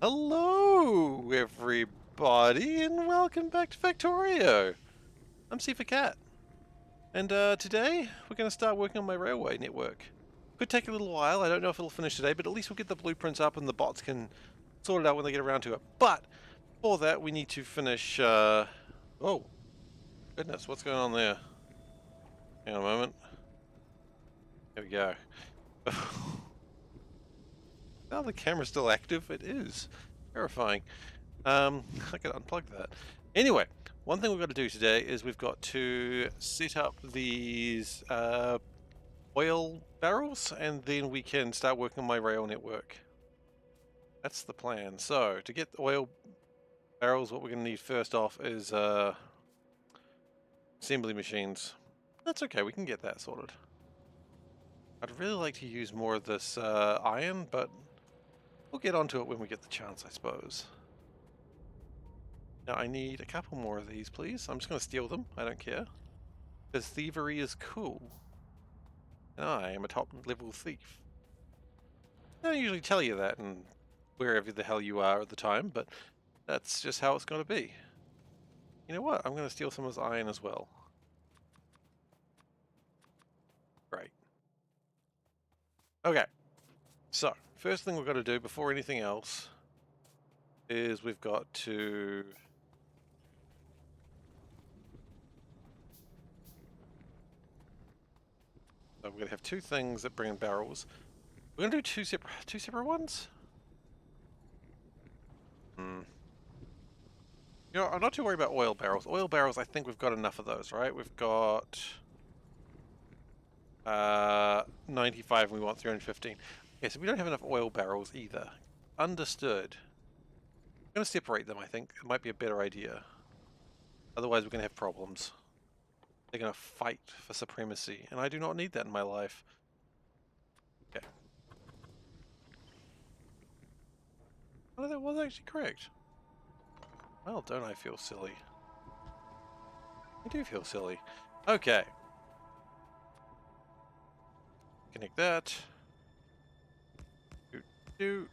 Hello, everybody, and welcome back to Factorio. I'm SeiferKatt, and today we're going to start working on my railway network. Could take a little while. I don't know if it'll finish today, but at least we'll get the blueprints up, and the bots can sort it out when they get around to it. But for that, we need to finish. Oh goodness, what's going on there? Hang on a moment. There we go. Now the camera's still active. It is terrifying. I can unplug that. Anyway, one thing we've got to do today is we've got to set up these oil barrels, and then we can start working on my rail network. That's the plan. So, to get the oil barrels, what we're going to need first off is assembly machines. That's okay, we can get that sorted. I'd really like to use more of this iron, but we'll get onto it when we get the chance, I suppose. Now I need a couple more of these, please. I'm just going to steal them. I don't care. Because thievery is cool. And I am a top level thief. I don't usually tell you that and wherever the hell you are at the time, but that's just how it's going to be. You know what? I'm going to steal some of this iron as well. Great. Okay. So, first thing we've got to do before anything else is we've got to... So we're going to have two things that bring in barrels. We're going to do two separate ones? Hmm. You know, I'm not too worried about oil barrels. Oil barrels, I think we've got enough of those, right? We've got 95 and we want 315. Okay, so we don't have enough oil barrels either. Understood. I'm going to separate them, I think. It might be a better idea. Otherwise we're going to have problems. They're going to fight for supremacy, and I do not need that in my life. Okay. Oh, that was actually correct. Well, don't I feel silly? I do feel silly. Okay. Connect that. Good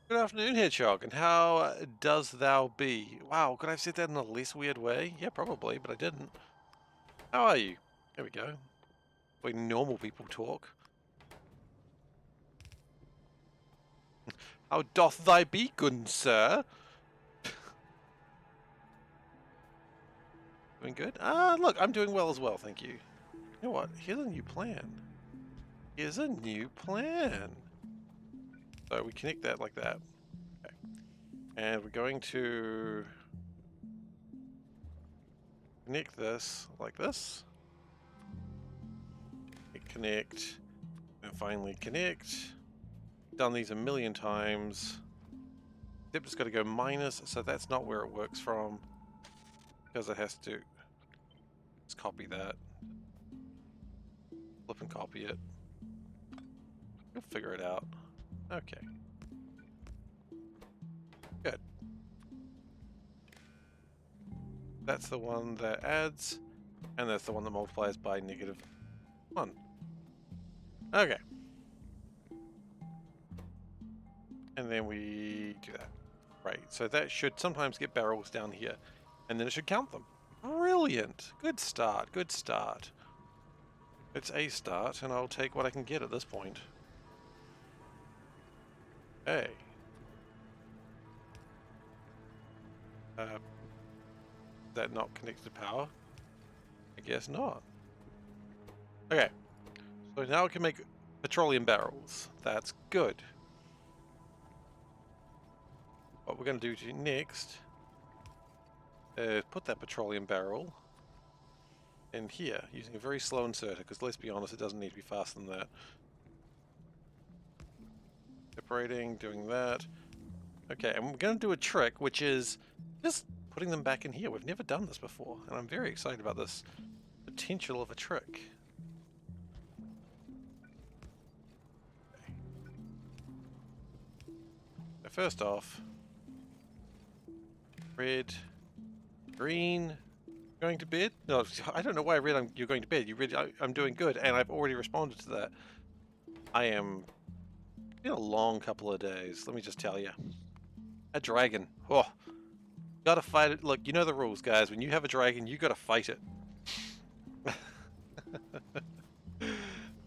afternoon, Hedgehog, and how does thou be? Wow, could I have said that in a less weird way? Yeah, probably, but I didn't. How are you? There we go. The way normal people talk. How doth thy be, good sir? Doing good? Look, I'm doing well as well, thank you. You know what? Here's a new plan. Here's a new plan. So we connect that like that. Okay. And we're going to connect this like this. Connect. And finally connect. Done these a million times. Except it's got to go minus, so that's not where it works from. Because it has to. Let's copy that. Flip and copy it. We'll figure it out. Okay. Good. That's the one that adds, and that's the one that multiplies by -1. Okay. And then we do that. Right, so that should sometimes get barrels down here, and then it should count them. Brilliant! Good start, good start. It's a start, and I'll take what I can get at this point. Hey. That not connected to power? I guess not. Okay. So now we can make petroleum barrels. That's good. What we're going to do next is put that petroleum barrel in here using a very slow inserter, because let's be honest, it doesn't need to be faster than that. Separating, doing that. Okay, and we're going to do a trick, which is just putting them back in here. We've never done this before, and I'm very excited about this potential of a trick. Okay. So first off, red, green, going to bed? No, I don't know why I read you're going to bed. You read I'm doing good, and I've already responded to that. I am been a long couple of days, let me just tell you. A dragon. Oh, gotta fight it. Look, you know the rules, guys. When you have a dragon, you gotta fight it.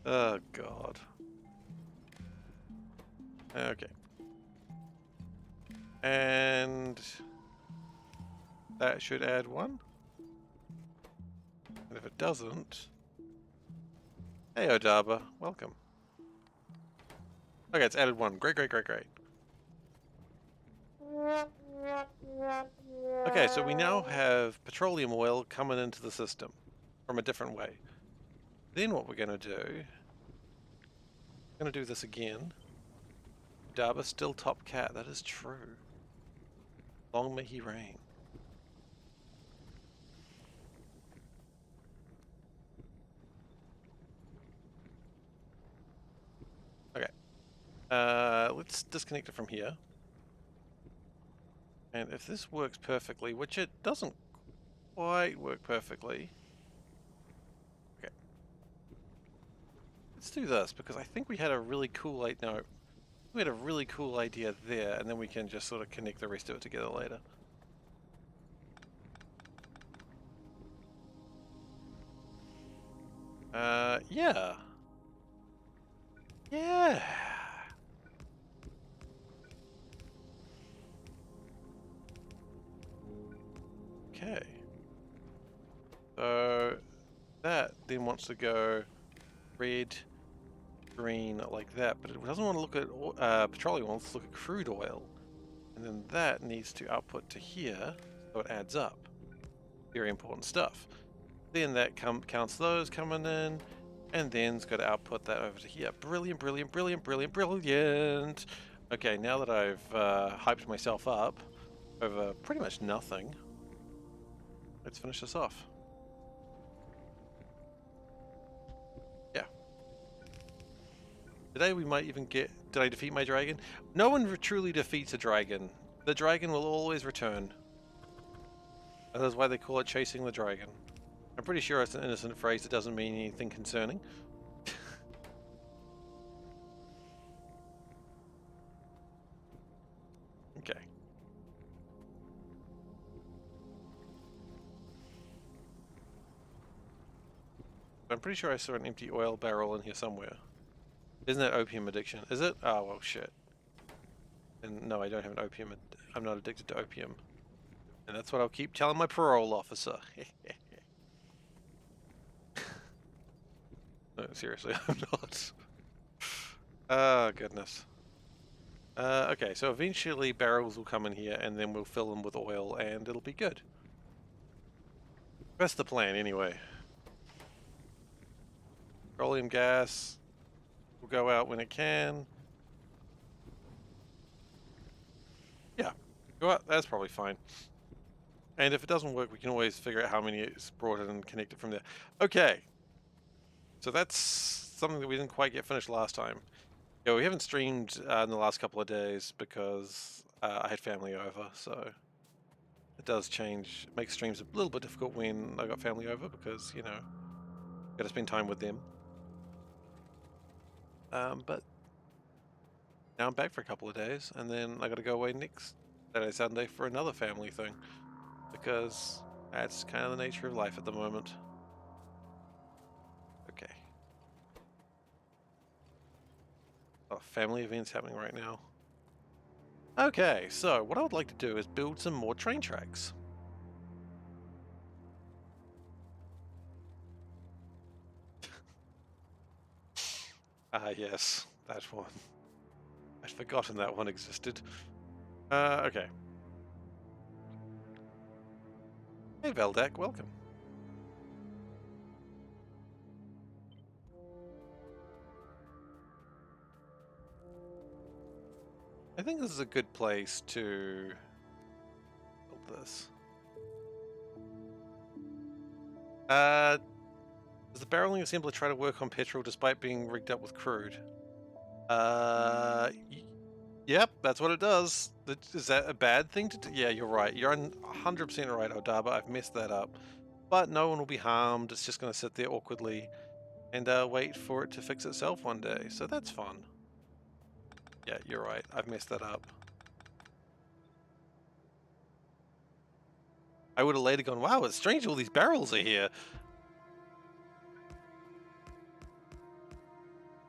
Oh, God. Okay. And that should add one. And if it doesn't... Hey, Odaba. Welcome. Okay, it's added one. Great, great, great, great. Okay, so we now have petroleum oil coming into the system from a different way. Then what we're going to do... We're going to do this again. Odaba still top cat. That is true. Long may he reign. Okay. Let's disconnect it from here. And if this works perfectly, which it doesn't quite work perfectly. Okay. Let's do this, because I think we had a really cool idea there, and then we can just sort of connect the rest of it together later. Yeah. Yeah. Okay. So that then wants to go red, green, like that, but it doesn't want to look at petroleum, it wants to look at crude oil. And then that needs to output to here, so it adds up. Very important stuff. Then that counts those coming in, and then it's got to output that over to here. Brilliant, brilliant, brilliant, brilliant, brilliant. Okay, now that I've hyped myself up over pretty much nothing, let's finish this off. Yeah. Today we might even get... Did I defeat my dragon? No one truly defeats a dragon. The dragon will always return. And that's why they call it chasing the dragon. I'm pretty sure it's an innocent phrase that doesn't mean anything concerning. Okay. I'm pretty sure I saw an empty oil barrel in here somewhere. Isn't that opium addiction? Is it? Oh, well, shit. And no, I don't have an opium. I'm not addicted to opium. And that's what I'll keep telling my parole officer. No, seriously, I'm not. Oh, goodness. Okay, so eventually barrels will come in here and then we'll fill them with oil and it'll be good. That's the plan, anyway. Petroleum gas will go out when it can. Yeah, go out. That's probably fine. And if it doesn't work, we can always figure out how many is brought in and connect it from there. Okay. So that's something that we didn't quite get finished last time. Yeah, we haven't streamed in the last couple of days because I had family over, so it does change, makes streams a little bit difficult when I got family over because, you know, gotta spend time with them. But now I'm back for a couple of days, and then I gotta go away next Saturday, Sunday for another family thing because that's kind of the nature of life at the moment. Okay. Oh, family events happening right now. Okay, so what I would like to do is build some more train tracks. Ah, yes, that one. I'd forgotten that one existed. Okay. Hey, Veldak, welcome. I think this is a good place to build this. Does the barreling assembler try to work on petrol despite being rigged up with crude? Yep, that's what it does. Is that a bad thing to do? Yeah, you're right. You're 100% right, Odaba. I've messed that up. But no one will be harmed. It's just going to sit there awkwardly and wait for it to fix itself one day. So that's fun. Yeah, you're right. I've messed that up. I would have later gone, wow, it's strange all these barrels are here.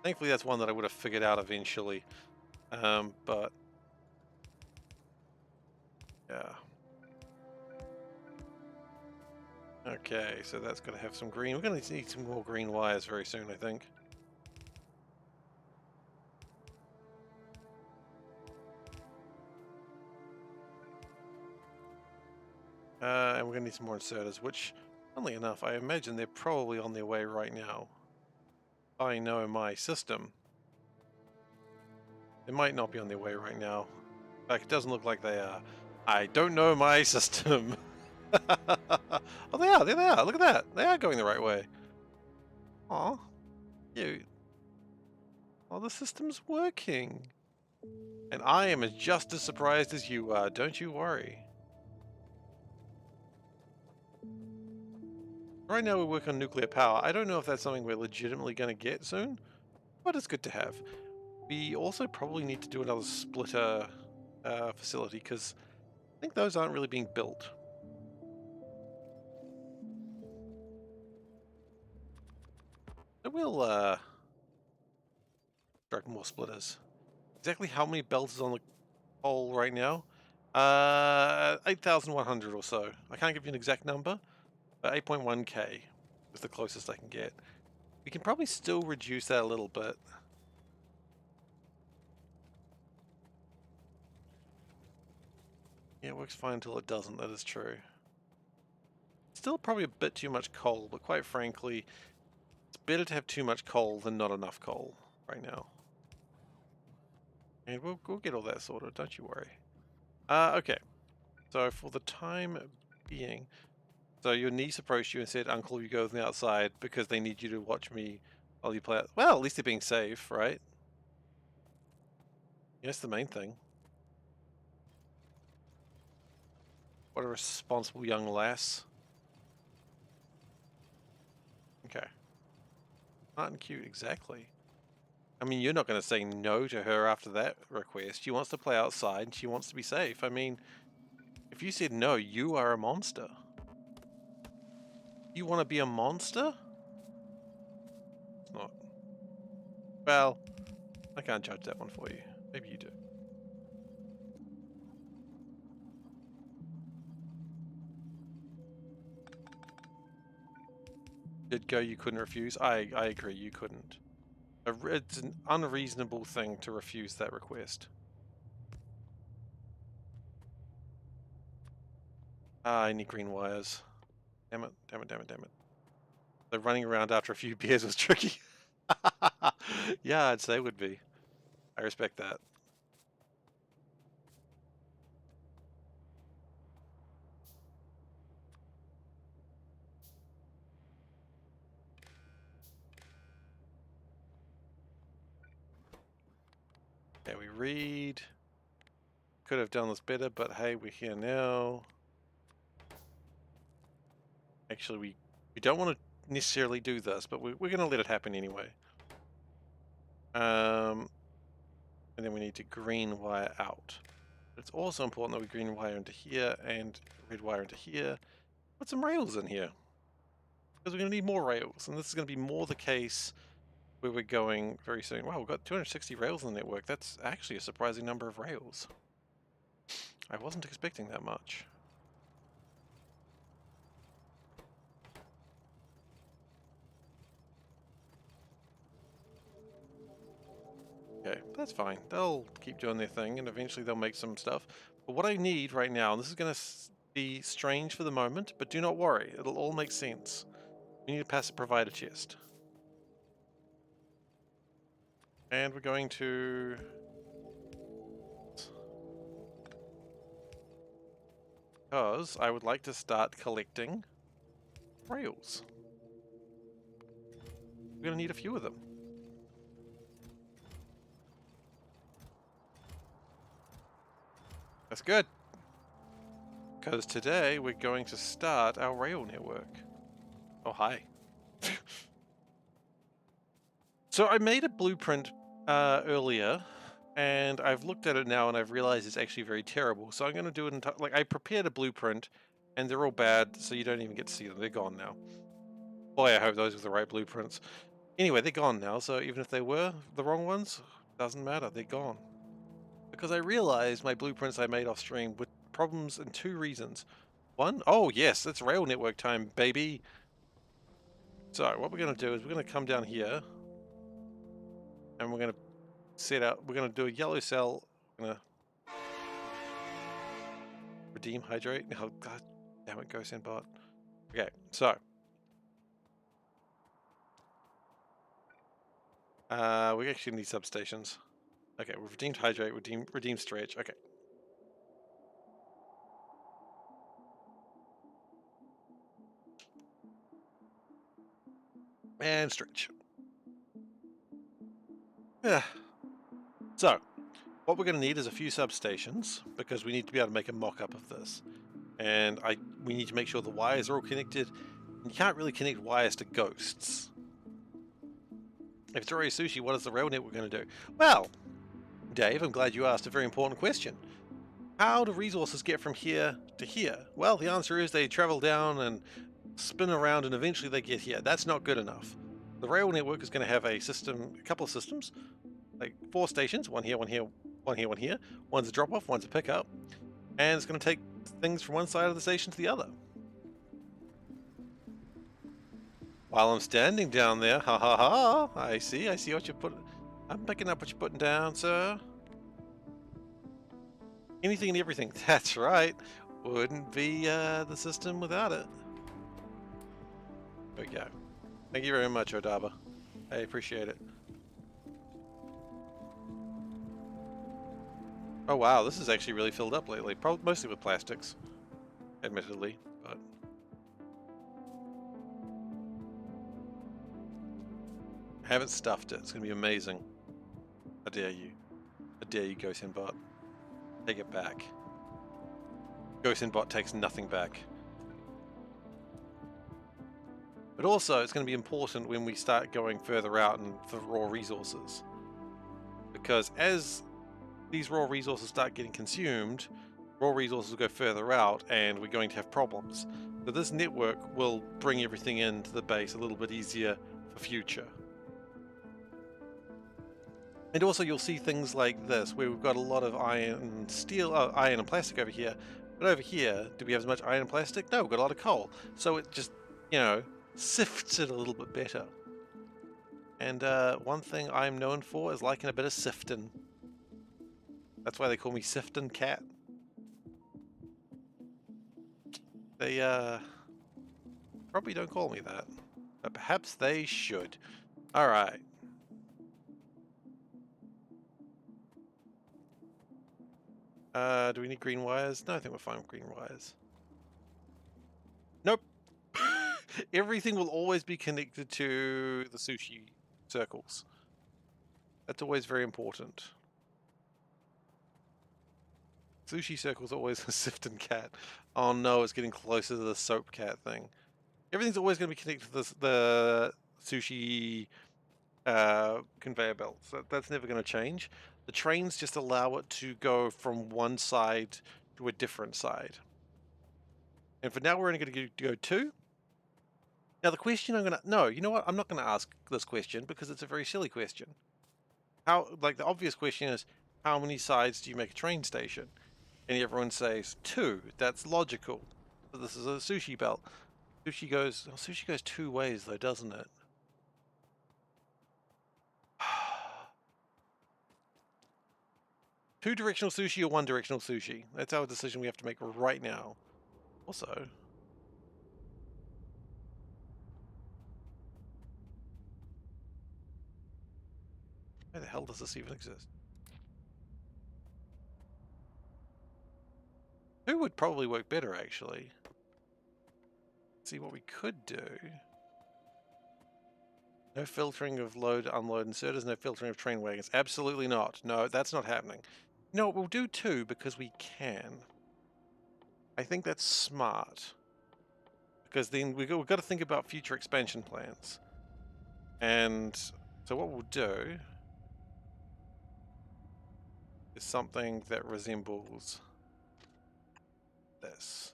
Thankfully, that's one that I would have figured out eventually. But yeah. Okay, so that's going to have some green. We're going to need some more green wires very soon, I think. And we're going to need some more inserters, which, funnily enough, I imagine they're probably on their way right now. I know my system. They might not be on their way right now. In fact, it doesn't look like they are. I don't know my system. Oh, they are. There they are. Look at that. They are going the right way. Aw. Cute. Oh, the system's working. And I am just as surprised as you are. Don't you worry. Right now we work on nuclear power. I don't know if that's something we're legitimately going to get soon, but it's good to have. We also probably need to do another splitter facility because I think those aren't really being built. So we'll construct more splitters. Exactly how many belts is on the pole right now? 8,100 or so. I can't give you an exact number, but 8.1k is the closest I can get. We can probably still reduce that a little bit. Yeah, it works fine until it doesn't, that is true. Still probably a bit too much coal, but quite frankly, it's better to have too much coal than not enough coal right now. And we'll get all that sorted, don't you worry. Okay. So for the time being, so your niece approached you and said, Uncle, you go on the outside because they need you to watch me while you play it. Well, at least they're being safe, right? Yeah, that's the main thing. What a responsible young lass. Okay. Not and cute, exactly. I mean, you're not going to say no to her after that request. She wants to play outside and she wants to be safe. I mean, if you said no, you are a monster. You want to be a monster? It's not. Well, I can't judge that one for you. Maybe you do. Did go you couldn't refuse? I agree, you couldn't. It's an unreasonable thing to refuse that request. Ah, I need green wires. Damn it, damn it, damn it, damn it. So running around after a few beers was tricky. Yeah, I'd say would be. I respect that. Okay, we read. Could have done this better, but hey, we're here now. Actually, we don't want to necessarily do this, but we're going to let it happen anyway. And then we need to green wire out. It's also important that we green wire into here and red wire into here. Put some rails in here. Because we're going to need more rails, and this is going to be more the case where we're going very soon. Wow, we've got 260 rails in the network. That's actually a surprising number of rails. I wasn't expecting that much. Okay, that's fine. They'll keep doing their thing, and eventually they'll make some stuff. But what I need right now, and this is going to be strange for the moment, but do not worry. It'll all make sense. We need a passive provider chest. And we're going to... Because I would like to start collecting rails. We're going to need a few of them. That's good. Because today we're going to start our rail network. Oh, hi. So I made a blueprint earlier And I've looked at it now and I've realized it's actually very terrible. So I'm going to do it like I prepared a blueprint and they're all bad, so you don't even get to see them. They're gone now. Boy, I hope those were the right blueprints. Anyway, they're gone now, so even if they were the wrong ones, doesn't matter, they're gone. Because I realized my blueprints I made off stream with problems and 2 reasons. One, oh yes, it's rail network time, baby. So what we're going to do is we're going to come down here and we're going to set out, we're going to do a yellow cell, we're going to redeem hydrate. Oh god damn it, Ghost Bot. Okay, so we actually need substations. Okay, we've redeemed hydrate, redeemed stretch. Okay. And stretch. Yeah. So, what we're going to need is a few substations, because we need to be able to make a mock-up of this. And we need to make sure the wires are all connected. You can't really connect wires to ghosts. If it's already Sushi, what is the rail network going to do? Well, Dave, I'm glad you asked a very important question. How do resources get from here to here? Well, the answer is they travel down and spin around and eventually they get here. That's not good enough. The rail network is going to have a couple of systems, like 4 stations, one here, one here, one here, one here. One's a drop-off, one's a pickup, and it's going to take things from one side of the station to the other. While I'm standing down there, ha ha ha, I see what you put. I'm picking up what you're putting down, sir. Anything and everything, that's right. Wouldn't be the system without it. There we go. Thank you very much, Odaba. I appreciate it. Oh wow, this is actually really filled up lately. Probably mostly with plastics, admittedly, but I haven't stuffed it. It's gonna be amazing. How dare you? How dare you, GhostBot? Take it back. GhostBot takes nothing back. But also, it's going to be important when we start going further out and for raw resources. Because as these raw resources start getting consumed, raw resources will go further out and we're going to have problems. So this network will bring everything into the base a little bit easier for future. And also you'll see things like this, where we've got a lot of iron and plastic over here. But over here, do we have as much iron and plastic? No, we've got a lot of coal. So it just, sifts it a little bit better. And one thing I'm known for is liking a bit of sifting. That's why they call me SeiferKatt. They probably don't call me that, but perhaps they should. All right. Do we need green wires? No, I think we're fine with green wires. Nope. Everything will always be connected to the sushi circles. That's always very important. Sushi circles always a SeiferKatt. Oh no, it's getting closer to the soap cat thing. Everything's always going to be connected to the sushi conveyor belt. So that's never going to change. The trains just allow it to go from one side to a different side. And for now, we're only going to go 2. Now, the question no, you know what? I'm not going to ask this question because it's a very silly question. The obvious question is, how many sides do you make a train station? And everyone says 2. That's logical. But this is a sushi belt. Sushi goes 2 ways though, doesn't it? Two-directional sushi or one-directional sushi? That's our decision we have to make right now. Also, why the hell does this even exist? 2 would probably work better, actually. Let's see what we could do. No filtering of load, unload inserters, no filtering of train wagons. Absolutely not. No, that's not happening. No, we'll do 2 because we can. I think that's smart. Because then we've got to think about future expansion plans. And so what we'll do... is something that resembles this.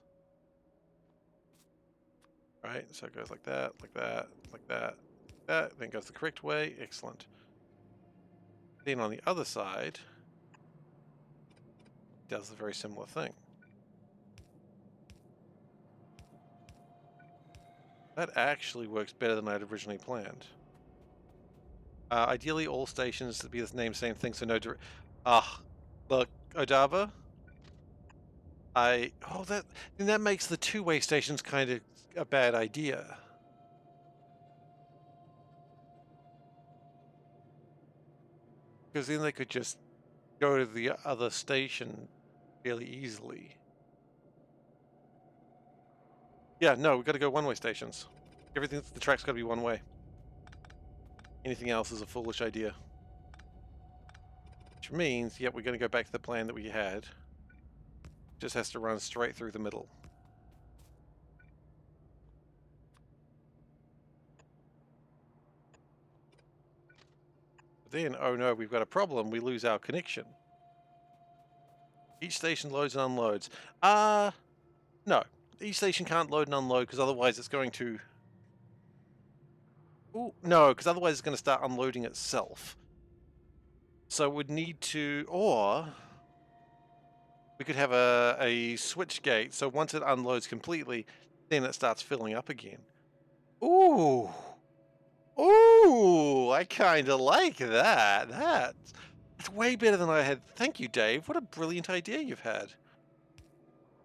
Right, so it goes like that, like that, like that, like that, then goes the correct way. Excellent. Then on the other side, it does a very similar thing. That actually works better than I'd originally planned. Ideally, all stations be the same thing, so no direct. Look, Odaba. Then that makes the two-way stations kind of a bad idea. Because then they could just go to the other station fairly easily. Yeah, no, we've got to go one-way stations. Everything, the track's got to be one way. Anything else is a foolish idea. Which means, yep, we're going to go back to the plan that we had. Just has to run straight through the middle. But then, oh no, we've got a problem. We lose our connection. Each station loads and unloads. No. Each station can't load and unload because otherwise it's going to... Ooh, no, because otherwise it's going to start unloading itself. So we'd need to... Or... we could have a switch gate, so once it unloads completely, then it starts filling up again. Ooh! Ooh! I kind of like that. That's way better than I had. Thank you, Dave. What a brilliant idea you've had.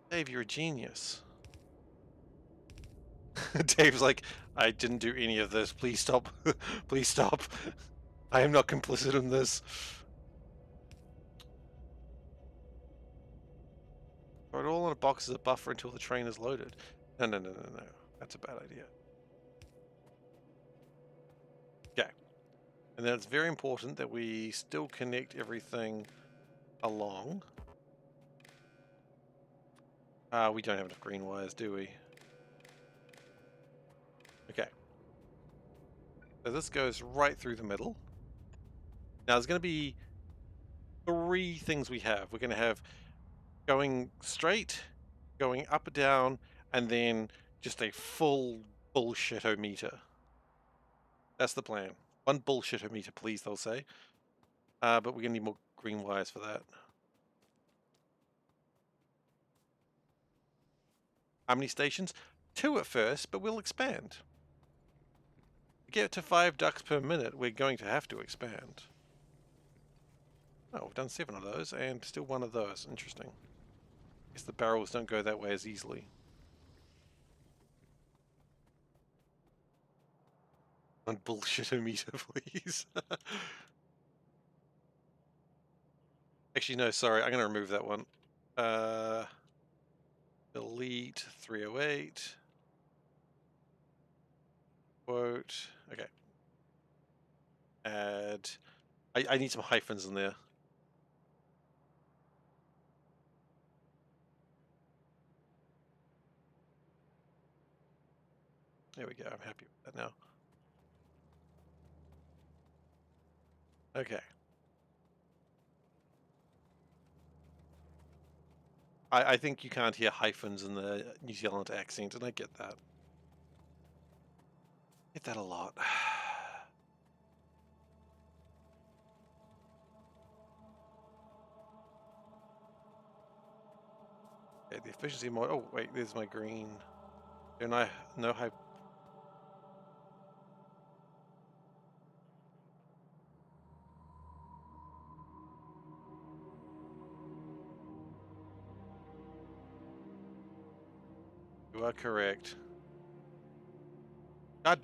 Dave, you're a genius. Dave's like, I didn't do any of this. Please stop. Please stop. I am not complicit in this. Throw it all in a box as a buffer until the train is loaded. No. That's a bad idea. Okay. And then it's very important that we still connect everything along. We don't have enough green wires, do we? Okay. So this goes right through the middle. Now there's going to be 3 things we have. We're going to have going straight, going up and down, and then just a full bullshit-o-meter. That's the plan. One bullshit-o-meter, please, they'll say. But we're going to need more green wires for that. How many stations? 2 at first, but we'll expand. To get to 5 ducks per minute, we're going to have to expand. Oh, we've done 7 of those, and still 1 of those. Interesting. Guess the barrels don't go that way as easily. One bullshit-o-meter, please. Actually, no, sorry. I'm going to remove that one. Delete 308. Quote. Okay. Add. I need some hyphens in there. There we go. I'm happy with that now. Okay. I think you can't hear hyphens in the New Zealand accent, and I get that. Get that a lot. Okay, the efficiency mod. Oh, wait, there's my green. Don't I know how? You are correct. God,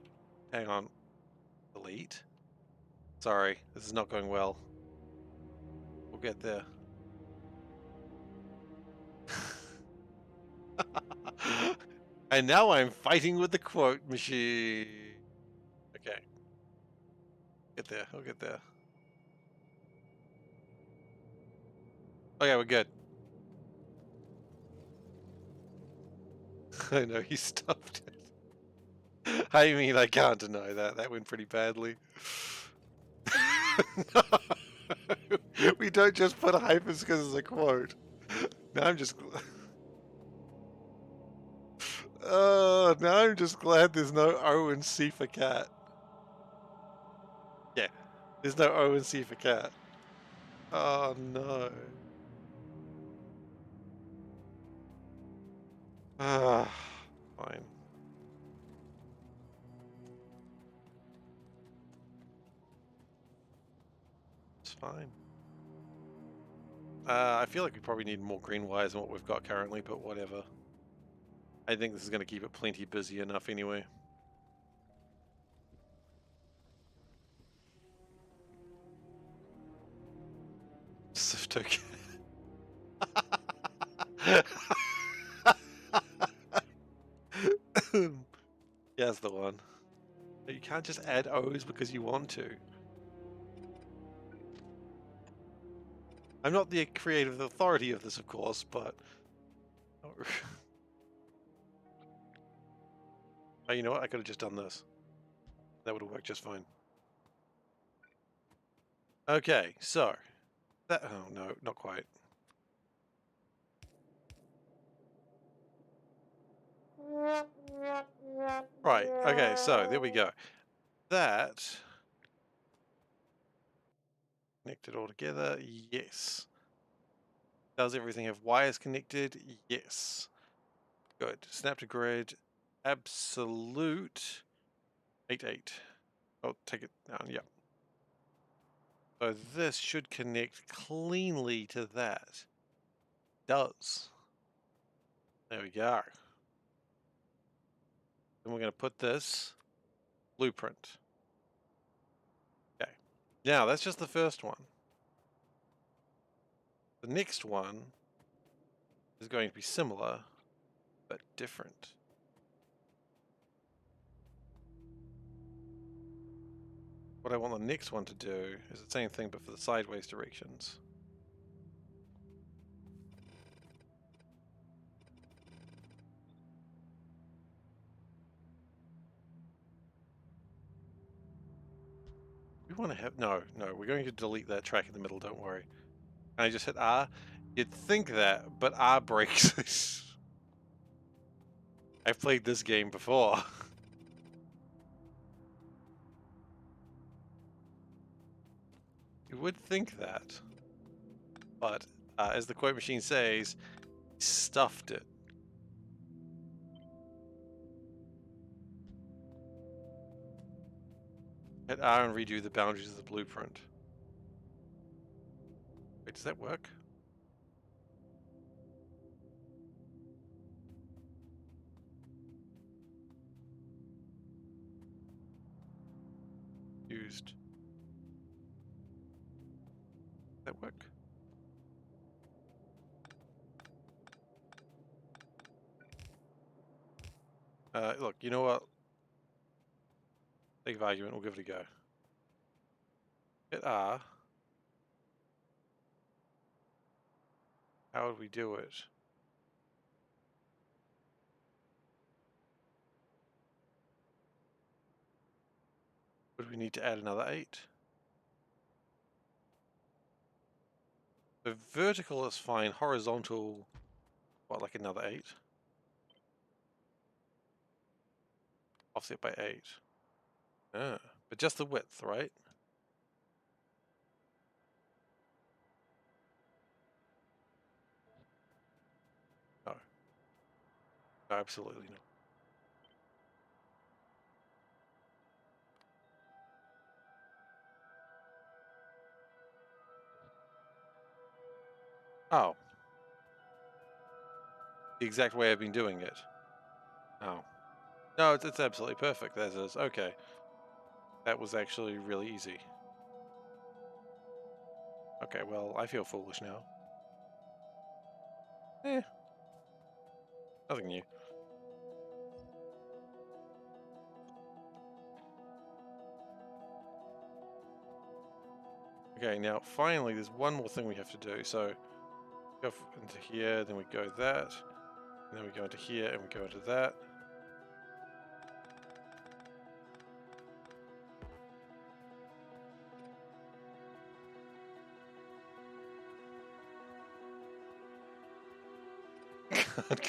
hang on. Delete. Sorry, this is not going well. We'll get there. And now I'm fighting with the quote machine. Okay. Get there. I'll get there. Okay, we're good. I know, he stopped it. I mean, I can't deny that. That went pretty badly. No. We don't just put hyphens because it's a quote. Now I'm just... now I'm just glad there's no O in SeiferKatt. Yeah, there's no O in SeiferKatt. Oh no. Ah, fine. It's fine. I feel like we probably need more green wires than what we've got currently, but whatever. I think this is going to keep it plenty busy enough anyway. SeiferKatt. Yeah, that's the one. You can't just add O's because you want to. I'm not the creative authority of this, of course, but... Oh, you know what? I could have just done this. That would have worked just fine. Okay, so... That... Oh, no, not quite. Right, okay, so there we go. That... Connected all together, yes. Does everything have wires connected? Yes. Good. Snap to grid, absolute 8.8. Oh, take it down, yeah. So this should connect cleanly to that. Does. There we go. Then we're going to put this blueprint. Okay. Now, that's just the first one. The next one is going to be similar, but different. What I want the next one to do is the same thing, but for the sideways directions. We want to have... No, we're going to delete that track in the middle, don't worry. I just hit R. You'd think that, but R breaks. I've played this game before. You would think that. But, as the quote machine says, he stuffed it. Hit R and redo the boundaries of the blueprint. Wait, does that work? Used. Does that work? Look, you know what? Sake of argument, we'll give it a go. Hit R. How would we do it? Would we need to add another 8? The vertical is fine. Horizontal, what, like another 8? Offset by 8. Ah, but just the width, right? No. No, absolutely not. Oh. The exact way I've been doing it. Oh. No, it's absolutely perfect as is. Okay. That was actually really easy. Okay, well, I feel foolish now. Eh. Nothing new. Okay, now finally there's one more thing we have to do. So go into here, then we go that, and then we go into here and we go into that.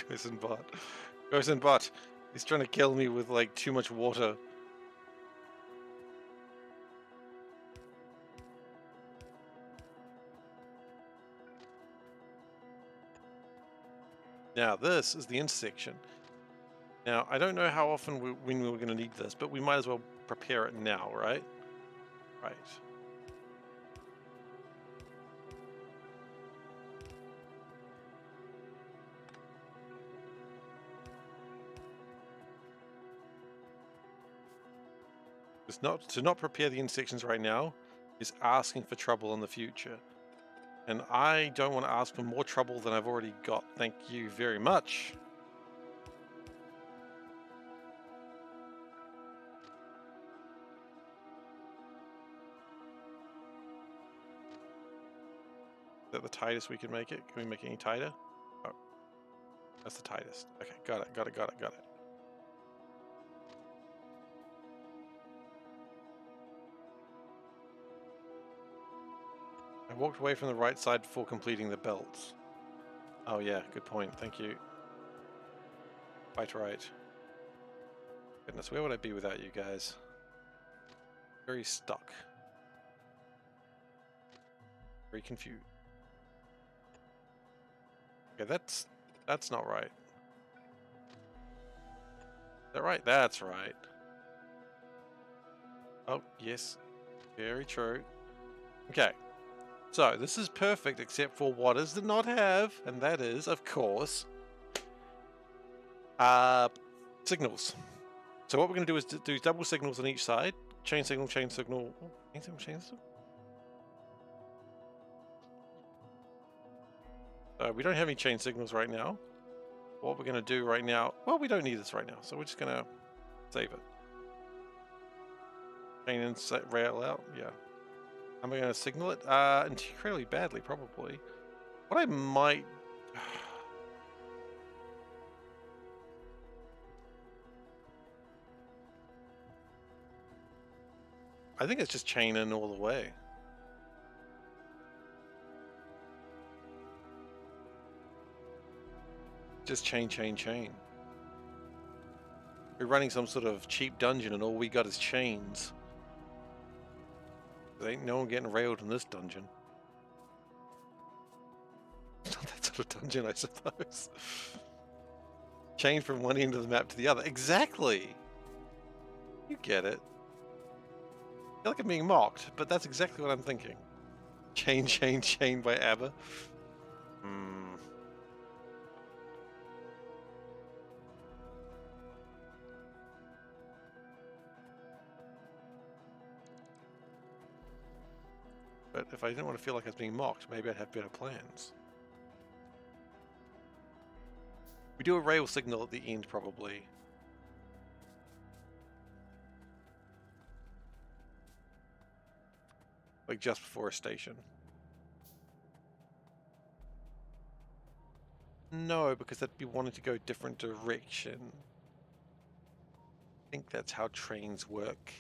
Ghost and bot. Ghost and bot. He's trying to kill me with like too much water. Now this is the intersection. Now I don't know how often when we were going to need this, but we might as well prepare it now, right? Right. It's not to not prepare the intersections right now is asking for trouble in the future. And I don't want to ask for more trouble than I've already got. Thank you very much. Is that the tightest we can make it? Can we make it any tighter? Oh, that's the tightest. Okay, got it, got it, got it, got it. I walked away from the right side before completing the belts. Oh yeah, good point. Thank you. Right. Goodness, where would I be without you guys? Very stuck. Very confused. Okay, that's not right. Is that right? That's right. Oh, yes. Very true. Okay. So, this is perfect except for what does it not have? And that is, of course, signals. So what we're going to do is do double signals on each side. Chain signal, chain signal. Oh, chain signal, chain signal. We don't have any chain signals right now. What we're going to do right now... Well, we don't need this right now, so we're just going to save it. Chain and set rail out, yeah. Am I going to signal it? Incredibly badly, probably. What I might... I think it's just chain in all the way. Just chain, chain, chain. We're running some sort of cheap dungeon and all we got is chains. There ain't no one getting railed in this dungeon. Not that sort of dungeon, I suppose. Chain from one end of the map to the other. Exactly! You get it. I feel like I'm being mocked, but that's exactly what I'm thinking. Chain, chain, chain by ABBA. But if I didn't want to feel like I was being mocked, maybe I'd have better plans. We do a rail signal at the end, probably. Like just before a station. No, because that'd be wanting to go a different direction. I think that's how trains work.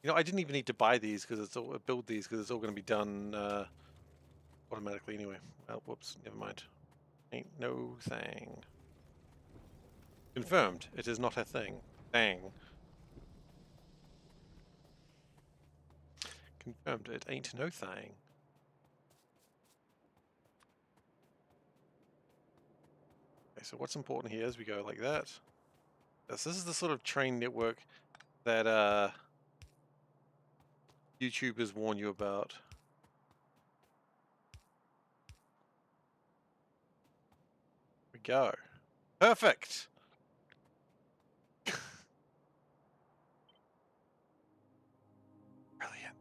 You know, I didn't even need to buy these because it's all build these because it's all going to be done automatically anyway. Oh, whoops, never mind. Ain't no thing. Confirmed. It is not a thing. Thing. Confirmed. It ain't no thing. Okay, so what's important here is we go like that. This is the sort of train network that YouTubers warn you about. We go. Perfect! Brilliant.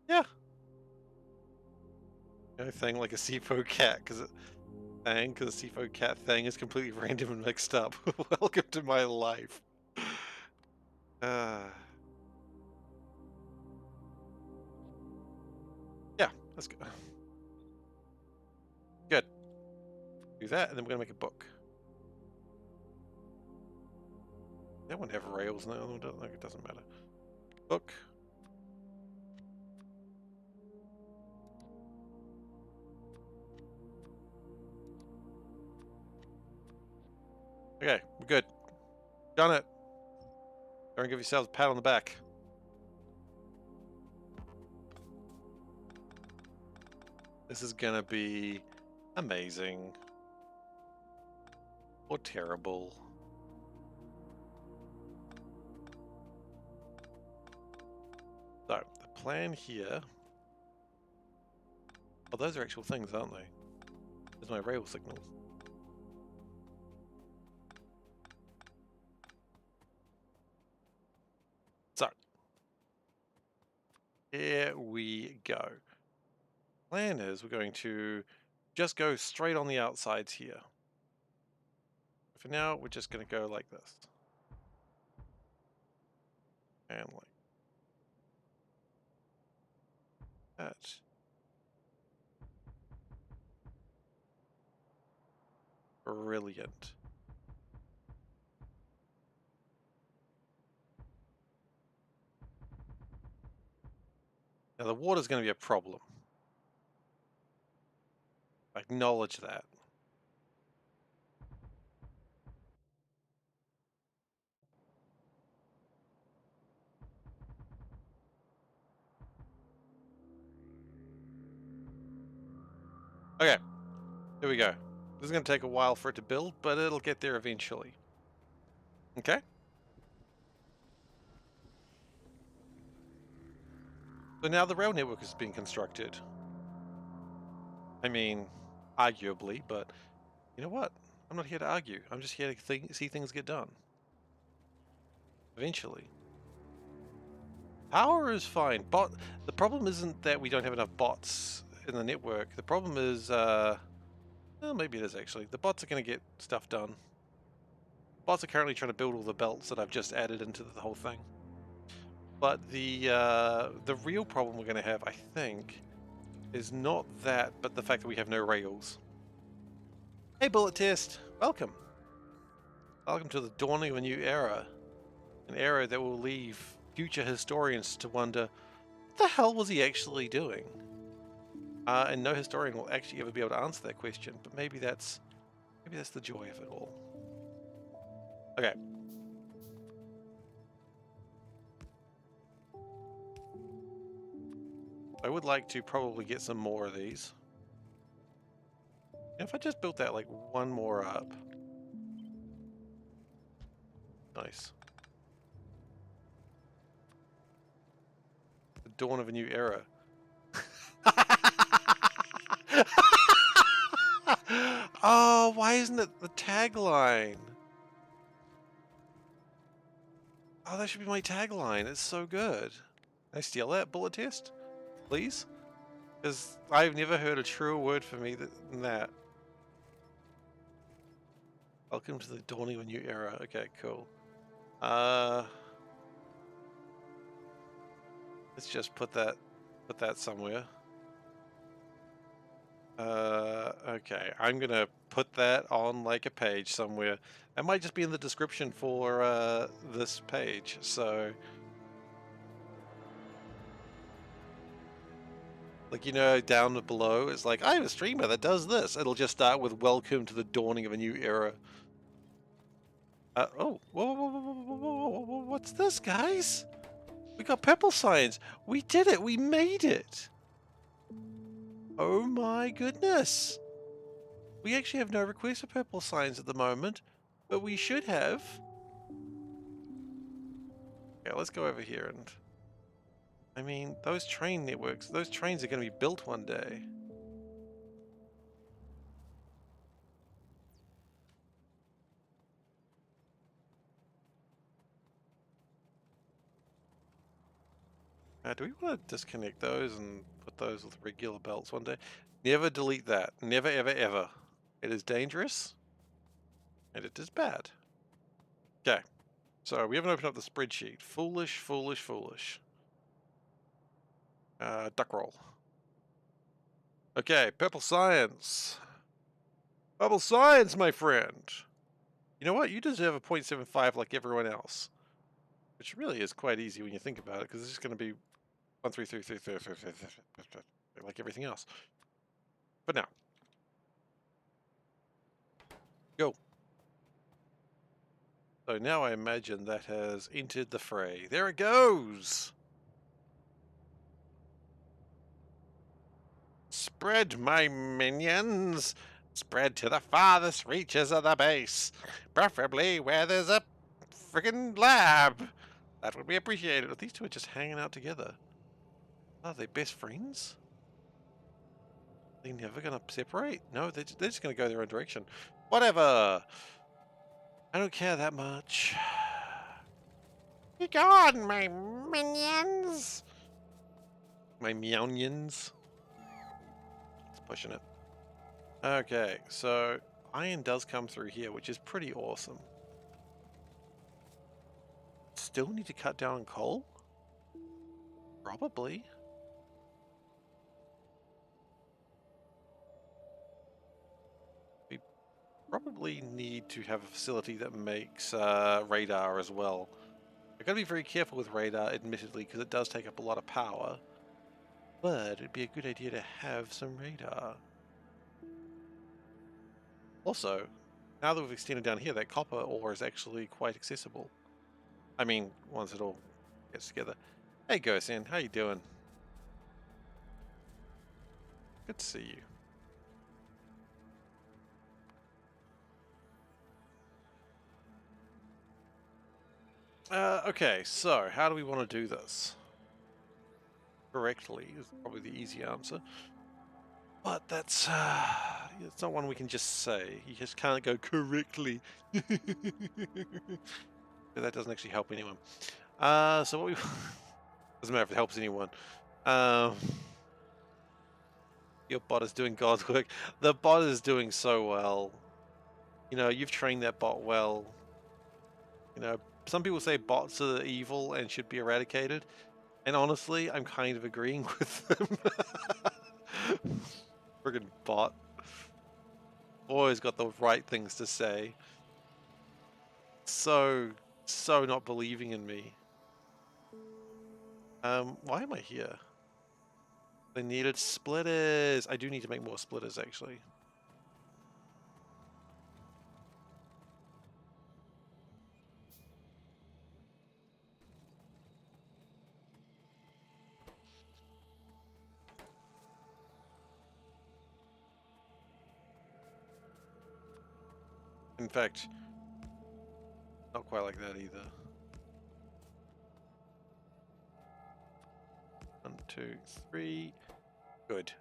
Yeah. No thing like a SeiferKatt, because the SeiferKatt thing is completely random and mixed up. Welcome to my life. Yeah, let's go. Good. Do that, and then we're gonna make a book. That one have rails now. It doesn't matter. Book. Okay, we're good. Done it. Don't give yourselves a pat on the back. This is gonna be amazing. Or terrible. So, the plan here... Oh, those are actual things, aren't they? There's my rail signals. So, here we go. Plan is we're going to just go straight on the outsides here. For now, we're just going to go like this. And like that. Brilliant. Now the water's going to be a problem. I acknowledge that. Okay, here we go. This is going to take a while for it to build, but it'll get there eventually. Okay? So now the rail network is being constructed. I mean, arguably, but you know what? I'm not here to argue. I'm just here to see things get done. Eventually. Power is fine. The problem isn't that we don't have enough bots in the network. The problem is, well, maybe it is actually. The bots are going to get stuff done. Bots are currently trying to build all the belts that I've just added into the whole thing. But the real problem we're going to have, I think, is not that, but the fact that we have no rails. Hey, Bullet Test! Welcome! Welcome to the dawning of a new era. An era that will leave future historians to wonder, what the hell was he actually doing? And no historian will actually ever be able to answer that question, but maybe that's the joy of it all. Okay. I would like to probably get some more of these. If I just built that like one more up. Nice. The dawn of a new era. Oh, why isn't it the tagline? Oh, that should be my tagline. It's so good. Can I steal that, Bullet Test? Please? Because I've never heard a truer word for me than that. Welcome to the dawning of a new era. Okay, cool. Let's just put that somewhere. Okay, I'm gonna put that on like a page somewhere. That might just be in the description for this page, so like, you know, down below it's like, I have a streamer that does this. It'll just start with welcome to the dawning of a new era. Oh, whoa, what's this, guys? We got purple signs. We did it. We made it. Oh my goodness. We actually have no requests for purple signs at the moment, but we should have. Okay, let's go over here and... I mean, those train networks, those trains are going to be built one day. Do we want to disconnect those and put those with regular belts one day? Never delete that. Never, ever, ever. It is dangerous. And it is bad. Okay. So we haven't opened up the spreadsheet. Foolish, foolish, foolish. Duck roll. Okay, purple science. Purple science, my friend. You know what? You deserve a 0.75 like everyone else. Which really is quite easy when you think about it, because it's just going to be 1, 3, 3, 3, 3, 3, 3, 3, 3, like everything else. But now. Go. So now I imagine that has entered the fray. There it goes! Spread, my minions! Spread to the farthest reaches of the base, preferably where there's a friggin' lab. That would be appreciated. These two are just hanging out together. Are they best friends? They're never gonna separate? No, they're just gonna go their own direction. Whatever! I don't care that much. Be gone, my minions! My meownions. It's pushing it. Okay, so iron does come through here, which is pretty awesome. Still need to cut down on coal? Probably. We probably need to have a facility that makes radar as well. I've got to be very careful with radar, admittedly, because it does take up a lot of power. But it'd be a good idea to have some radar. Also, now that we've extended down here, that copper ore is actually quite accessible. I mean, once it all gets together. Hey, Gosen, how you doing? Good to see you. Okay, so how do we want to do this? Correctly is probably the easy answer. But that's it's not one we can just say. You just can't go correctly. That doesn't actually help anyone. So what we doesn't matter if it helps anyone. Your bot is doing God's work. The bot is doing so well. You know, you've trained that bot well. You know, some people say bots are evil and should be eradicated. And honestly, I'm kind of agreeing with them. Friggin' bot. Always got the right things to say. So not believing in me. Why am I here? I needed splitters. I do need to make more splitters, actually. In fact, not quite like that either. 1, 2, 3. Good.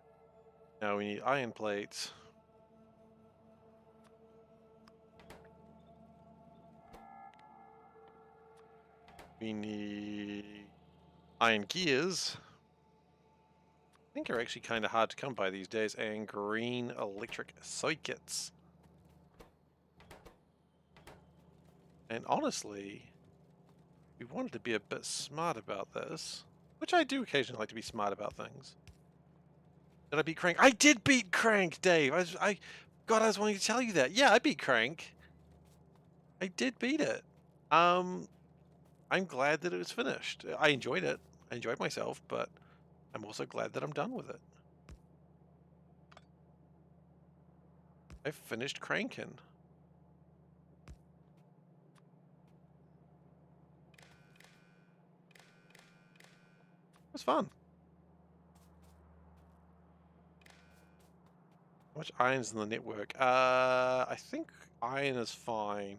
Now we need iron plates. We need iron gears. I think are actually kind of hard to come by these days. And green electric circuits. And honestly, we wanted to be a bit smart about this, which I do occasionally like to be smart about things. Did I beat Crank? I did beat Crank, Dave! God, I was wanting to tell you that. Yeah, I beat Crank. I did beat it. I'm glad that it was finished. I enjoyed it. I enjoyed myself, but I'm also glad that I'm done with it. I finished cranking. It was fun. How much iron's in the network? I think iron is fine.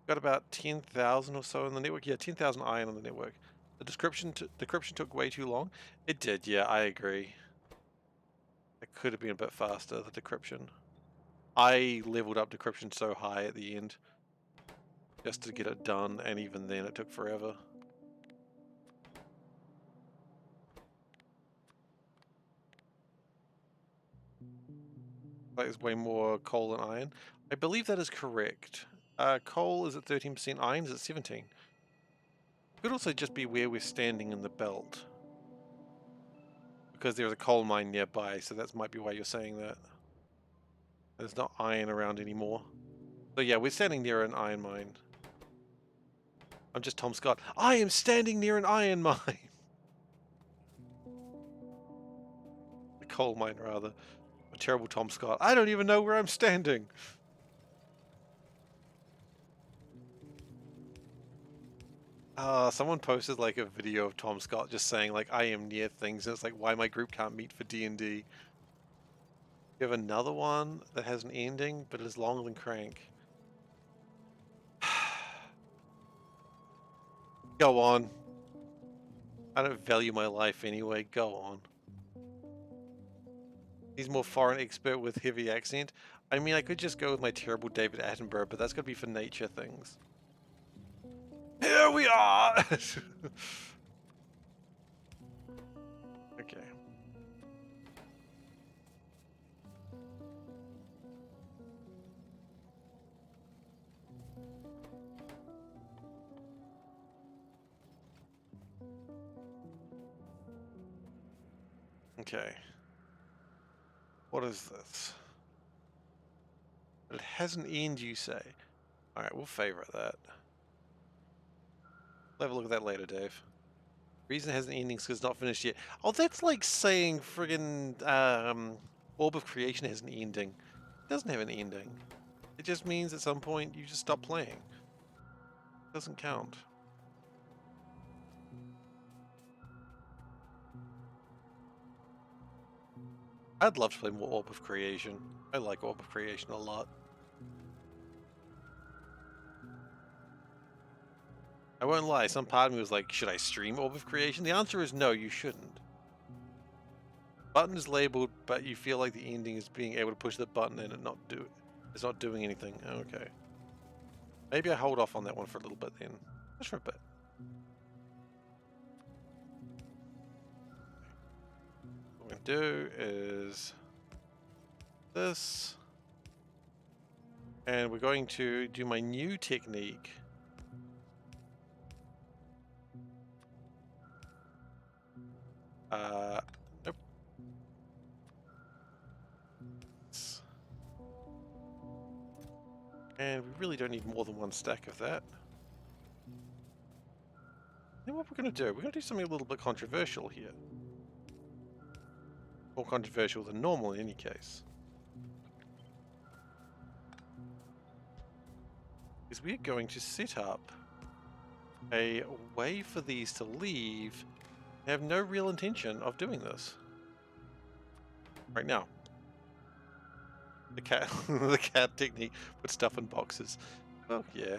Got about 10,000 or so in the network. Yeah, 10,000 iron on the network. The decryption took way too long. It did, yeah, I agree. It could have been a bit faster, the decryption. I leveled up decryption so high at the end just to get it done, and even then it took forever. That is way more coal than iron. I believe that is correct. Coal is at 13%, iron is at 17%. Could also just be where we're standing in the belt. Because there's a coal mine nearby, so that might be why you're saying that. There's not iron around anymore. So yeah, we're standing near an iron mine. I'm just Tom Scott. I am standing near an iron mine! A coal mine, rather. A terrible Tom Scott. I don't even know where I'm standing! Someone posted like a video of Tom Scott just saying like, I am near things, and it's like, why my group can't meet for D&D. You have another one that has an ending, but it is longer than Crank. Go on. I don't value my life anyway, go on. He's more foreign expert with heavy accent. I mean, I could just go with my terrible David Attenborough, but that's got to be for nature things. Here we are! Okay. Okay. What is this? It has an end, you say? Alright, we'll favorite that. We'll have a look at that later, Dave. Reason it has an ending is because it's not finished yet. Oh, that's like saying friggin' Orb of Creation has an ending. It doesn't have an ending. It just means at some point you just stop playing. It doesn't count. I'd love to play more Orb of Creation. I like Orb of Creation a lot. I won't lie, some part of me was like, should I stream Orb of Creation? The answer is no, you shouldn't. Button is labeled, but you feel like the ending is being able to push the button and it's not doing anything. Okay. Maybe I hold off on that one for a little bit then. Just for a bit. What I'm going to do is this. And we're going to do my new technique. Nope. And we really don't need more than one stack of that. Then what we're going to do, we're going to do something a little bit controversial here. More controversial than normal in any case. Is we're going to set up a way for these to leave. I have no real intention of doing this. Right now. The cat the cat technique, put stuff in boxes. Well, yeah.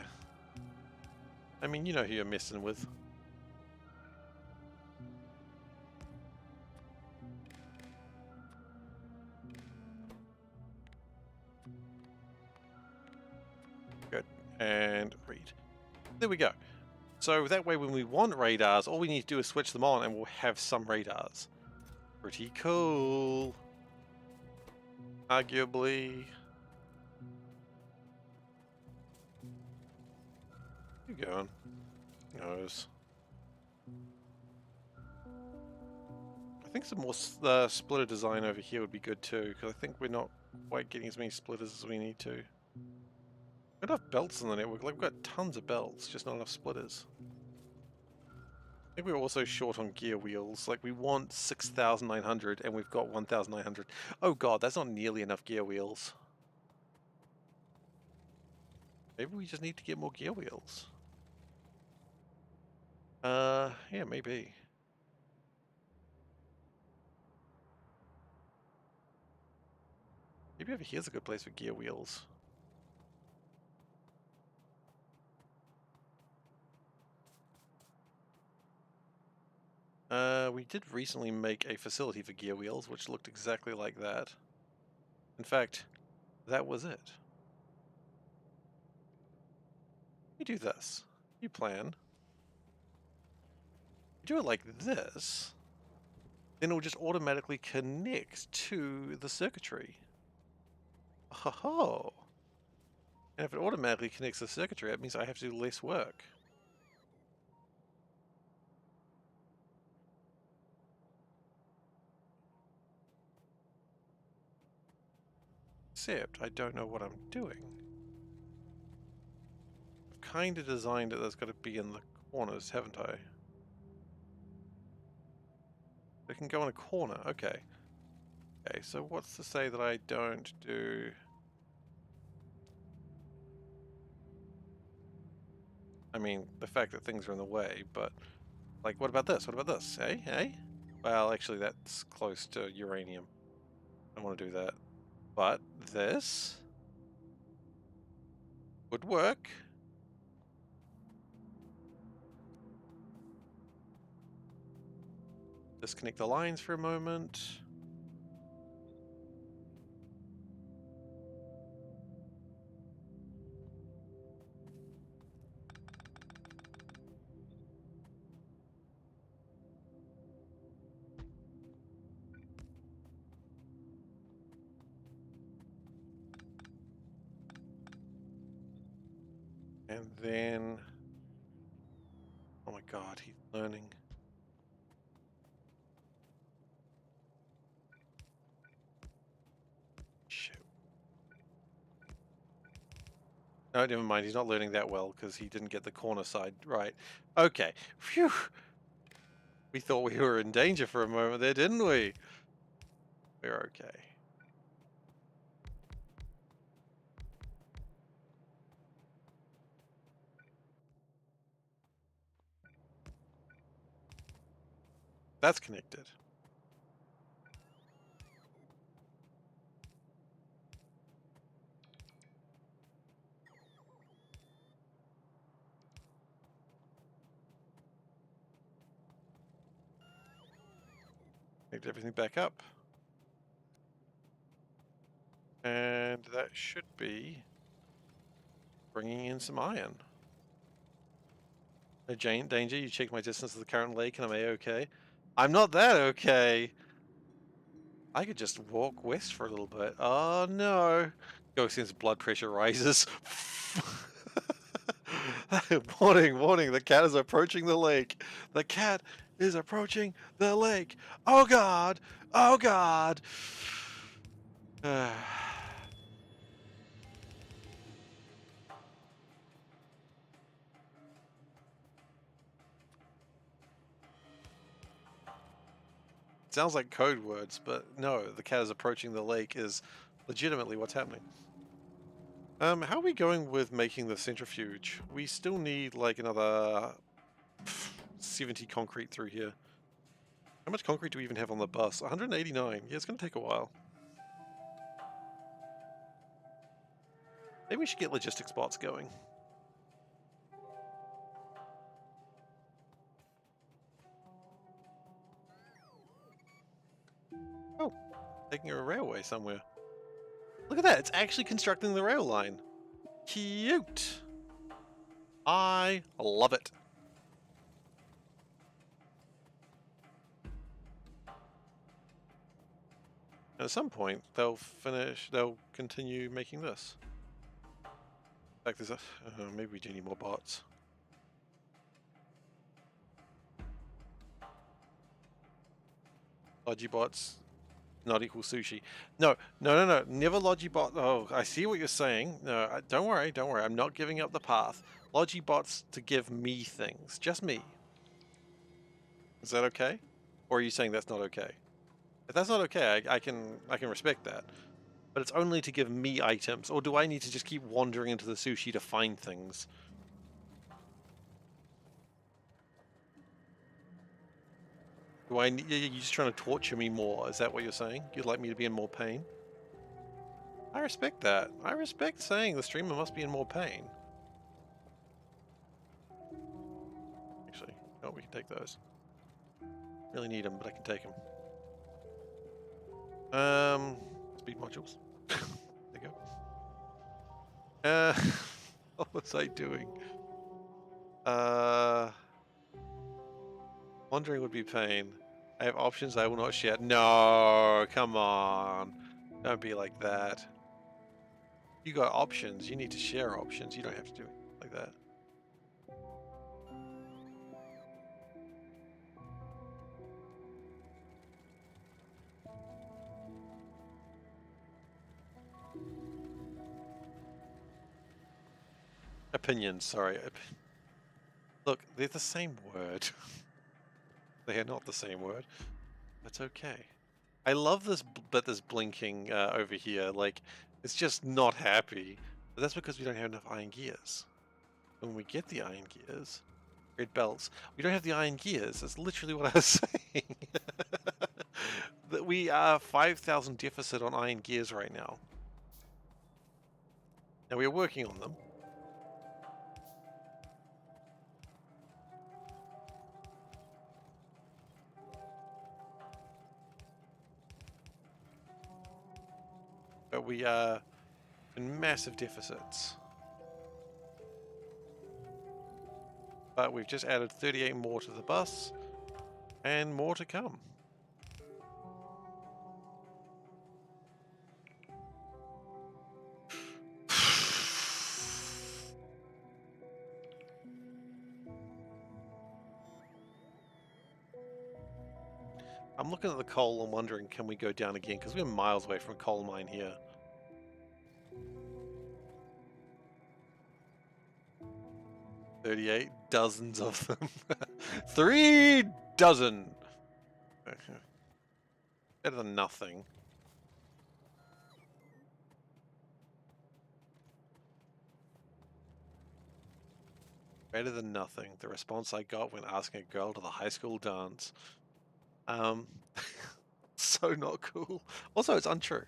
I mean, you know who you're messing with. Good. And read. There we go. So that way when we want radars, all we need to do is switch them on and we'll have some radars. Pretty cool. Arguably. You going? Knows. I think some more splitter design over here would be good too, because I think we're not quite getting as many splitters as we need to. We've got enough belts in the network, like we've got tons of belts, just not enough splitters. I think we're also short on gear wheels, like we want 6,900 and we've got 1,900. Oh god, that's not nearly enough gear wheels. Maybe we just need to get more gear wheels. Yeah, maybe. Maybe over here's a good place for gear wheels. We did recently make a facility for gear wheels, which looked exactly like that. In fact, that was it. You do this. You plan. You do it like this, then it will just automatically connect to the circuitry. Oh. And if it automatically connects to the circuitry, that means I have to do less work. Except I don't know what I'm doing. I've kind of designed it that's got to be in the corners, haven't I? It can go in a corner, okay. Okay, so what's to say that I don't do... I mean, the fact that things are in the way, but like, what about this? What about this? Hey, hey? Well, actually, that's close to uranium. I want to do that. But this would work. Disconnect the lines for a moment. And then, oh my god, he's learning. Shoot. No, never mind, he's not learning that well because he didn't get the corner side right. Okay, phew. We thought we were in danger for a moment there, didn't we? We're okay. That's connected. Connect everything back up. And that should be bringing in some iron. No giant danger, you check my distance to the current lake and I'm A-okay. I'm not that okay! I could just walk west for a little bit. Oh no! Ghost blood pressure rises. Warning, warning, the cat is approaching the lake. The cat is approaching the lake. Oh god! Oh god! Sounds like code words, but no, the cat is approaching the lake is legitimately what's happening. How are we going with making the centrifuge? We still need like another 70 concrete through here. How much concrete do we even have on the bus? 189. Yeah, it's going to take a while. Maybe we should get logistics bots going. Oh, taking a railway somewhere. Look at that, it's actually constructing the rail line. Cute. I love it. At some point, they'll continue making this. In fact, there's a, maybe we do need more bots. Logibots not equal sushi. No, never Logibot. Oh, I see what you're saying. No, don't worry. I'm not giving up the path. Logibots to give me things, just me. Is that okay? Or are you saying that's not okay? If that's not okay, I can respect that. But it's only to give me items, or do I need to just keep wandering into the sushi to find things? Do I? You're just trying to torture me more. Is that what you're saying? You'd like me to be in more pain? I respect that. I respect saying the streamer must be in more pain. Actually, no, we can take those. Really need them, but I can take them. Speed modules. There you go. What was I doing? Wandering would be pain. I have options I will not share. No, come on. Don't be like that. You got options. You need to share options. You don't have to do it like that. Opinions, sorry. Look, they're the same word. They are not the same word. That's okay. I love this bit that's blinking over here. Like, it's just not happy. But that's because we don't have enough iron gears. when we get the iron gears, red belts, we don't have the iron gears. That's literally what I was saying. That we are 5,000 deficit on iron gears right now. Now we are working on them. But we are in massive deficits. But we've just added 38 more to the bus, and more to come. I'm looking at the coal and wondering, can we go down again? Because we're miles away from a coal mine here. 38 dozens of them. 3 dozen. Better than nothing. Better than nothing. The response I got when asking a girl to the high school dance. So not cool. Also, it's untrue.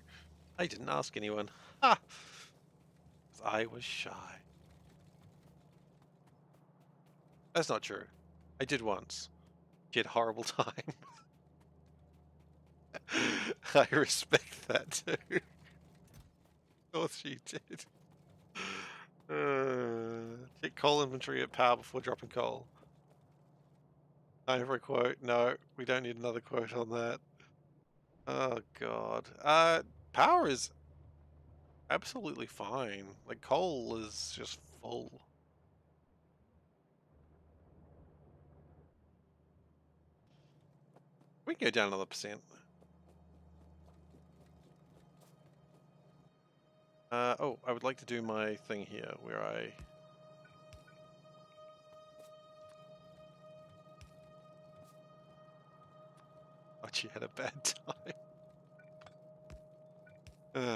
I didn't ask anyone. Ha! I was shy. That's not true. I did once. She had a horrible time. I respect that too. Of course she did. Check coal inventory at power before dropping coal. Time for a quote. No, we don't need another quote on that. Oh god. Power is absolutely fine. Like, coal is just full. We can go down another percent. Oh, I would like to do my thing here where I... Oh, she had a bad time. Anyway.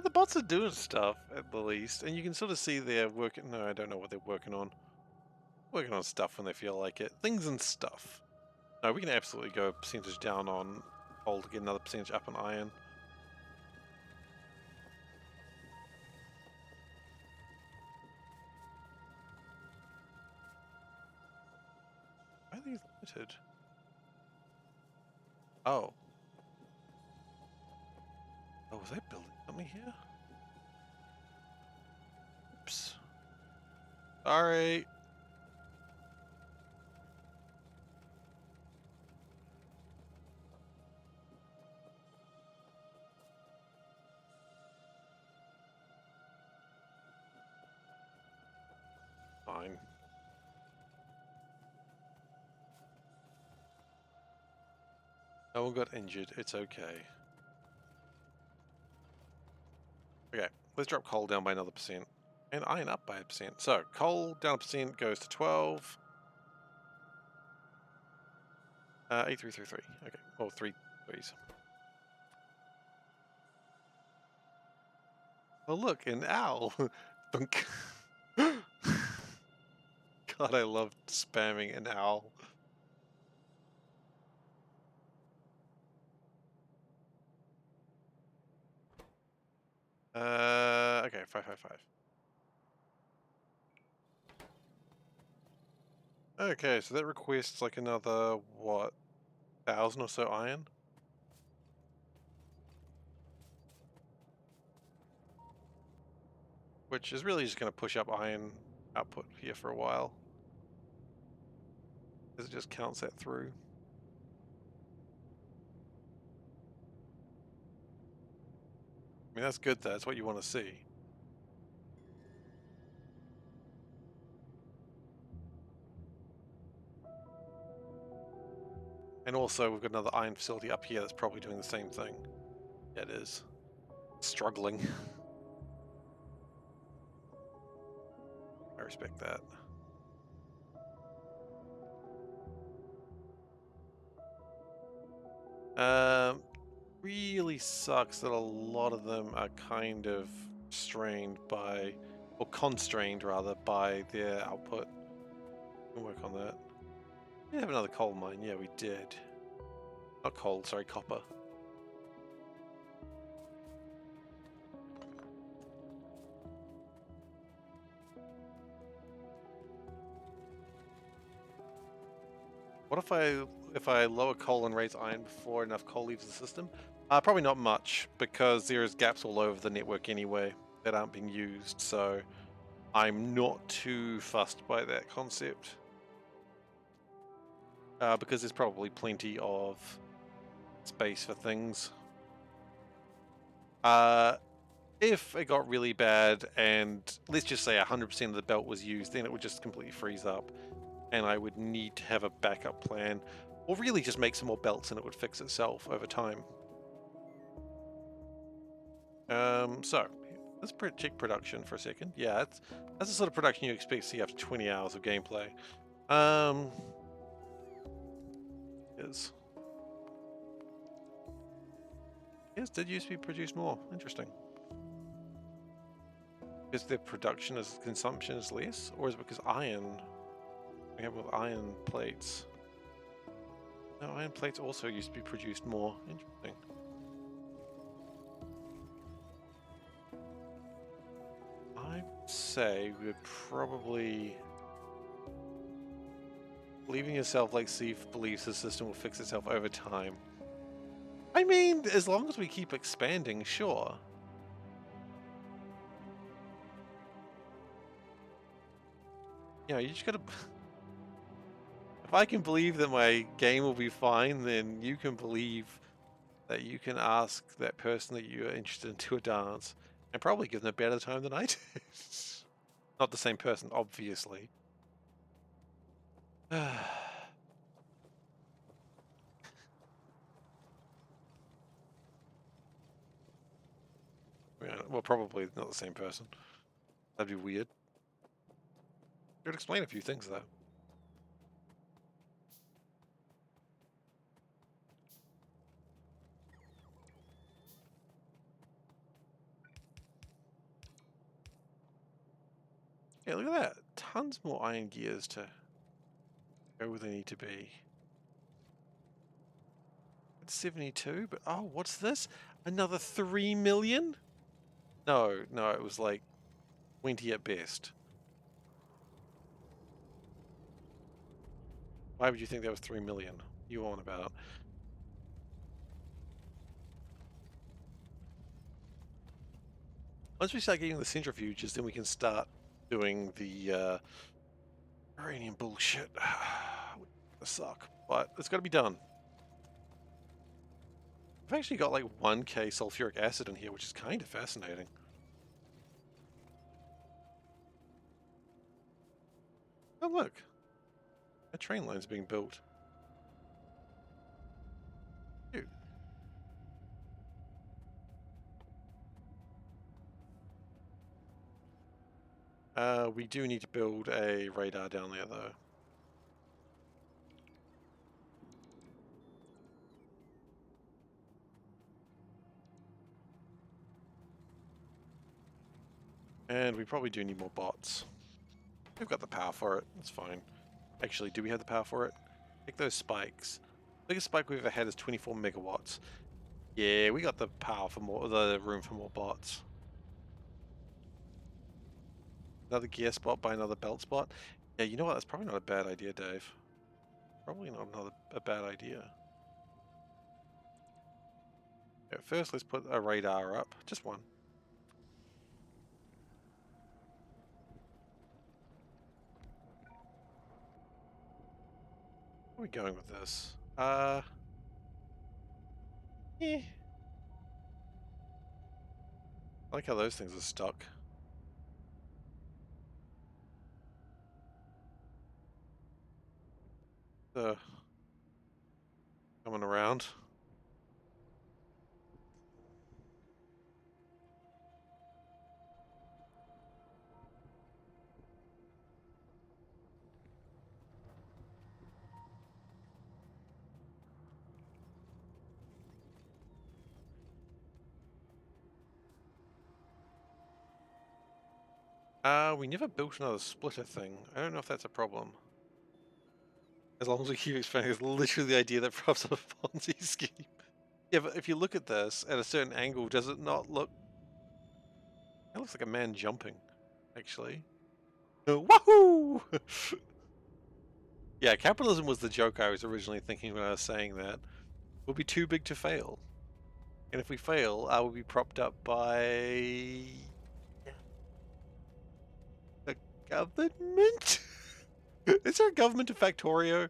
The bots are doing stuff, at the least, and you can sort of see they're working... No, I don't know what they're working on. Working on stuff when they feel like it. Things and stuff. No, we can absolutely go a percentage down on coal to get another percentage up on iron. Why are these limited? Oh. Oh, was I building something here? Oops. Sorry. Fine. No one got injured. It's okay. Okay, let's drop coal down by another percent. And iron up by a percent. So, coal down a percent goes to 12. 8333. Okay, well, 3 threes. Oh, look, an owl. Thunk. God, I love spamming an owl. Okay, 555. Okay, so that requests like another, what, 1,000 or so iron? Which is really just going to push up iron output here for a while. Because it just counts that through. I mean, that's good though, that's what you want to see. And also we've got another iron facility up here that's probably doing the same thing. Yeah, it is. Struggling. I respect that. Really sucks that a lot of them are kind of strained by, or constrained rather, by their output. We can work on that. We have another coal mine. Yeah, we did. Not coal, sorry, copper. What if I lower coal and raise iron before enough coal leaves the system? Probably not much, because there's gaps all over the network anyway that aren't being used, so I'm not too fussed by that concept. Because there's probably plenty of space for things. If it got really bad and let's just say 100% of the belt was used, then it would just completely freeze up and I would need to have a backup plan, or really just make some more belts and it would fix itself over time. So let's check production for a second. Yeah, that's the sort of production you expect to see after 20 hours of gameplay. Yes, did used to be produced more. Interesting. Is their production as consumption is less, or is it because iron? We have with iron plates. No, iron plates also used to be produced more. Interesting. I'd say we would probably believing yourself like Steve believes the system will fix itself over time. I mean, as long as we keep expanding, sure. You know, you just gotta... If I can believe that my game will be fine, then you can believe that you can ask that person that you're interested in to a dance and probably give them a better time than I did. Not the same person, obviously. Yeah, well, probably not the same person. That'd be weird. It would explain a few things, though. Yeah, look at that. Tons more iron gears to go where they need to be. It's 72, but oh, what's this? Another 3 million? No, it was like 20 at best. Why would you think that was 3 million? You on about? Once we start getting the centrifuges, then we can start doing the uranium bullshit. Suck, but it's got to be done. I've actually got like 1k sulfuric acid in here, which is kind of fascinating. Oh look, a train line's being built. Cute. We do need to build a radar down there though. And we probably do need more bots. We've got the power for it, it's fine. Actually, do we have the power for it? Take those spikes. Biggest spike we've ever had is 24 megawatts. Yeah, we got the power for more, the room for more bots. Another gear spot by another belt spot. Yeah, you know what? That's probably not a bad idea, Dave. Probably not a bad idea. Yeah, first, let's put a radar up. Just one. Where are we going with this? Eh. I like how those things are stuck. coming around. We never built another splitter thing. I don't know if that's a problem. As long as we keep expanding, it's literally the idea that props up a Ponzi scheme. Yeah, but if you look at this at a certain angle, does it not look... It looks like a man jumping, actually. Wahoo! Yeah, capitalism was the joke I was originally thinking when I was saying that. We'll be too big to fail. And if we fail, I will be propped up by... the government? Is there a government of Factorio?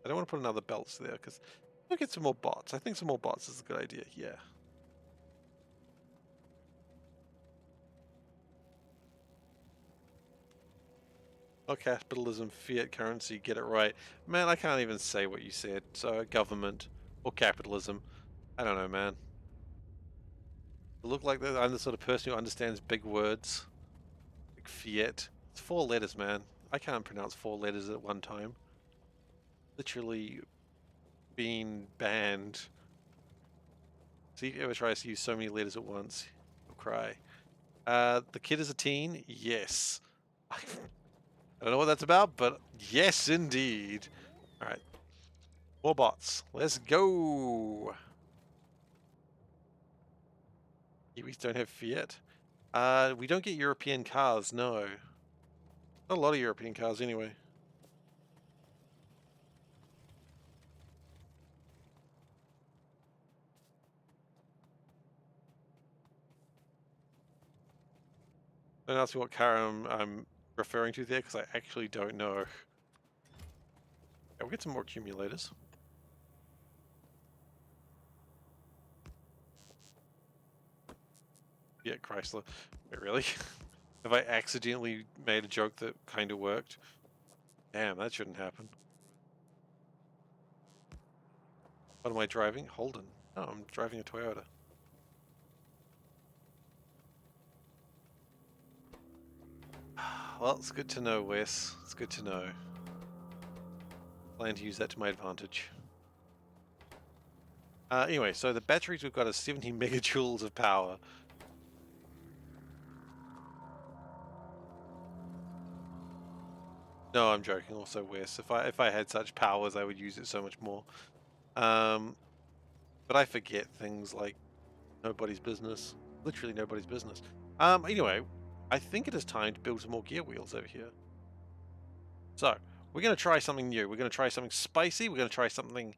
I don't want to put another belts there, because we'll get some more bots. I think some more bots is a good idea, yeah. Oh, capitalism, fiat currency, get it right. Man, I can't even say what you said. So, government or capitalism. I don't know, man. I look like that I'm the sort of person who understands big words. Like fiat. It's 4 letters, man. I can't pronounce 4 letters at one time. Literally being banned. See if you ever tries to use so many letters at once, you'll cry. The kid is a teen? Yes. I don't know what that's about, but yes, indeed. Alright. More bots. Let's go. Kiwis don't have fiat. We don't get European cars, no. Not a lot of European cars, anyway. Don't ask me what car I'm referring to there, because I actually don't know. Yeah, we'll get some more accumulators. Yeah, Chrysler. Wait, really? Have I accidentally made a joke that kind of worked? Damn, that shouldn't happen. What am I driving? Holden. Oh, I'm driving a Toyota. Well, it's good to know, Wes. It's good to know. Plan to use that to my advantage. Anyway, so the batteries we've got are 70 megajoules of power. No, I'm joking. Also, Wes. If I had such powers, I would use it so much more. But I forget things like nobody's business. Literally nobody's business. Anyway, I think it is time to build some more gear wheels over here. So, we're going to try something new. We're going to try something spicy. We're going to try something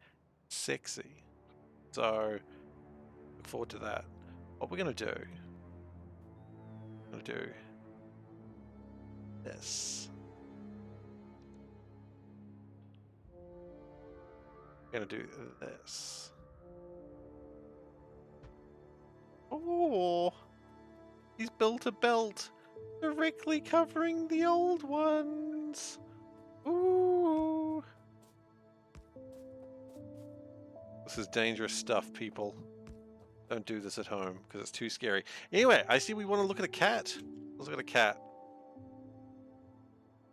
sexy. So, look forward to that. What we're going to do... I'm going to do... this. We're going to do this. Oh! He's built a belt directly covering the old ones. Ooh! This is dangerous stuff, people. Don't do this at home, because it's too scary. Anyway, I see we want to look at a cat. Let's look at a cat.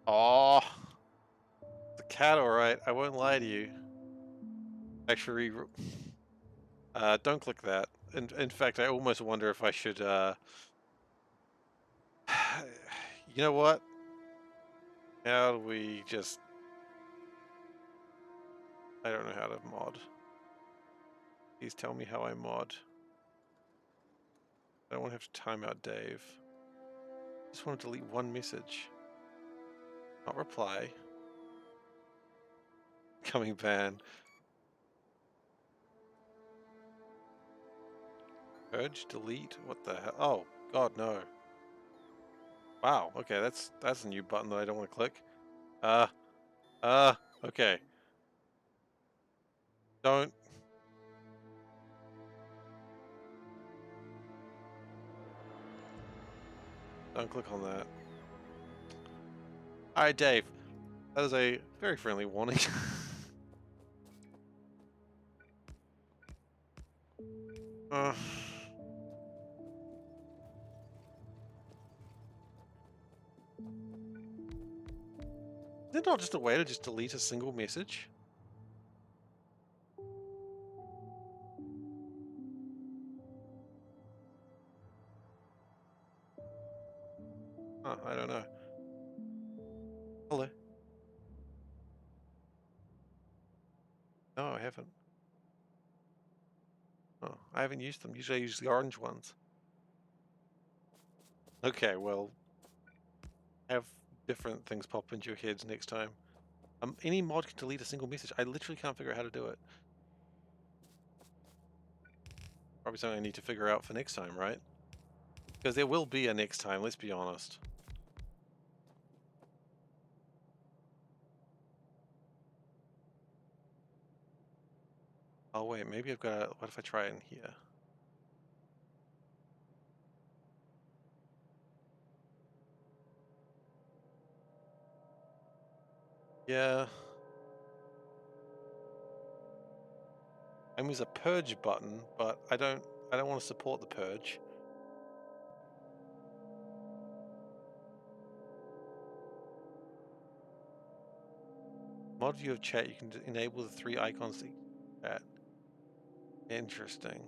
Oh, the cat, alright. I won't lie to you. Actually, don't click that. In fact, I almost wonder if I should, you know what? How do we just... I don't know how to mod. Please tell me how I mod. I don't want to have to time out Dave. I just want to delete one message. Not reply. Coming ban. Purge, delete, what the hell? Oh, God, no. Wow, okay, that's a new button that I don't want to click. Okay. Don't. Don't click on that. Alright, Dave. That is a very friendly warning. Is there not just a way to just delete a single message? I don't know. Hello. No, I haven't. Oh, I haven't used them. Usually I use the orange ones. Okay, well, have different things pop into your heads next time. Any mod can delete a single message. I literally can't figure out how to do it. Probably something I need to figure out for next time, right? Because there will be a next time, let's be honest. Oh wait, maybe I've got, what if I try it in here? Yeah. I use a purge button, but I don't want to support the purge. Mod view of chat, you can enable the 3 icons to chat. Interesting.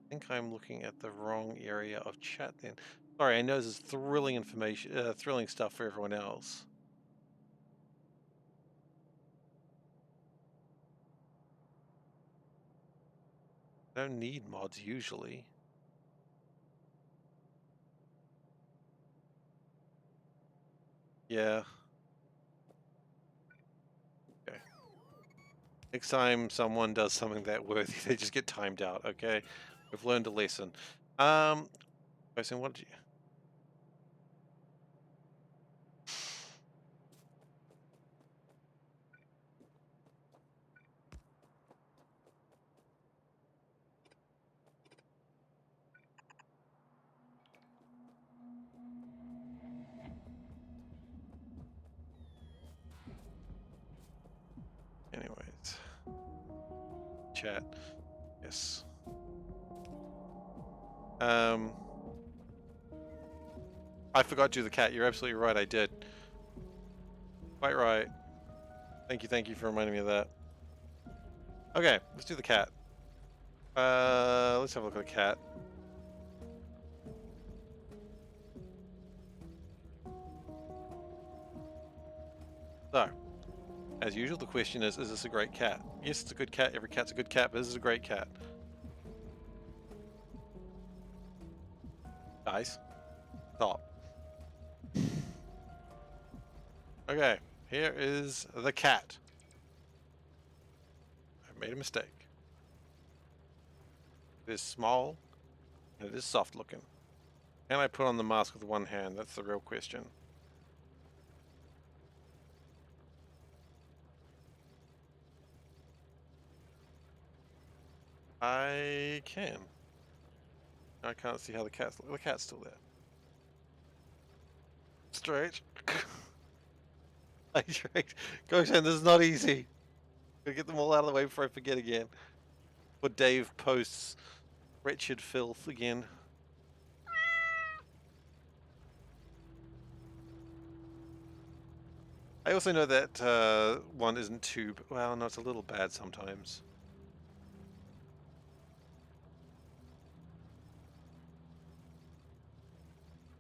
I think I'm looking at the wrong area of chat then. Sorry, I know this is thrilling information, thrilling stuff for everyone else. I don't need mods usually. Yeah. Okay. Next time someone does something that worthy, they just get timed out, okay? We've learned a lesson. Person, what did you... Anyways. Chat. Yes. I forgot to do the cat. You're absolutely right, I did. Quite right. Thank you for reminding me of that. Okay, let's do the cat. Let's have a look at the cat. So, as usual, the question is this a great cat? Yes, it's a good cat. Every cat's a good cat, but this is a great cat. Guys, stop. Okay, here is the cat. I made a mistake. It is small, and it is soft looking. Can I put on the mask with one hand? That's the real question. I can. I can't see how the cat's... The cat's still there. Straight. Hydrate. Gosh, and this is not easy. Gotta get them all out of the way before I forget again. Or Dave posts wretched filth again. I also know that one isn't too... Well, no, it's a little bad sometimes.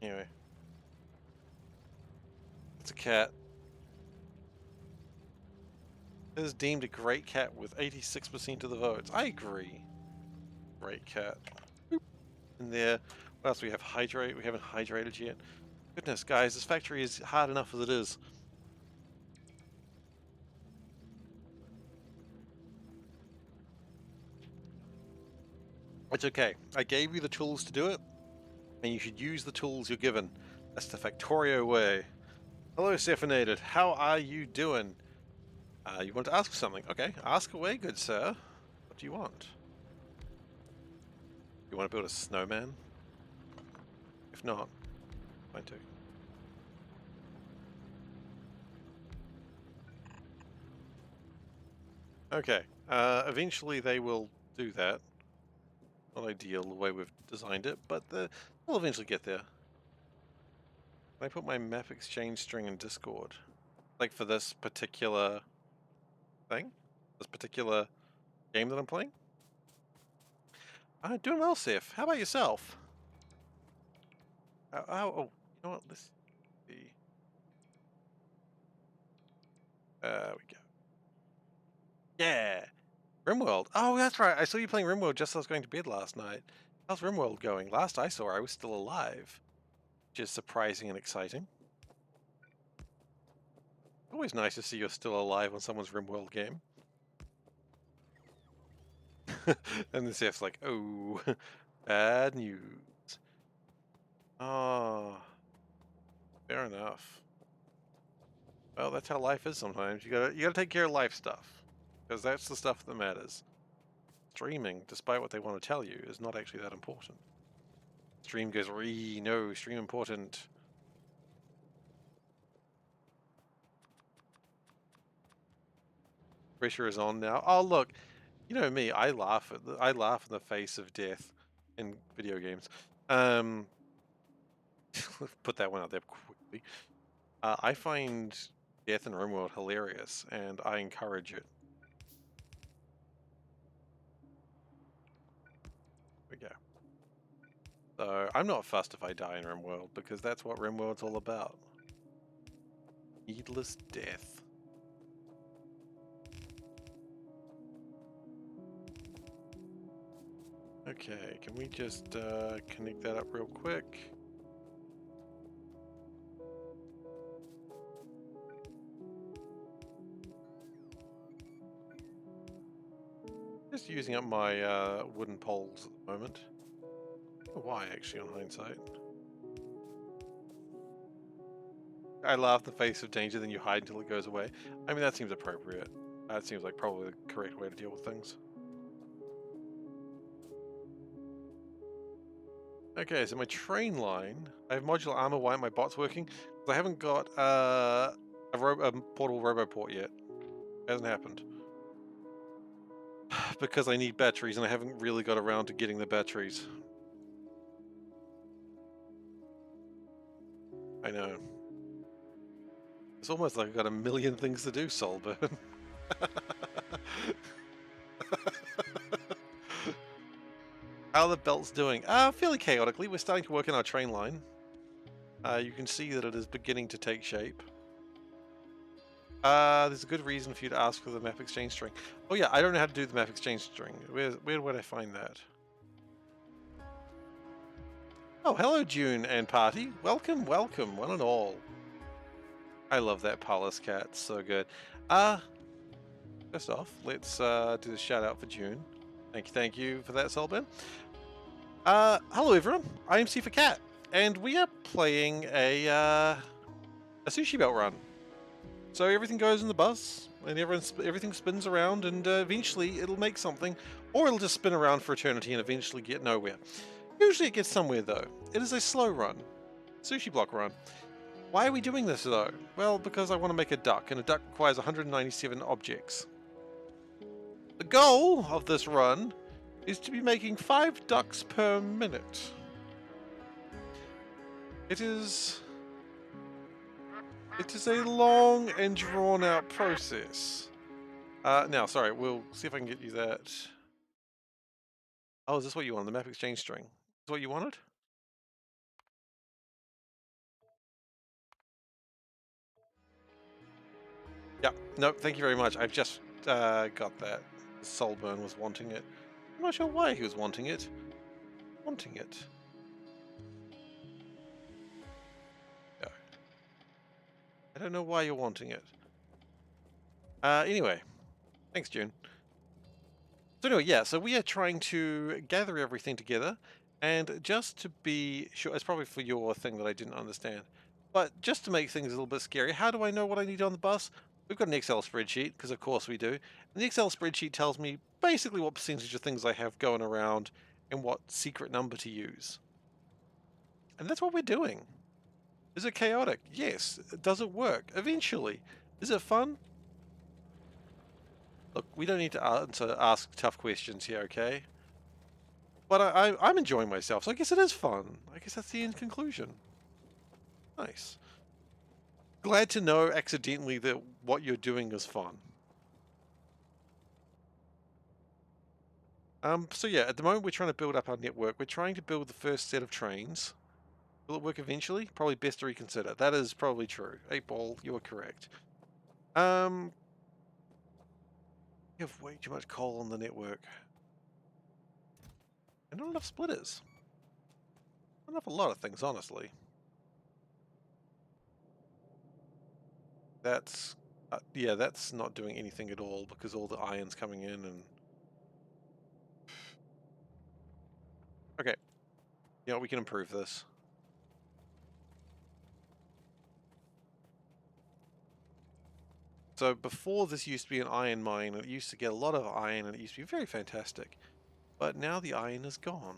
Anyway. It's a cat. It is deemed a great cat with 86% of the votes. I agree. Great cat. In there. What else? We have hydrate. We haven't hydrated yet. Goodness, guys, this factory is hard enough as it is. It's okay. I gave you the tools to do it, and you should use the tools you're given. That's the Factorio way. Hello, SeiferKatt. How are you doing? You want to ask something? Okay, ask away, good sir. What do you want? You want to build a snowman? If not, fine too. Okay, Eventually they will do that. Not ideal the way we've designed it, but they'll eventually get there. Can I put my map exchange string in Discord? Like for this particular thing? This particular game that I'm playing? Doing well, Sif. How about yourself? Oh, you know what? Let's see. We go. Yeah! RimWorld. Oh, that's right. I saw you playing RimWorld just as I was going to bed last night. How's RimWorld going? Last I saw, I was still alive. Which is surprising and exciting. Always nice to see you're still alive on someone's RimWorld game. And the Sif's like, oh, bad news. Oh, fair enough. Well, that's how life is sometimes. You gotta take care of life stuff, because that's the stuff that matters. Streaming, despite what they want to tell you, is not actually that important. Stream goes, no, stream important. Pressure is on now. Oh look, you know me, I laugh in the face of death in video games. Put that one out there quickly. I find death in RimWorld hilarious, and I encourage it. There we go. So I'm not fussed if I die in RimWorld, because that's what RimWorld's all about. Needless death. Okay, can we just connect that up real quick? Just using up my wooden poles at the moment. I don't know why, actually, on hindsight. I laugh the face of danger, then you hide until it goes away. I mean, that seems appropriate. That seems like probably the correct way to deal with things. Okay, so my train line, I have modular armor. Why aren't my bots working? I haven't got a portable roboport yet. It hasn't happened. Because I need batteries, and I haven't really got around to getting the batteries. I know. It's almost like I've got a million things to do, Solburn. How are the belts doing? Fairly chaotically. We're starting to work on our train line. You can see that it is beginning to take shape. There's a good reason for you to ask for the map exchange string. Oh yeah, I don't know how to do the map exchange string. Where would I find that? Oh, hello June and party. Welcome, welcome, one and all. I love that Palace cat, so good. First off, let's do the shout out for June. Thank you for that, Solben. Hello everyone, I am SeiferKatt, and we are playing a sushi belt run. So everything goes in the bus, and everything spins around, and eventually it'll make something, or it'll just spin around for eternity and eventually get nowhere. Usually it gets somewhere though. It is a slow run. Sushi block run. Why are we doing this though? Well, because I want to make a duck, and a duck requires 197 objects. The goal of this run is to be making 5 ducks per minute. It is a long and drawn out process. Now, sorry, we'll see if I can get you that. Oh, is this what you wanted? The map exchange string. Is this what you wanted? Yeah, no, thank you very much. I've just got that. Solburn was wanting it. I'm not sure why he was wanting it. Wanting it. Yeah. I don't know why you're wanting it. Anyway, thanks, June. So anyway, yeah, so we are trying to gather everything together, and just to be sure, it's probably for your thing that I didn't understand, but just to make things a little bit scary, how do I know what I need on the bus? We've got an Excel spreadsheet, because of course we do, and the Excel spreadsheet tells me basically what percentage of things I have going around and what secret number to use. And that's what we're doing. Is it chaotic? Yes. Does it work? Eventually. Is it fun? Look, we don't need to ask tough questions here, okay? But I'm enjoying myself, so I guess it is fun. I guess that's the end conclusion. Nice. Glad to know accidentally that what you're doing is fun. So yeah, at the moment we're trying to build up our network. We're trying to build the first set of trains. Will it work eventually? Probably best to reconsider. That is probably true. 8-ball, you are correct. We have way too much coal on the network. And not enough splitters. Not enough a lot of things, honestly. That's... yeah, that's not doing anything at all because all the iron's coming in and... Okay. You know, we can improve this. So before this used to be an iron mine, and it used to get a lot of iron, and it used to be very fantastic. But now the iron is gone.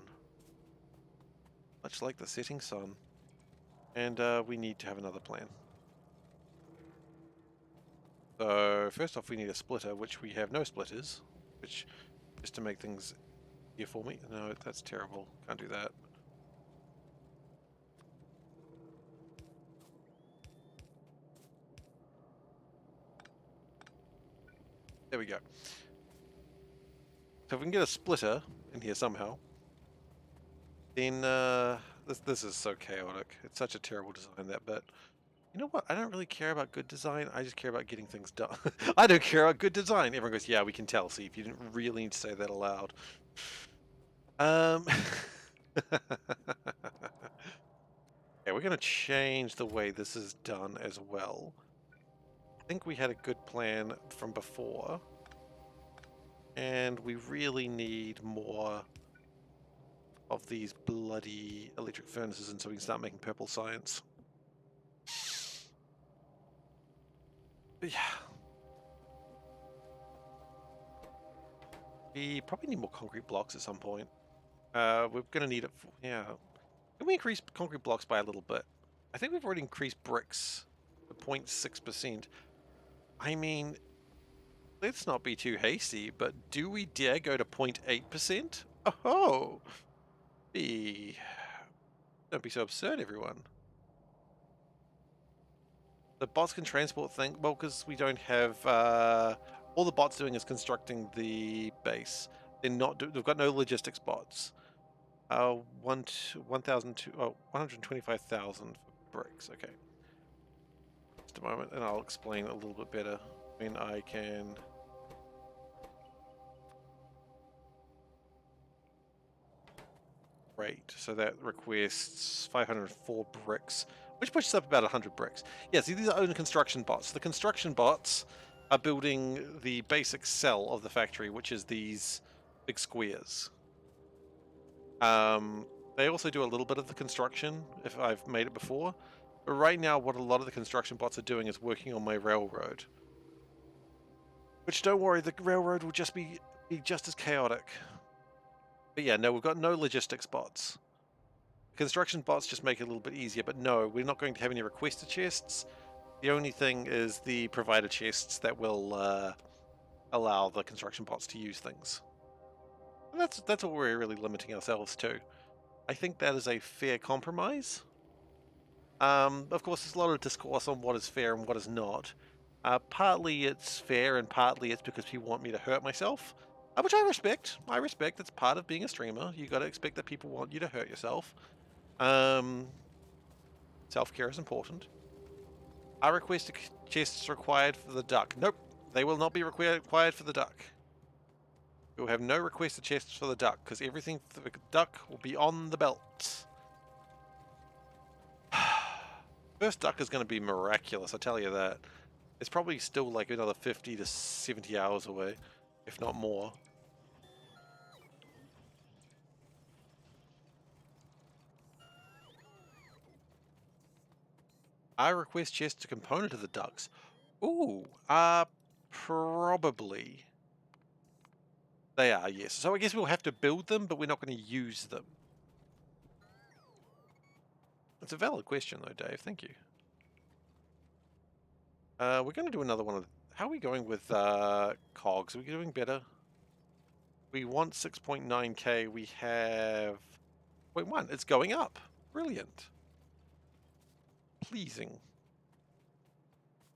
Much like the setting sun. And we need to have another plan. So first off we need a splitter, which we have no splitters. Which, just to make things easier for me. No, that's terrible. Can't do that. There we go. So if we can get a splitter in here somehow, then this is so chaotic. It's such a terrible design, that bit. You know what? I don't really care about good design. I just care about getting things done. I don't care about good design. Everyone goes, yeah, we can tell. See, if you didn't really need to say that aloud. Okay, we're going to change the way this is done as well. I think we had a good plan from before. And we really need more of these bloody electric furnaces, and so we can start making purple science. But yeah. We probably need more concrete blocks at some point. We're going to need it for, yeah. Can we increase concrete blocks by a little bit? I think we've already increased bricks to 0.6%. I mean, let's not be too hasty, but do we dare go to 0.8%? Oh! Don't be so absurd, everyone. The bots can transport things, well, because we don't have, all the bots doing is constructing the base. They're not, they've got no logistics bots. 125,000 for bricks, okay. Just a moment, and I'll explain a little bit better when I can... Great, so that requests 504 bricks, which pushes up about 100 bricks. Yeah, see, these are only construction bots. The construction bots are building the basic cell of the factory, which is these big squares. They also do a little bit of the construction, if I've made it before. But right now, what a lot of the construction bots are doing is working on my railroad. Which, don't worry, the railroad will just be just as chaotic. But yeah, no, we've got no logistics bots. Construction bots just make it a little bit easier, but no, we're not going to have any requester chests. The only thing is the provider chests that will allow the construction bots to use things. And that's what we're really limiting ourselves to. I think that is a fair compromise. Of course, there's a lot of discourse on what is fair and what is not. Partly it's fair, and partly it's because people want me to hurt myself, which I respect. I respect. It's part of being a streamer. You got to expect that people want you to hurt yourself. Self-care is important. Are request chests required for the duck? Nope, they will not be required for the duck. We will have no requested chests for the duck, because everything for the duck will be on the belt. First duck is going to be miraculous, I tell you that. It's probably still like another 50 to 70 hours away, if not more. I request chests a component of the ducks. Ooh, probably. They are, yes. So I guess we'll have to build them, but we're not going to use them. It's a valid question though, Dave. Thank you. We're going to do another one of... How are we going with cogs? Are we doing better? We want 6.9k. We have 0.1. It's going up. Brilliant. Pleasing.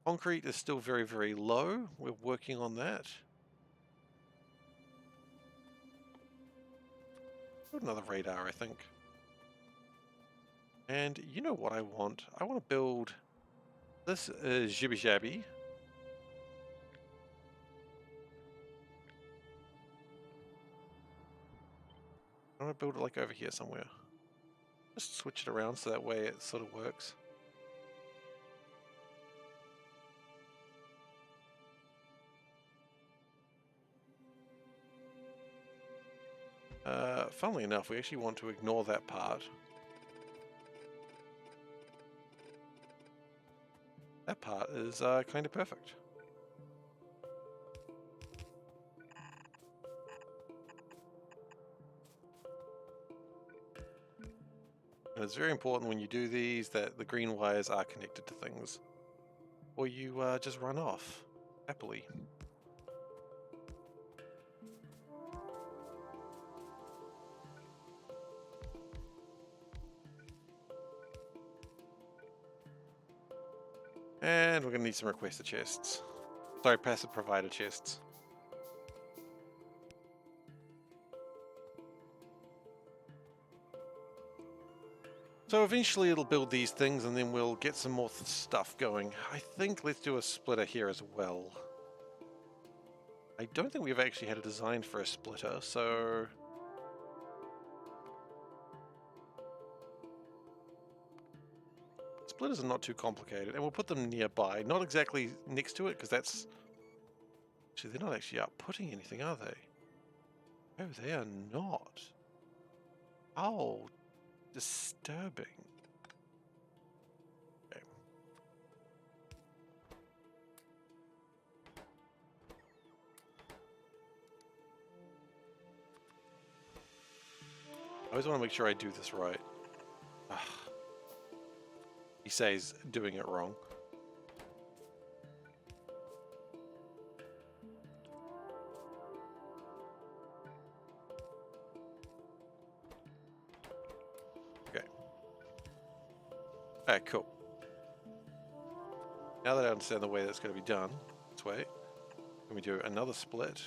Concrete is still very, very low. We're working on that. Another radar, I think. And you know what I want? I want to build... This is Jibby Jabby. I want to build it like over here somewhere. Just switch it around so that way it sort of works. Funnily enough, we actually want to ignore that part. That part is kind of perfect. And it's very important when you do these that the green wires are connected to things, or you just run off happily. And we're going to need some requester chests. Sorry, passive provider chests. So eventually it'll build these things and then we'll get some more stuff going. I think let's do a splitter here as well. I don't think we've actually had a design for a splitter, so... Splitters are not too complicated, and we'll put them nearby. Not exactly next to it, because that's... Actually, they're not actually outputting anything, are they? Oh, they are not. Oh, disturbing. Okay. I always want to make sure I do this right. Ugh. He says doing it wrong. Okay. Alright, cool. Now that I understand the way that's going to be done, this way, let me do another split.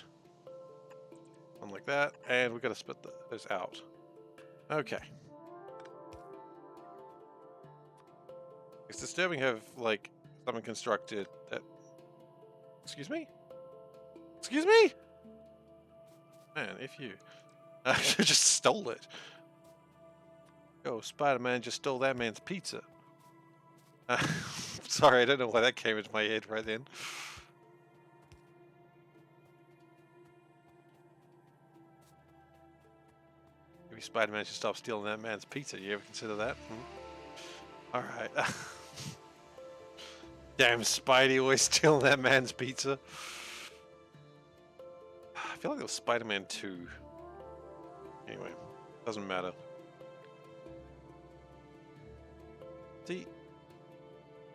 One like that, and we've got to split those out. Okay. It's disturbing to have, like, something constructed that... Excuse me? Excuse me? Man, if you... I just stole it. Oh, Spider-Man just stole that man's pizza. Sorry, I don't know why that came into my head right then. Maybe Spider-Man should stop stealing that man's pizza. You ever consider that? Alright. Damn Spidey always stealing that man's pizza. I feel like it was Spider-Man 2. Anyway, doesn't matter. See,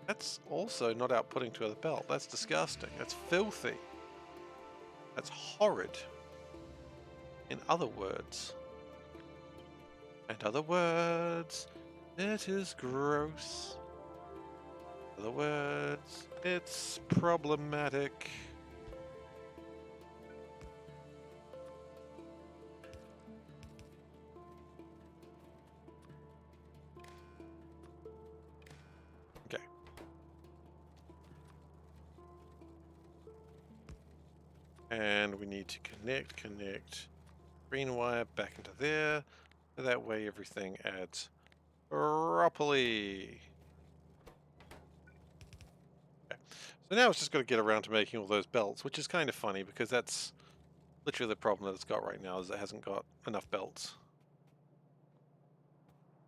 that's also not outputting to the belt. That's disgusting. That's filthy. That's horrid. In other words, it is gross. In other words, it's problematic. Okay. And we need to connect green wire back into there. So that way everything adds properly. Okay. So now it's just got to get around to making all those belts, which is kind of funny because that's literally the problem that it's got right now, is it hasn't got enough belts.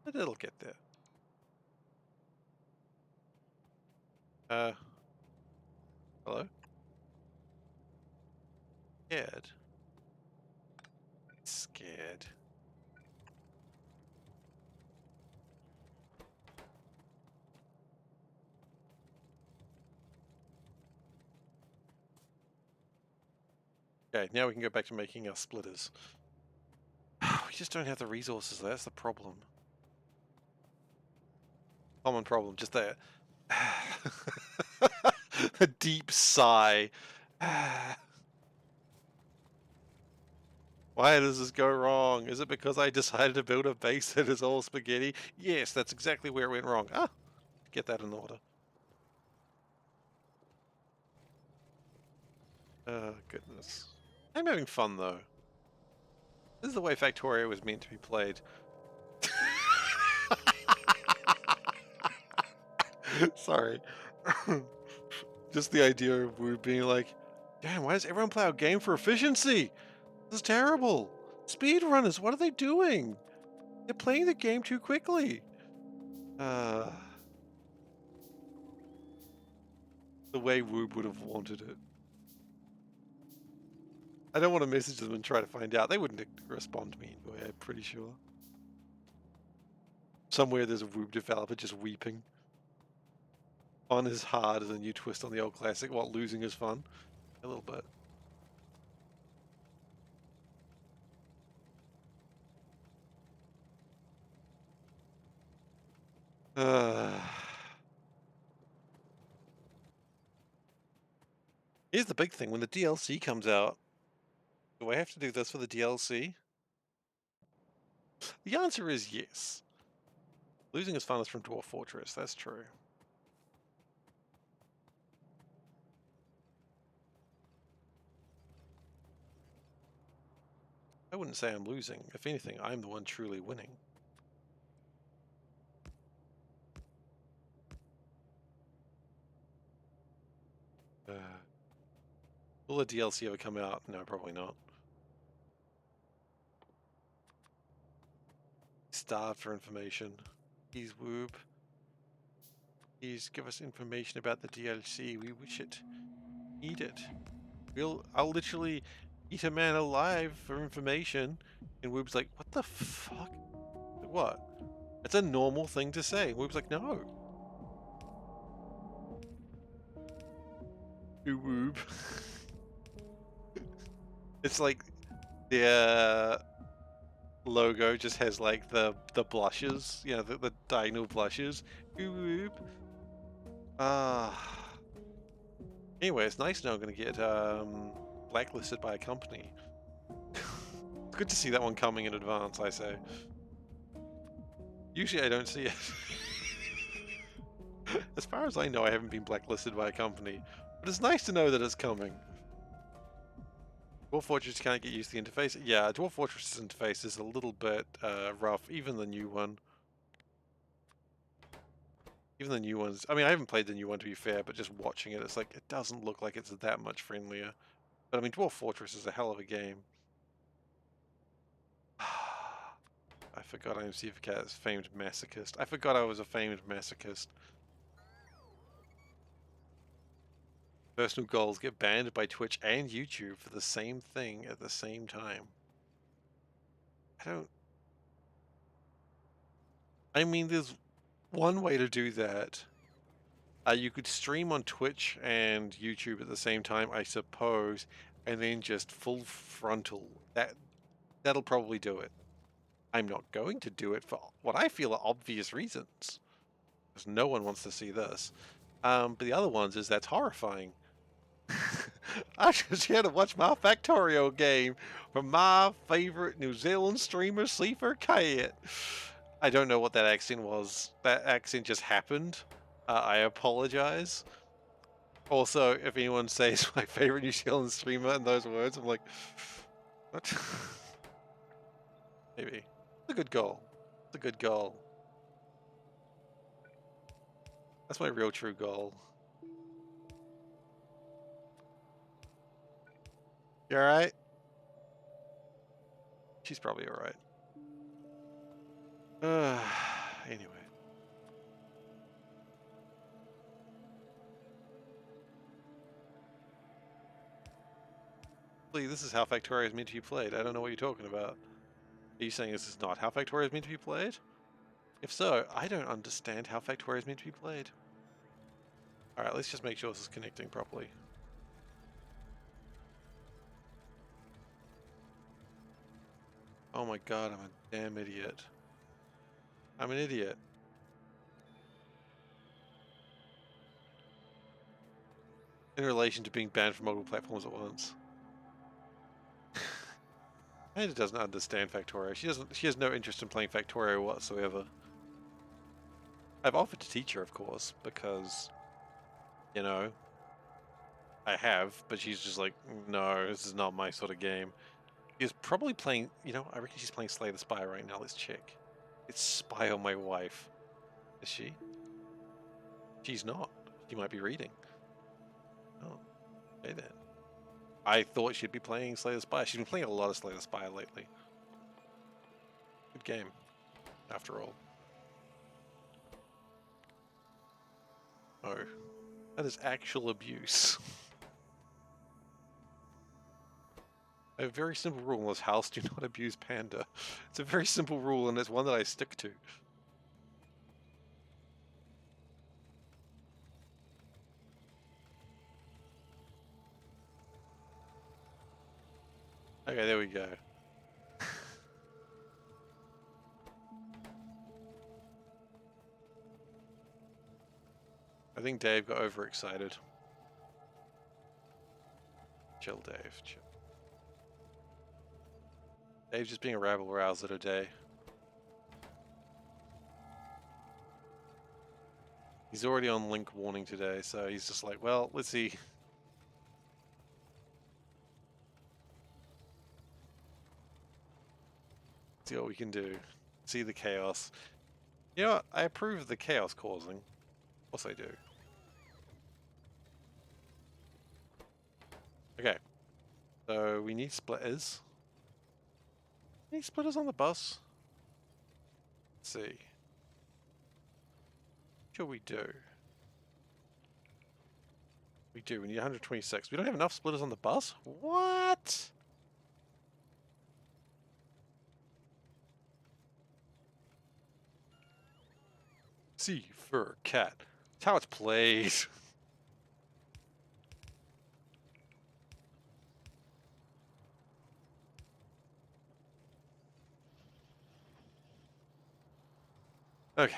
But it'll get there. Hello? Scared. Okay, now we can go back to making our splitters. We just don't have the resources, that's the problem. Common problem, just there. A deep sigh. Why does this go wrong? Is it because I decided to build a base that is all spaghetti? Yes, that's exactly where it went wrong. Ah, get that in order. Oh, goodness. I'm having fun, though. This is the way Factorio was meant to be played. Sorry. Just the idea of we being like, damn, why does everyone play our game for efficiency? This is terrible. Speedrunners, what are they doing? They're playing the game too quickly. The way Woob would have wanted it. I don't want to message them and try to find out. They wouldn't respond to me anyway, I'm pretty sure. Somewhere there's a Woob developer just weeping. Fun is hard is a new twist on the old classic. What, losing is fun? A little bit. Here's the big thing. When the DLC comes out, do I have to do this for the DLC? The answer is yes. Losing is fun is from Dwarf Fortress. That's true. I wouldn't say I'm losing. If anything, I'm the one truly winning. Will the DLC ever come out? No, probably not. Starved for information. Please, Woob. Please give us information about the DLC. We wish it. Eat it. I'll literally eat a man alive for information. And Woob's like, what the fuck? Like, what? It's a normal thing to say. Woob's like, no. Woob. It's like their logo just has like the blushes, you know, the diagonal blushes. Whoop. Anyway, it's nice to know I'm going to get blacklisted by a company. It's good to see that one coming in advance, I say. Usually I don't see it. As far as I know, I haven't been blacklisted by a company, but it's nice to know that it's coming. Dwarf Fortress can't get used to the interface. Yeah, Dwarf Fortress's interface is a little bit rough, even the new one. Even the new ones. I mean, I haven't played the new one to be fair, but just watching it, it's like, it doesn't look like it's that much friendlier. But I mean, Dwarf Fortress is a hell of a game. I forgot I'm SeiferKatt's famed masochist. I forgot I was a famed masochist. Personal goals get banned by Twitch and YouTube for the same thing at the same time. I mean, there's one way to do that. You could stream on Twitch and YouTube at the same time, I suppose, and then just full frontal. That'll probably do it. I'm not going to do it for what I feel are obvious reasons, because no one wants to see this. But the other ones is that's horrifying. I just had to watch my Factorio game from my favorite New Zealand streamer, SeiferKatt. I don't know what that accent was. That accent just happened. I apologize. Also, if anyone says my favorite New Zealand streamer in those words, I'm like, what? Maybe. It's a good goal. It's a good goal. That's my real true goal. You alright? She's probably alright. Anyway. This is how Factorio is meant to be played. I don't know what you're talking about. Are you saying this is not how Factorio is meant to be played? If so, I don't understand how Factorio is meant to be played. Alright, let's just make sure this is connecting properly. Oh my god, I'm a damn idiot. I'm an idiot. In relation to being banned from multiple platforms at once. Amanda doesn't understand Factorio. She has no interest in playing Factorio whatsoever. I've offered to teach her, of course, because, you know, I have, but she's just like, no, this is not my sort of game. She's probably playing, you know, I reckon she's playing Slay the Spy right now. Let's check. It's Spy on My Wife. Is she? She's not. She might be reading. Oh, okay then. I thought she'd be playing Slay the Spy. She's been playing a lot of Slay the Spy lately. Good game, after all. Oh, that is actual abuse. A very simple rule in this house: do not abuse Panda. It's a very simple rule, and it's one that I stick to. Okay, there we go. I think Dave got overexcited. Chill, Dave. Chill. Dave's just being a rabble-rouser today. He's already on link warning today, so he's just like, well, let's see. See what we can do. See the chaos. You know what? I approve of the chaos causing. Of course I do. Okay. So we need splitters. Any splitters on the bus? Let's see. Sure we do. We do. We need 126. We don't have enough splitters on the bus? What? SeiferKatt. That's how it's played. Okay.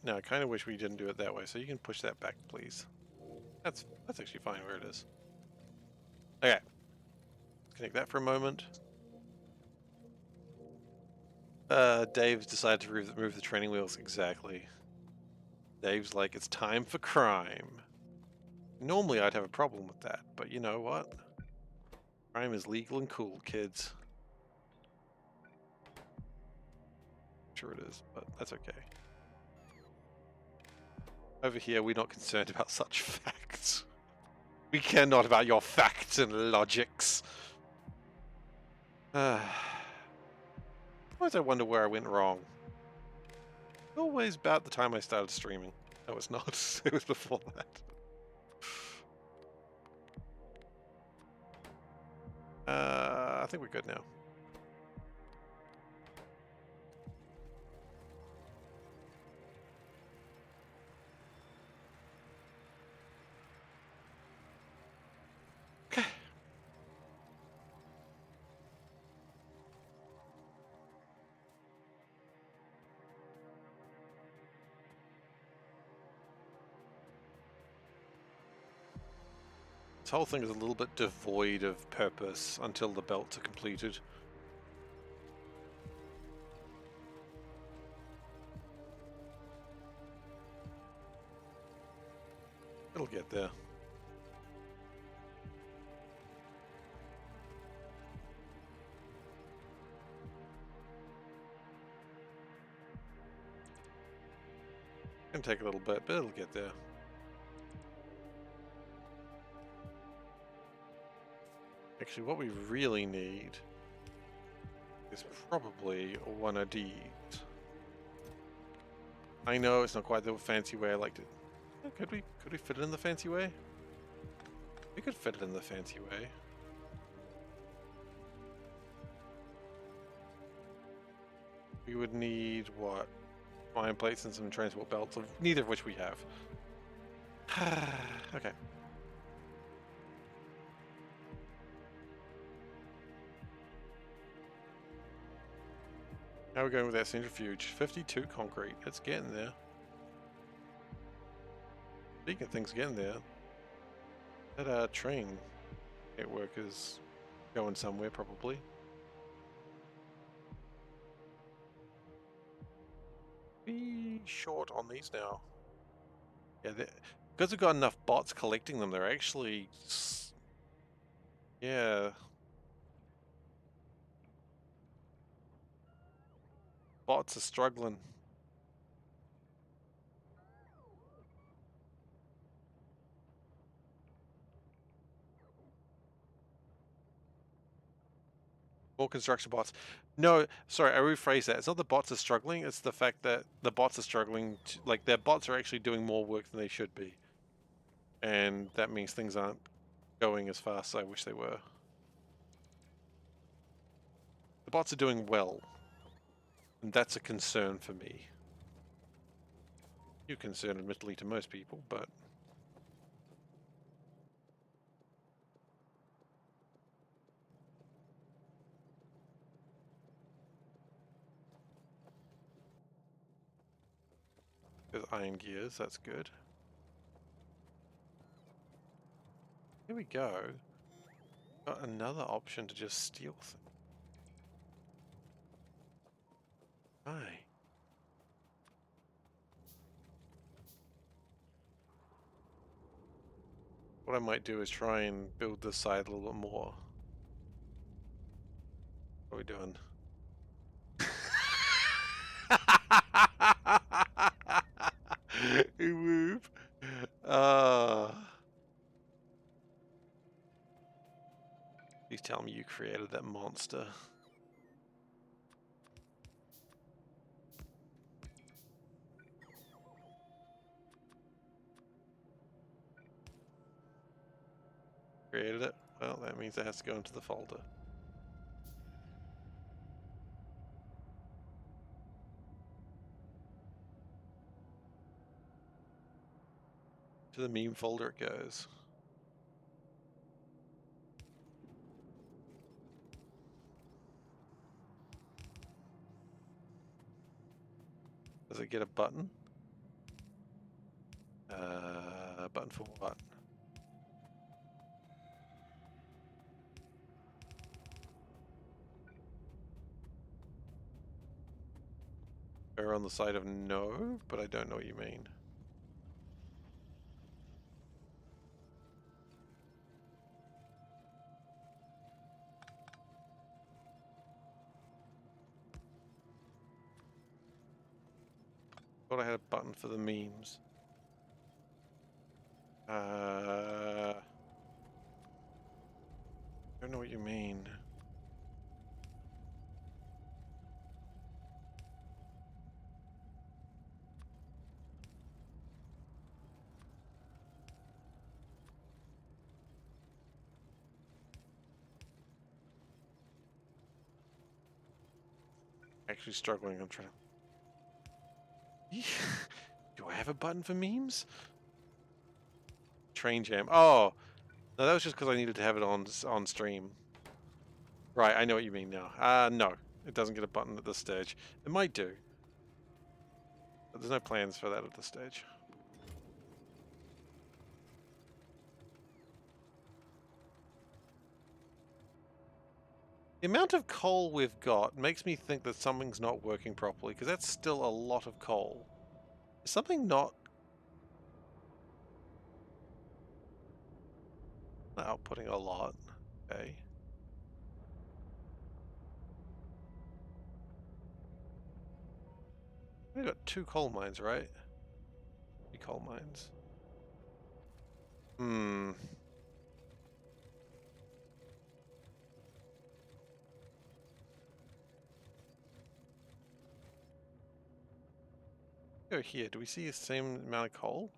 No, I kind of wish we didn't do it that way, so you can push that back, please. That's actually fine where it is. Okay. Connect that for a moment. Dave's decided to remove the training wheels. Exactly. Dave's like, it's time for crime. Normally I'd have a problem with that, but you know what? Crime is legal and cool, kids. Sure it is, but that's okay. Over here, we're not concerned about such facts. We care not about your facts and logics. Sometimes I wonder where I went wrong. Always about the time I started streaming. No, it's not. It was before that. I think we're good now. Okay. This whole thing is a little bit devoid of purpose until the belts are completed. It'll get there. Gonna take a little bit, but it'll get there. Actually, what we really need is probably one of these. I know it's not quite the fancy way I liked it. Could we fit it in the fancy way? We could fit it in the fancy way. We would need what? iron plates and some transport belts, of neither of which we have. Okay. How are we going with that centrifuge? 52 concrete. It's getting there. Speaking of things getting there, that train network is going somewhere probably. Be short on these now. Yeah, because we've got enough bots collecting them, they're actually... Yeah. Bots are struggling. More construction bots. No, sorry, I rephrase that. It's not the bots are struggling, it's the fact that the bots are struggling to, like, their bots are actually doing more work than they should be. And that means things aren't going as fast as I wish they were. The bots are doing well. And that's a concern for me. A concern, admittedly, to most people, but... There's iron gears, that's good. Here we go. Got another option to just steal things. Hi. What I might do is try and build this side a little bit more. What are we doing? Move. Please tell me you created that monster. Created it? Well, that means it has to go into the folder. To the meme folder it goes. Does it get a button? Button for what? We're on the side of no, but I don't know what you mean. Thought I had a button for the memes. I don't know what you mean. Actually struggling, I'm trying to... Do I have a button for memes? Train jam. Oh! No, that was just because I needed to have it on stream. Right, I know what you mean now. No. It doesn't get a button at this stage. It might do. But there's no plans for that at this stage. The amount of coal we've got makes me think that something's not working properly, because that's still a lot of coal. Is something not outputting a lot? Okay. We've got 2 coal mines, right? 3 coal mines. Go here. Do we see the same amount of coal?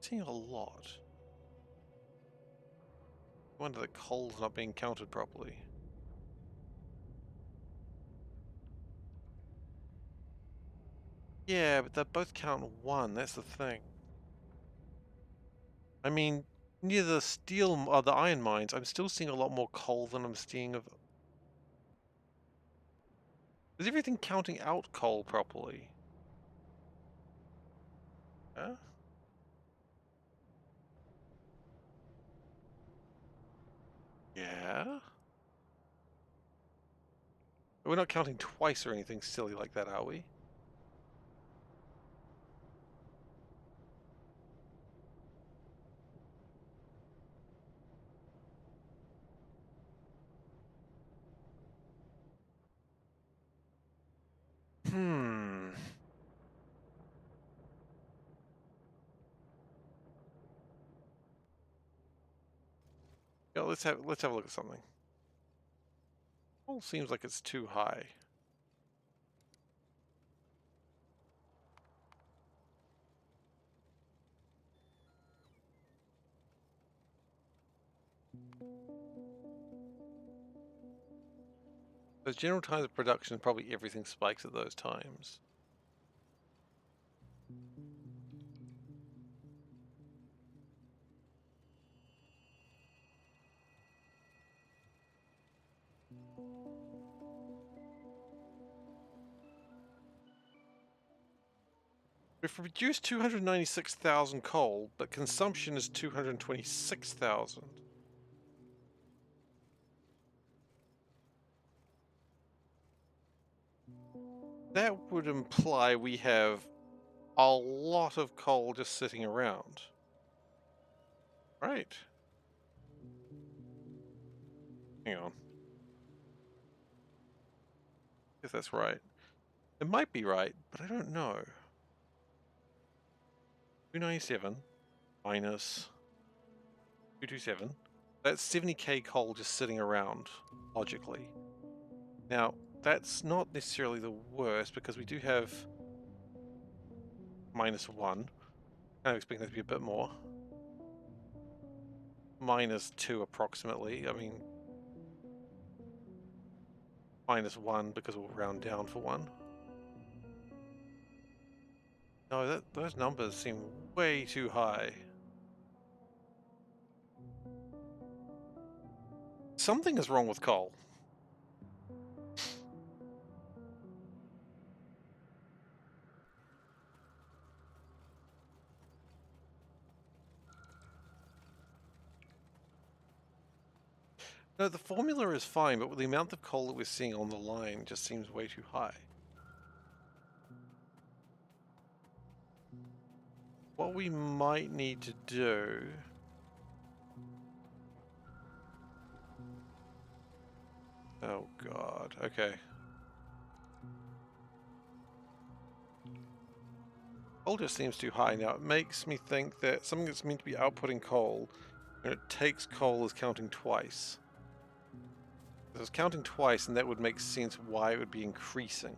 Seeing a lot. I wonder that coal's not being counted properly. Yeah, but they both count 1, that's the thing. I mean, near the steel or the iron mines, I'm still seeing a lot more coal than I'm seeing of... Is everything counting out coal properly? Huh? Yeah? We're not counting twice or anything silly like that, are we? Hmm. Yeah, let's have a look at something. Coal seems like it's too high. Those general times of production, probably everything spikes at those times. We've produced 296,000 coal, but consumption is 226,000. That would imply we have a lot of coal just sitting around. Right. Hang on. If that's right. It might be right, but I don't know. 297 minus 227. That's 70k coal just sitting around, logically. Now, that's not necessarily the worst, because we do have -1. Kind of expecting that to be a bit more. -2 approximately. I mean, -1 because we'll round down for 1. No, those numbers seem way too high. Something is wrong with coal. No, the formula is fine, but with the amount of coal that we're seeing on the line just seems way too high. What we might need to do... Oh god, okay. Coal just seems too high. Now, it makes me think that something that's meant to be outputting coal, and it takes coal is counting twice. If it's counting twice, and that would make sense why it would be increasing.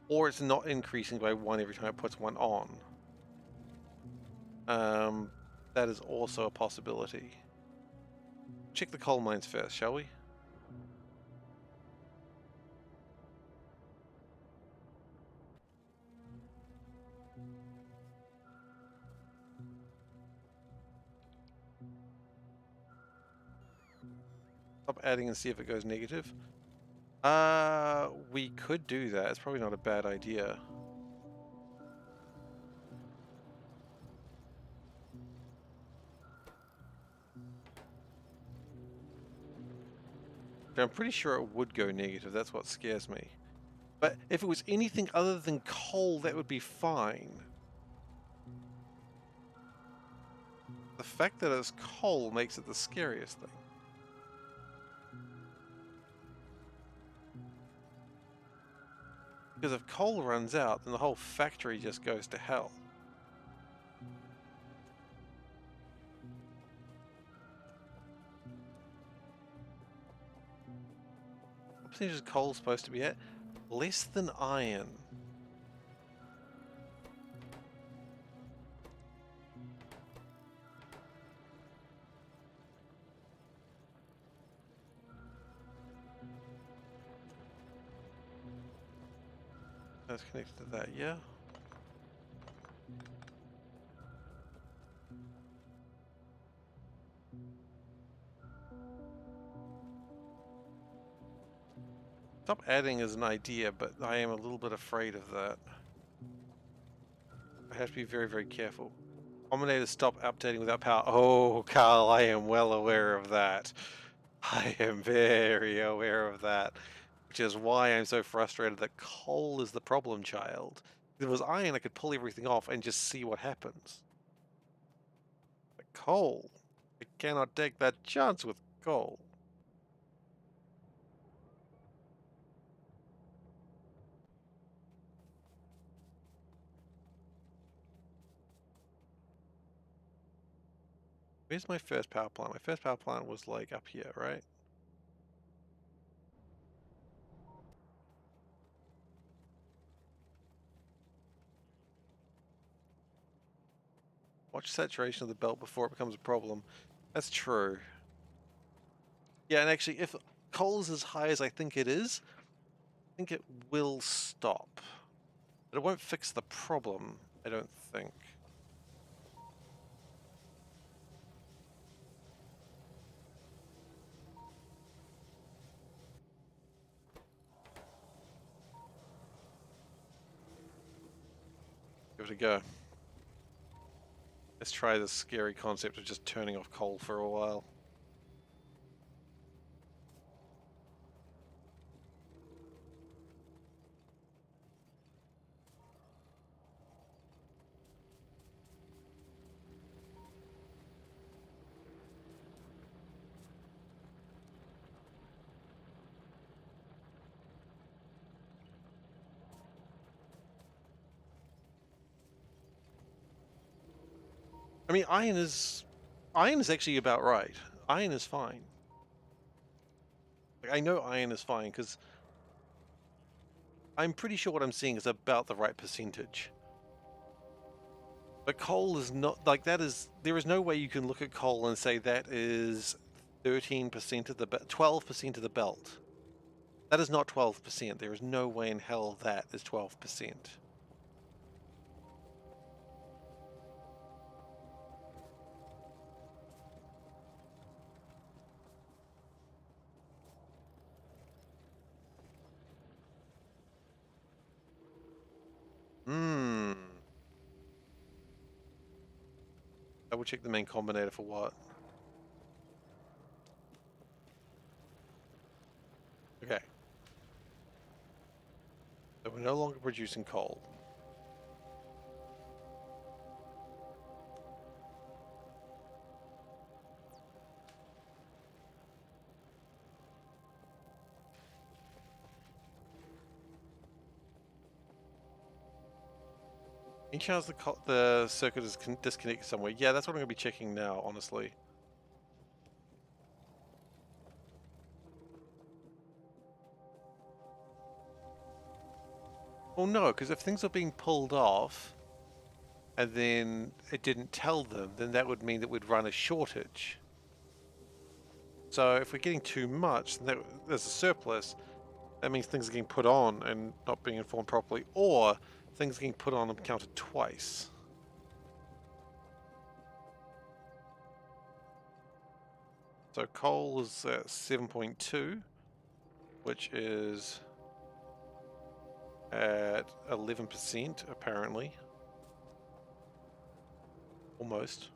Or it's not increasing by 1 every time it puts 1 on. That is also a possibility. Check the coal mines first, shall we? Stop adding and see if it goes negative. We could do that. It's probably not a bad idea. I'm pretty sure it would go negative. That's what scares me. But if it was anything other than coal, that would be fine. The fact that it's coal makes it the scariest thing. Because if coal runs out, then the whole factory just goes to hell. What percentage is coal supposed to be at? Less than iron. That's connected to that, yeah. Stop adding is an idea, but I am a little bit afraid of that. I have to be very, very careful. Combinators stop updating without power. Oh, Carl, I am well aware of that. I am very aware of that, which is why I'm so frustrated that coal is the problem child. If it was iron, I could pull everything off and just see what happens. But coal, I cannot take that chance with coal. Where's my first power plant? My first power plant was like up here, right? Watch saturation of the belt before it becomes a problem. That's true. Yeah, and actually, if coal is as high as I think it is, I think it will stop. But it won't fix the problem, I don't think. Give it a go. Let's try this scary concept of just turning off coal for a while. I mean, iron is actually about right. Iron is fine. Like, I know iron is fine because I'm pretty sure what I'm seeing is about the right percentage. But coal is not like that. There is no way you can look at coal and say that is 13% of the 12% of the belt. That is not 12%. There is no way in hell that is 12%. Hmm. Double check the main combinator for what? Okay. So we're no longer producing coal. Any chance the circuit is disconnected somewhere? Yeah, that's what I'm going to be checking now, honestly. Well, no, because if things are being pulled off and then it didn't tell them, then that would mean that we'd run a shortage. So if we're getting too much, then there's a surplus. That means things are getting put on and not being informed properly, or things are getting put on and counted twice. So coal is at 7.2, which is at 11% apparently. Almost.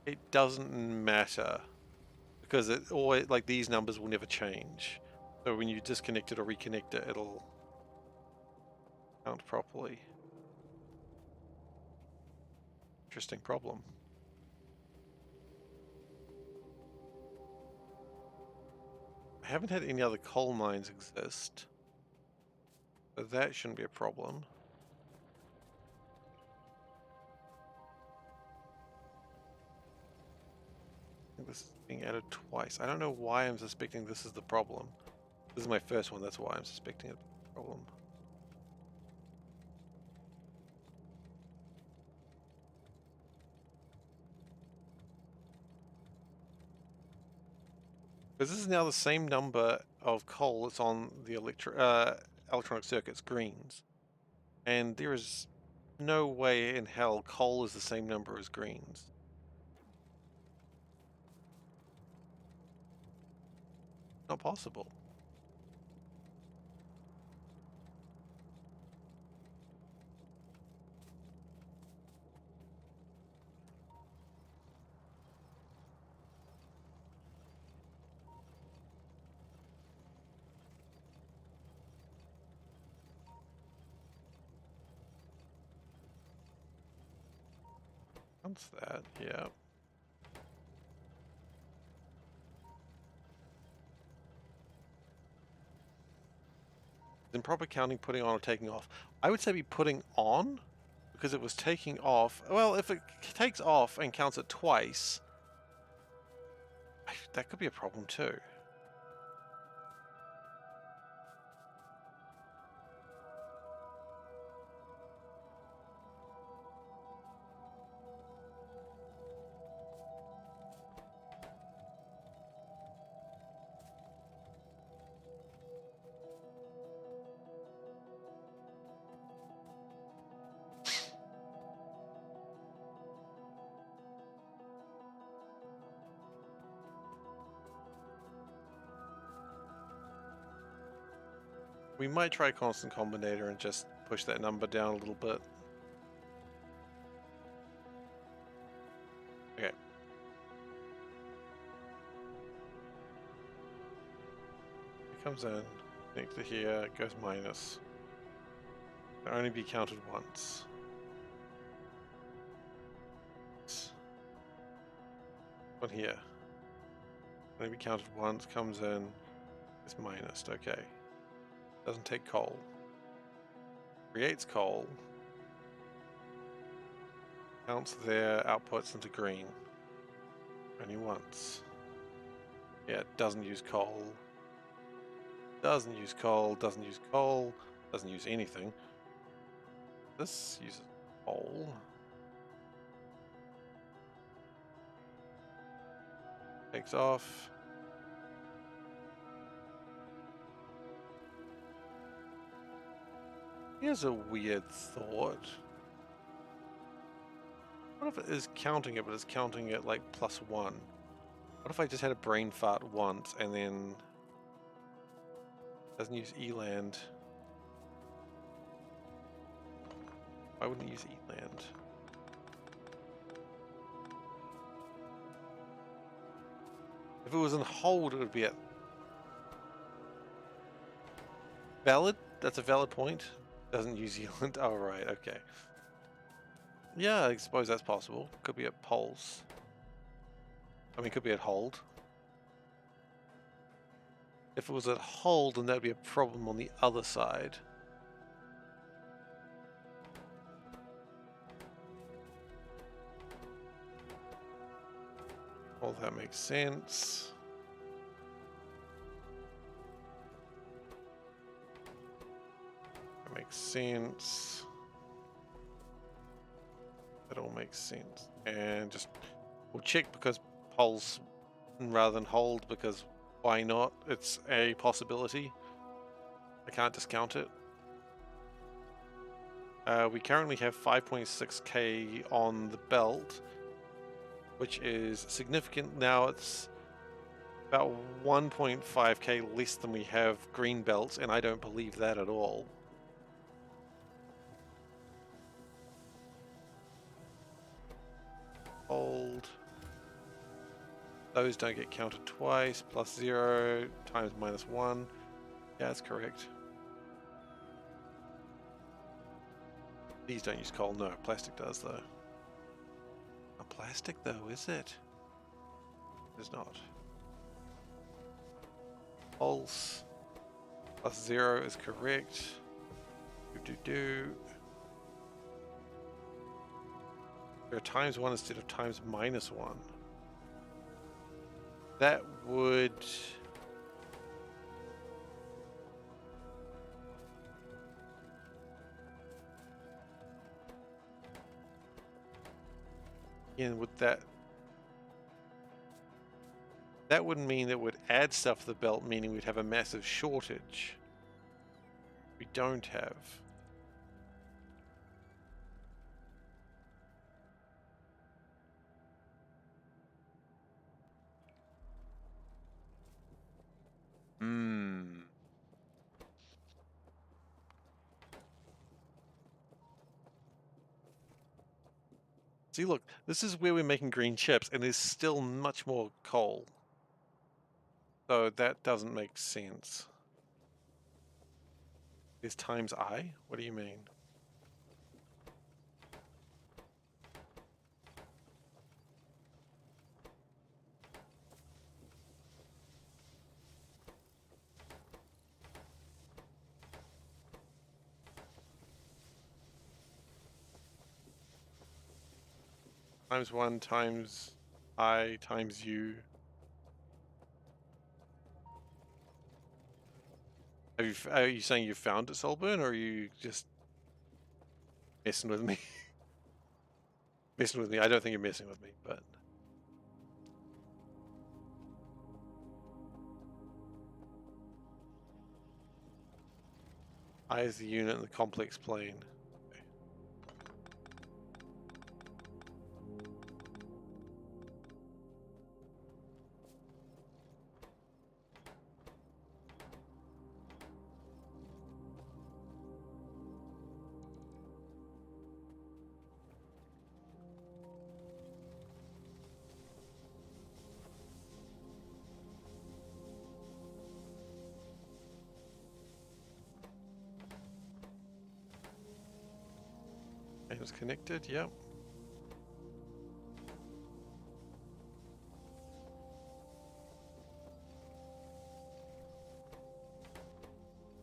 It doesn't matter because it always, like, these numbers will never change. So when you disconnect it or reconnect it, it'll count properly. Interesting problem. I haven't had any other coal mines exist, so that shouldn't be a problem. I think this is being added twice. I don't know why I'm suspecting this is the problem. This is my first one, that's why I'm suspecting it's a problem. Because this is now the same number of coal that's on the electronic circuits greens. And there is no way in hell coal is the same number as greens. Not possible. What's that? Yeah. Improper counting, putting on or taking off. I would say be putting on, because it was taking off. Well, if it takes off and counts it twice, that could be a problem too. We might try constant combinator and just push that number down a little bit. Okay. It comes in, connect to here, it goes minus. Can only be counted once. One here. Only be counted once, comes in, it's minus, okay. Doesn't take coal. Creates coal. Counts their outputs into green. Only once. Yeah, it doesn't use coal. Doesn't use coal, doesn't use coal, doesn't use anything. This uses coal. Takes off. Here's a weird thought. What if it is counting it, but it's counting it like +1? What if I just had a brain fart once and then doesn't use eland? Why wouldn't it use eland? If it was in hold, it would be at valid. That's a valid point. Doesn't use eland. Oh right, okay. Yeah, I suppose that's possible. Could be at pulse. I mean, could be at hold. If it was at hold, then that would be a problem on the other side. Well, that makes sense. That makes sense. That all makes sense. And just, we'll check because pulse rather than hold, because why not? It's a possibility. I can't discount it. We currently have 5.6k on the belt, which is significant. Now it's about 1.5k less than we have green belts, and I don't believe that at all. Hold. Those don't get counted twice. +0 times -1. Yeah, that's correct. These don't use coal. No, plastic does though. Not plastic though, is it? It is not. Pulse. +0 is correct. Do. There are ×1 instead of ×-1. That would... Again, would that That would mean that it would add stuff to the belt, meaning we'd have a massive shortage. We don't have. See, look, this is where we're making green chips, and there's still much more coal. So that doesn't make sense. Is times I? What do you mean? Times 1 times I times U. Are you saying you found it, Solburn, or are you just messing with me? Messing with me? I don't think you're messing with me, but... I is the unit in the complex plane. And it's connected, yep.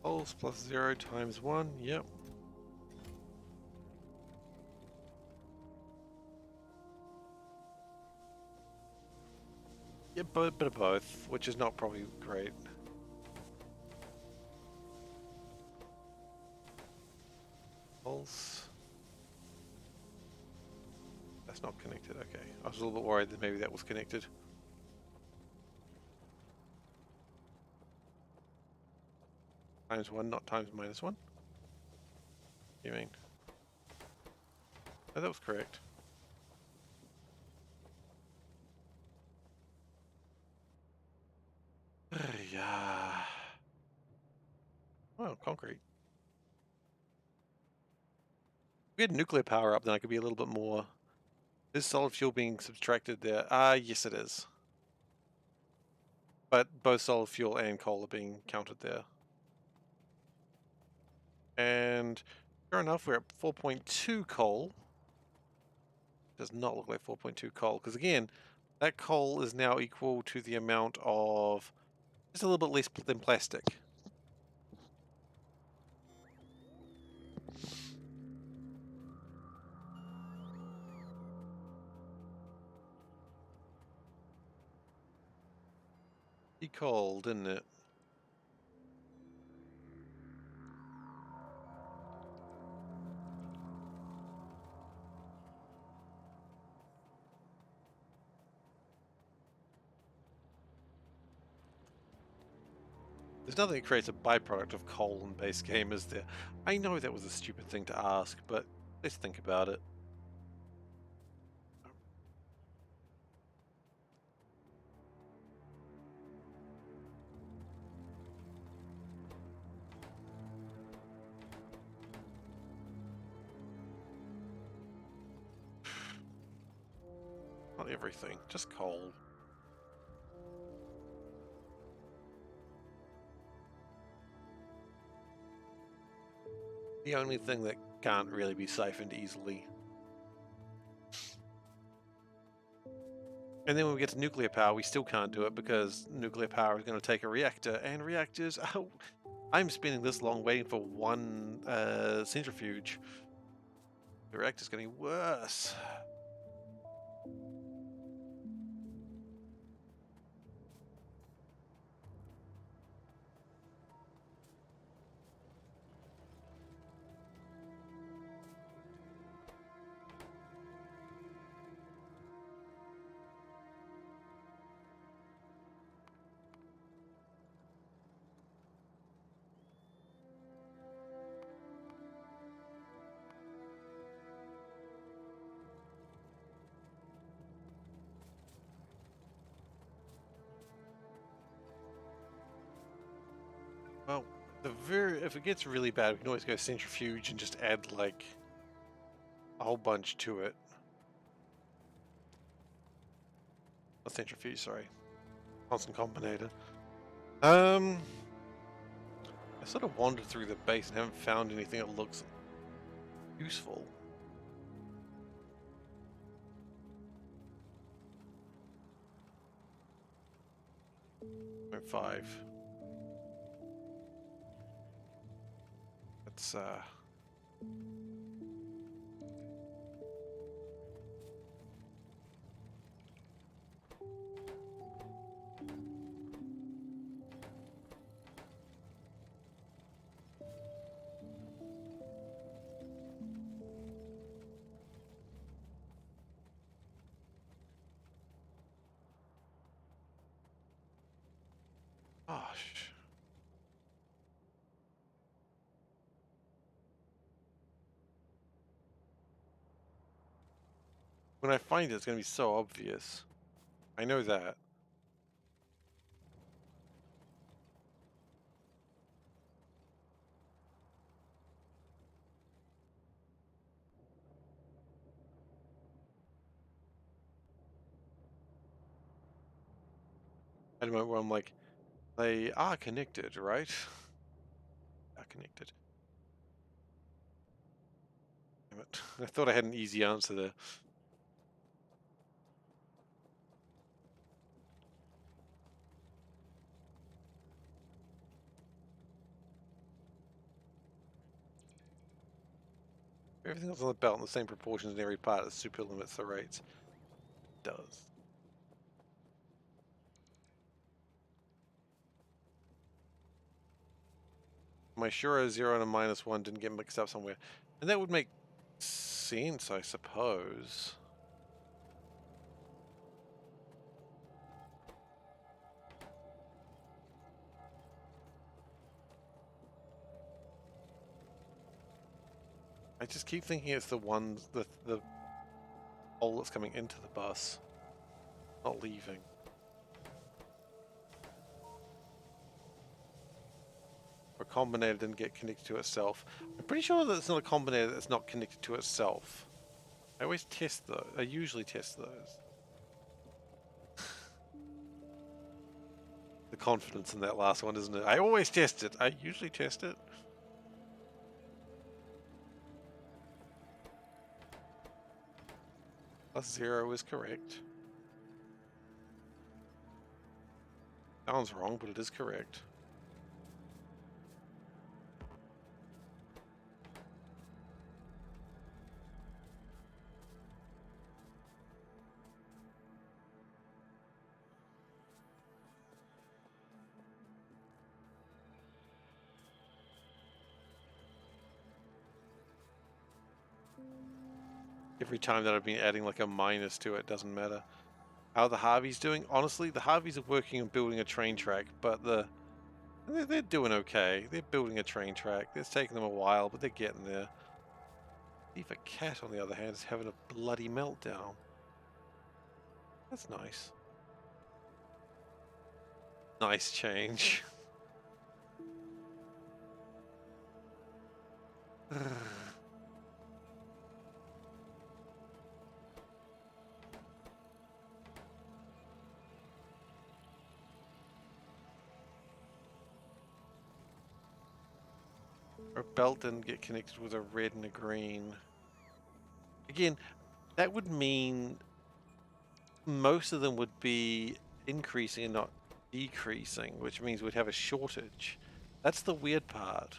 Pulse plus 0 times 1, yep. Yeah, but bit of both, which is not probably great. Pulse. That's not connected, okay. I was a little bit worried that maybe that was connected. Times 1, not times minus 1? You mean? Oh, that was correct. Yeah. Oh, concrete. If we had nuclear power up, then I could be a little bit more... Is solid fuel being subtracted there? Yes it is. But both solid fuel and coal are being counted there. And sure enough, we're at 4.2 coal. Does not look like 4.2 coal, because again, that coal is now equal to the amount of just a little bit less than plastic. He coal, didn't it? There's nothing that creates a byproduct of coal in base game, is there? I know that was a stupid thing to ask, but let's think about it. Not everything, just coal. The only thing that can't really be siphoned easily. And then when we get to nuclear power, we still can't do it because nuclear power is going to take a reactor, and reactors... Oh, I'm spending this long waiting for one centrifuge. The reactor's getting worse. Well, if it gets really bad, we can always go centrifuge and just add like a whole bunch to it. Not centrifuge, sorry. Constant combinator. I sort of wandered through the base and haven't found anything that looks useful. .5. It's gosh. When I find it, it's going to be so obvious. I know that. At a moment where I'm like, they are connected, right? Are connected. Damn it. I thought I had an easy answer there. Everything else on the belt in the same proportions in every part that super limits the rates. It does. Am I sure a 0 and a -1 didn't get mixed up somewhere? And that would make sense, I suppose. I just keep thinking it's the ones, the hole that's coming into the bus, not leaving. A combinator didn't get connected to itself. I'm pretty sure that it's not a combinator that's not connected to itself. I always test those. I usually test those. The confidence in that last one, isn't it? I always test it. I usually test it. +0 is correct. Sounds wrong, but it is correct. Every time that I've been adding like a minus to it, doesn't matter. How are the Harveys doing? Honestly, the Harveys are working on building a train track, but they're doing okay. They're building a train track. It's taking them a while, but they're getting there. SeiferKatt, on the other hand, is having a bloody meltdown. That's nice. Nice change. Our belt didn't get connected with a red and a green. Again, that would mean most of them would be increasing and not decreasing, which means we'd have a shortage. That's the weird part.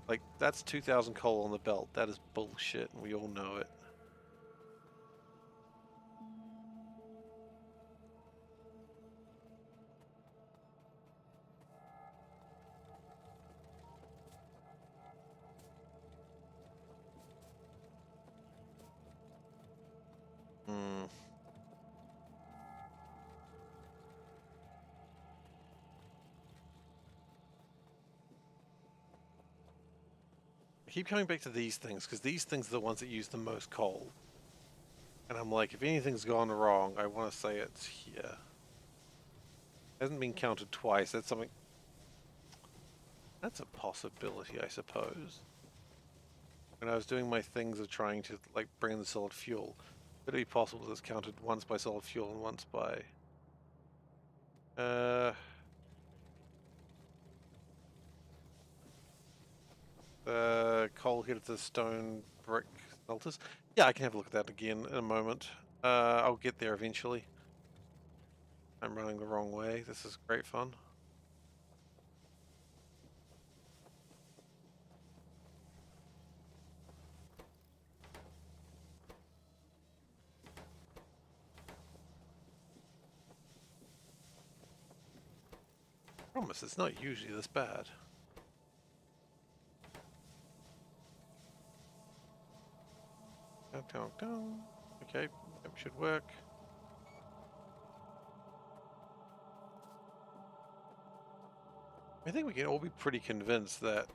Like, that's 2,000 coal on the belt. That is bullshit, and we all know it. Hmm. I keep coming back to these things, because these things are the ones that use the most coal. And I'm like, if anything's gone wrong, I want to say it's here. Hasn't been counted twice. That's something. That's a possibility, I suppose. When I was doing my things of trying to like bring in the solid fuel, could it be possible that it's counted once by solid fuel and once by the coal hit the stone brick smelters? Yeah, I can have a look at that again in a moment. I'll get there eventually. I'm running the wrong way. This is great fun. I promise it's not usually this bad. Down, down, down. Okay, that should work. I think we can all be pretty convinced that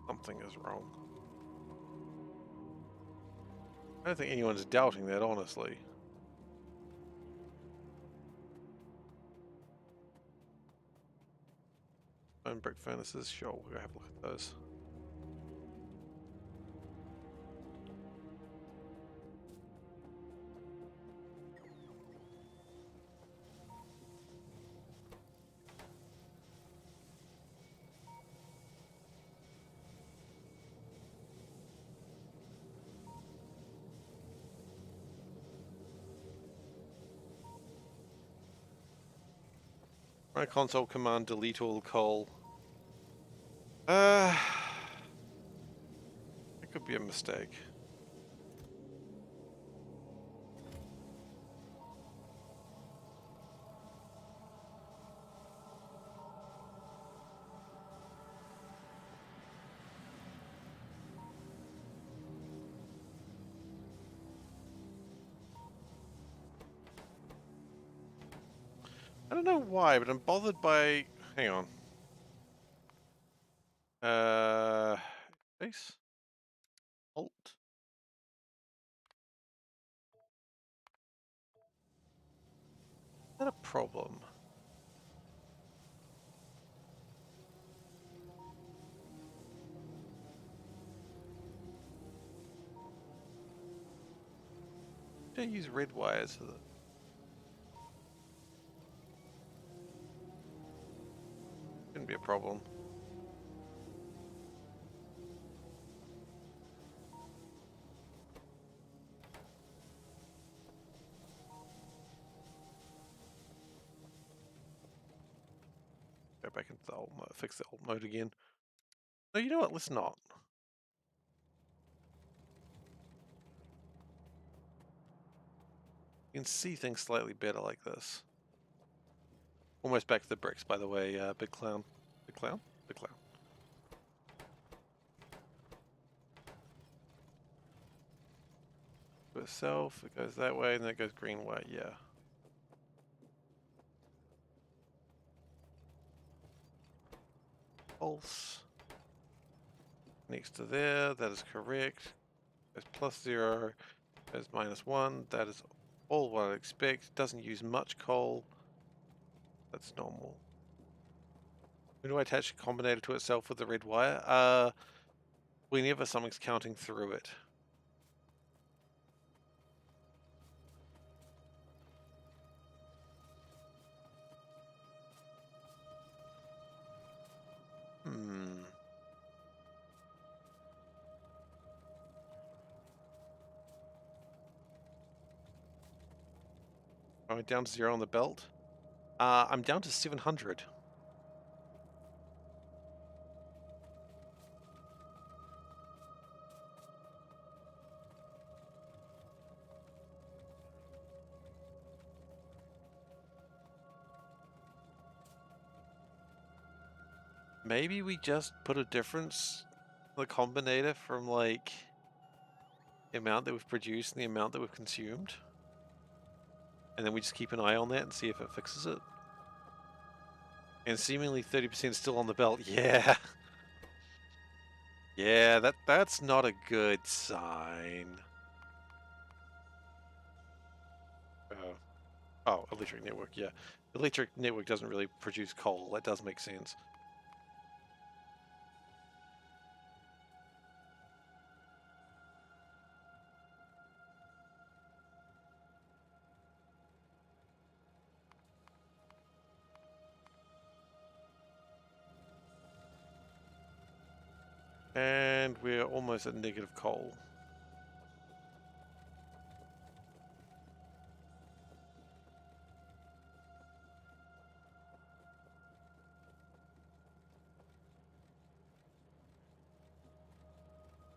something is wrong. I don't think anyone's doubting that, honestly. Stone brick furnaces, sure, we'll have a look at those. My console command delete all coal. That could be a mistake. I don't know why, but I'm bothered by. Hang on. Space. Alt. Is that a problem? Should I use red wires for the? Shouldn't be a problem. Go back into the alt mode, fix the alt mode again. No, you know what? Let's not. You can see things slightly better like this. Almost back to the bricks, by the way, big clown. Big clown? Big clown. To itself, it goes that way, and then it goes green way, yeah. False. Next to there, that is correct. There's +0, there's -1, that is all what I'd expect. Doesn't use much coal. That's normal. When do I attach a combinator to itself with the red wire? Whenever something's counting through it. Am I down to 0 on the belt? I'm down to 700. Maybe we just put a difference in the combinator from like the amount that we've produced and the amount that we've consumed. And then we just keep an eye on that and see if it fixes it. And seemingly 30% still on the belt. Yeah. Yeah, that's not a good sign. Oh. Oh, electric network, yeah. Electric network doesn't really produce coal. That does make sense. And we're almost at negative coal.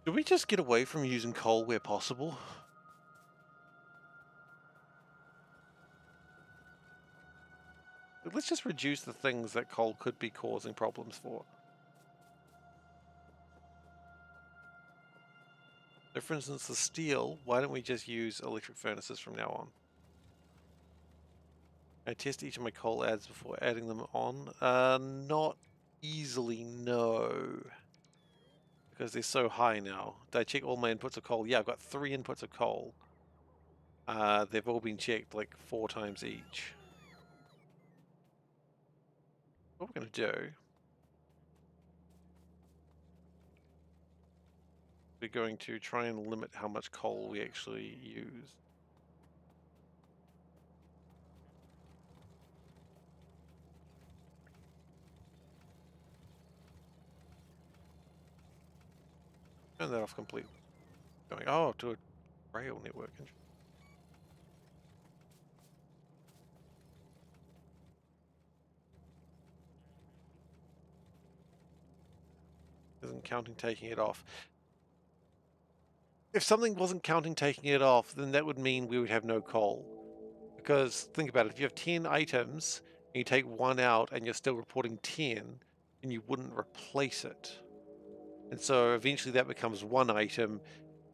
Do we just get away from using coal where possible? Let's just reduce the things that coal could be causing problems for. So for instance, the steel, why don't we just use electric furnaces from now on? I test each of my coal adds before adding them on. Not easily, no. Because they're so high now. Did I check all my inputs of coal? Yeah, I've got 3 inputs of coal. They've all been checked like 4 times each. What we're going to do, we're going to try and limit how much coal we actually use. Turn that off completely. Going, oh, to a rail network. Isn't counting taking it off. If something wasn't counting taking it off, then that would mean we would have no coal. Because think about it, if you have 10 items and you take 1 out and you're still reporting 10, then you wouldn't replace it. And so eventually that becomes 1 item,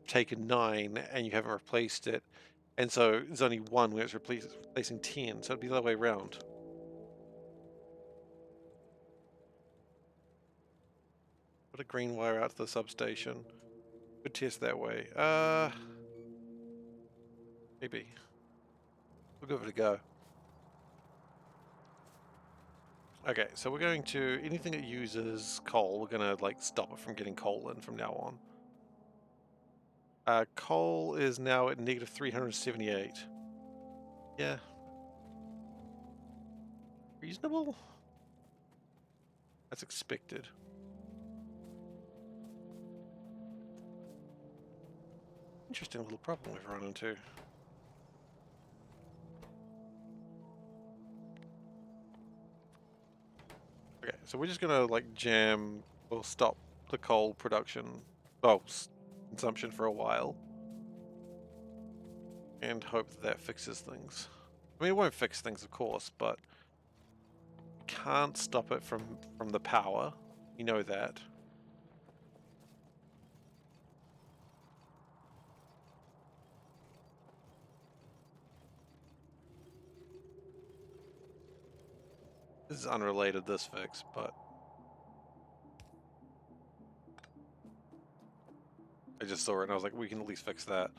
taken 9, and you haven't replaced it. And so there's only 1 where it's replacing 10, so it'd be the other way around. Put a green wire out to the substation. Could test that way. Maybe. We'll give it a go. Okay, so we're going to, anything that uses coal, we're going to like stop it from getting coal in from now on. Coal is now at negative 378. Yeah. Reasonable? That's expected. Interesting little problem we've run into. Okay, so we're just gonna like jam or stop the coal production, well, consumption for a while, and hope that that fixes things. I mean, it won't fix things, of course, but can't stop it from the power. You know that. This is unrelated, this fix, but I just saw it and I was like, we can at least fix that.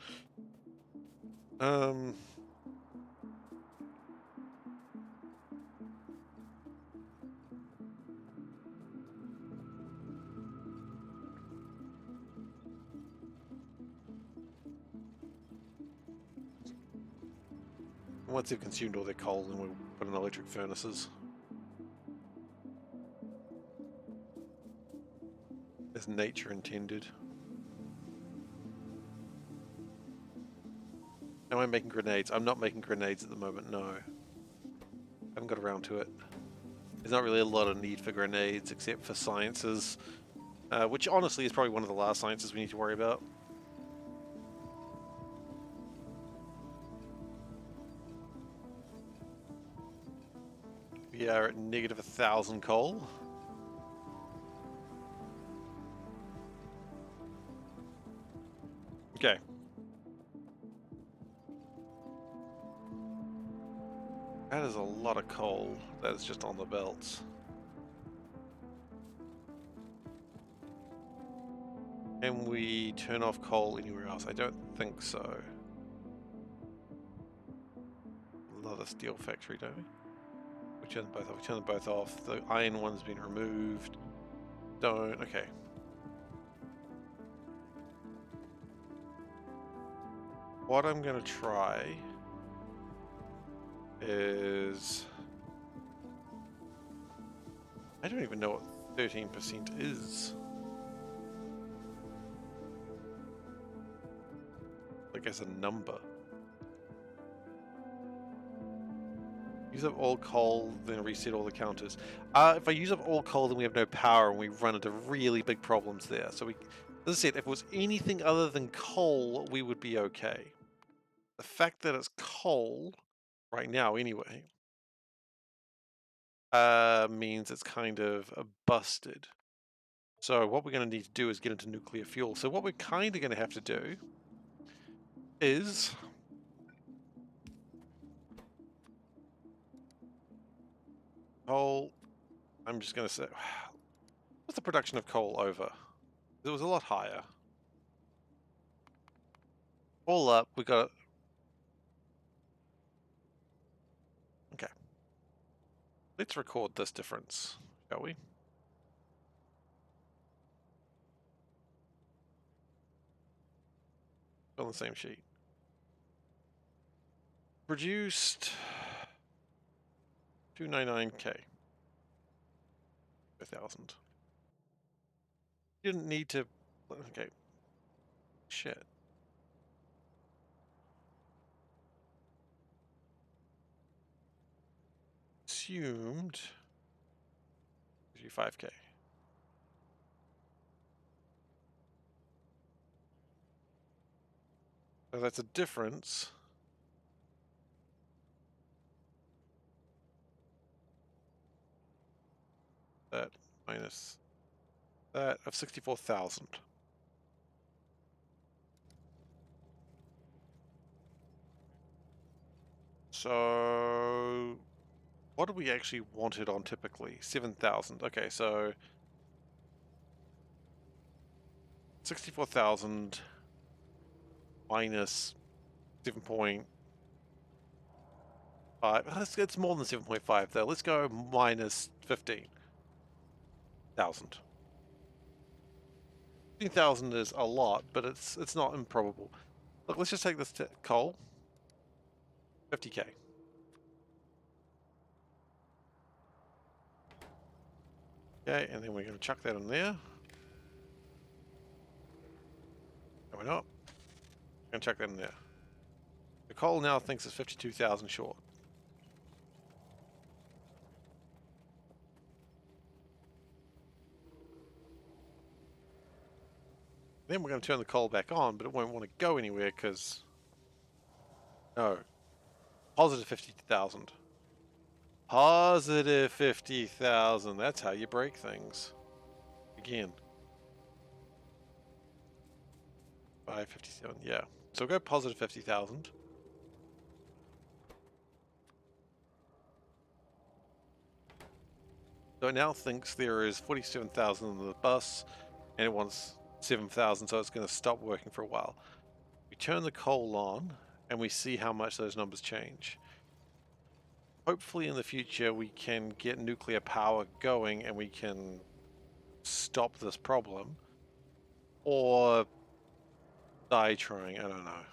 Once they've consumed all their coal, then we'll put in electric furnaces. As nature intended. Am I making grenades? I'm not making grenades at the moment, no. I haven't got around to it. There's not really a lot of need for grenades except for sciences, which honestly is probably one of the last sciences we need to worry about. We are at negative 1,000 coal. Okay. That is a lot of coal that is just on the belts. Can we turn off coal anywhere else? I don't think so. another steel factory, don't we? We turn them both off. We turn them both off. The iron one's been removed. Don't. Okay. What I'm going to try is... I don't even know what 13% is. Like as a number. Use up all coal, then reset all the counters. If I use up all coal, then we have no power, and we run into really big problems there. So we, as I said, if it was anything other than coal, we would be okay. The fact that it's coal, right now anyway, means it's kind of busted. So what we're going to need to do is get into nuclear fuel. So what we're kind of going to have to do is... coal, I'm just going to say... what's the production of coal over? It was a lot higher. All up, we got... okay. Let's record this difference, shall we? On the same sheet. Produced 299k per thousand. You didn't need to... okay. Shit. Assumed 5k. So that's a difference. That minus that of 64,000. So what do we actually want it on typically? 7,000. Okay, so 64,000 minus 7.5. It's more than 7.5 though. Let's go minus 15,000. 15,000 is a lot, but it's not improbable. Look, let's just take this to coal. 50k. Okay, and then we're going to chuck that in there. No, we're not. We're going to chuck that in there. The coal now thinks it's 52,000 short. Then we're going to turn the coal back on, but it won't want to go anywhere because... no. Positive 50,000. Positive 50,000. That's how you break things. Again. 557. Yeah. So we'll go positive 50,000. So it now thinks there is 47,000 on the bus, and it wants 7,000, so it's going to stop working for a while. We turn the coal on, and we see how much those numbers change. Hopefully in the future we can get nuclear power going and we can stop this problem. Or die trying, I don't know.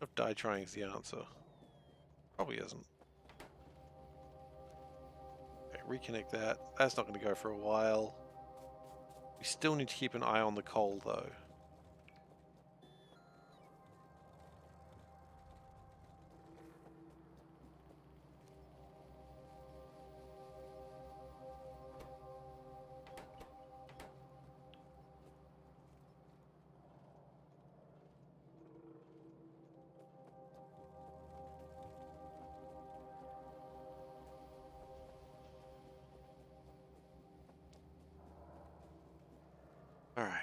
If die trying is the answer. Probably isn't. Okay, reconnect that. That's not going to go for a while. We still need to keep an eye on the coal though. Alright.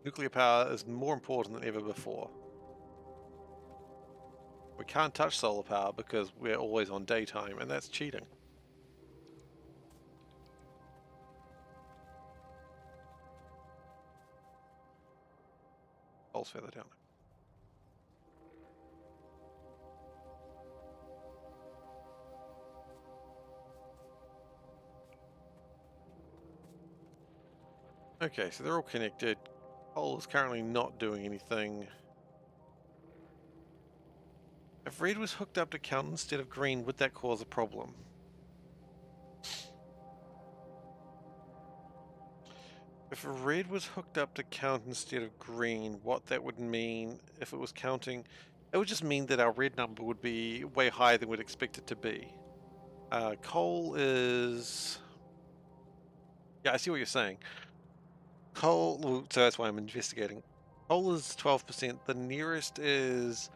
Nuclear power is more important than ever before. We can't touch solar power because we're always on daytime, and that's cheating. Pulse further down. Okay, so they're all connected. Coal is currently not doing anything. If red was hooked up to count instead of green, would that cause a problem? If red was hooked up to count instead of green, what that would mean if it was counting, it would just mean that our red number would be way higher than we'd expect it to be. Coal is... Yeah, I see what you're saying. Coal, well, so that's why I'm investigating. Coal is 12%. The nearest is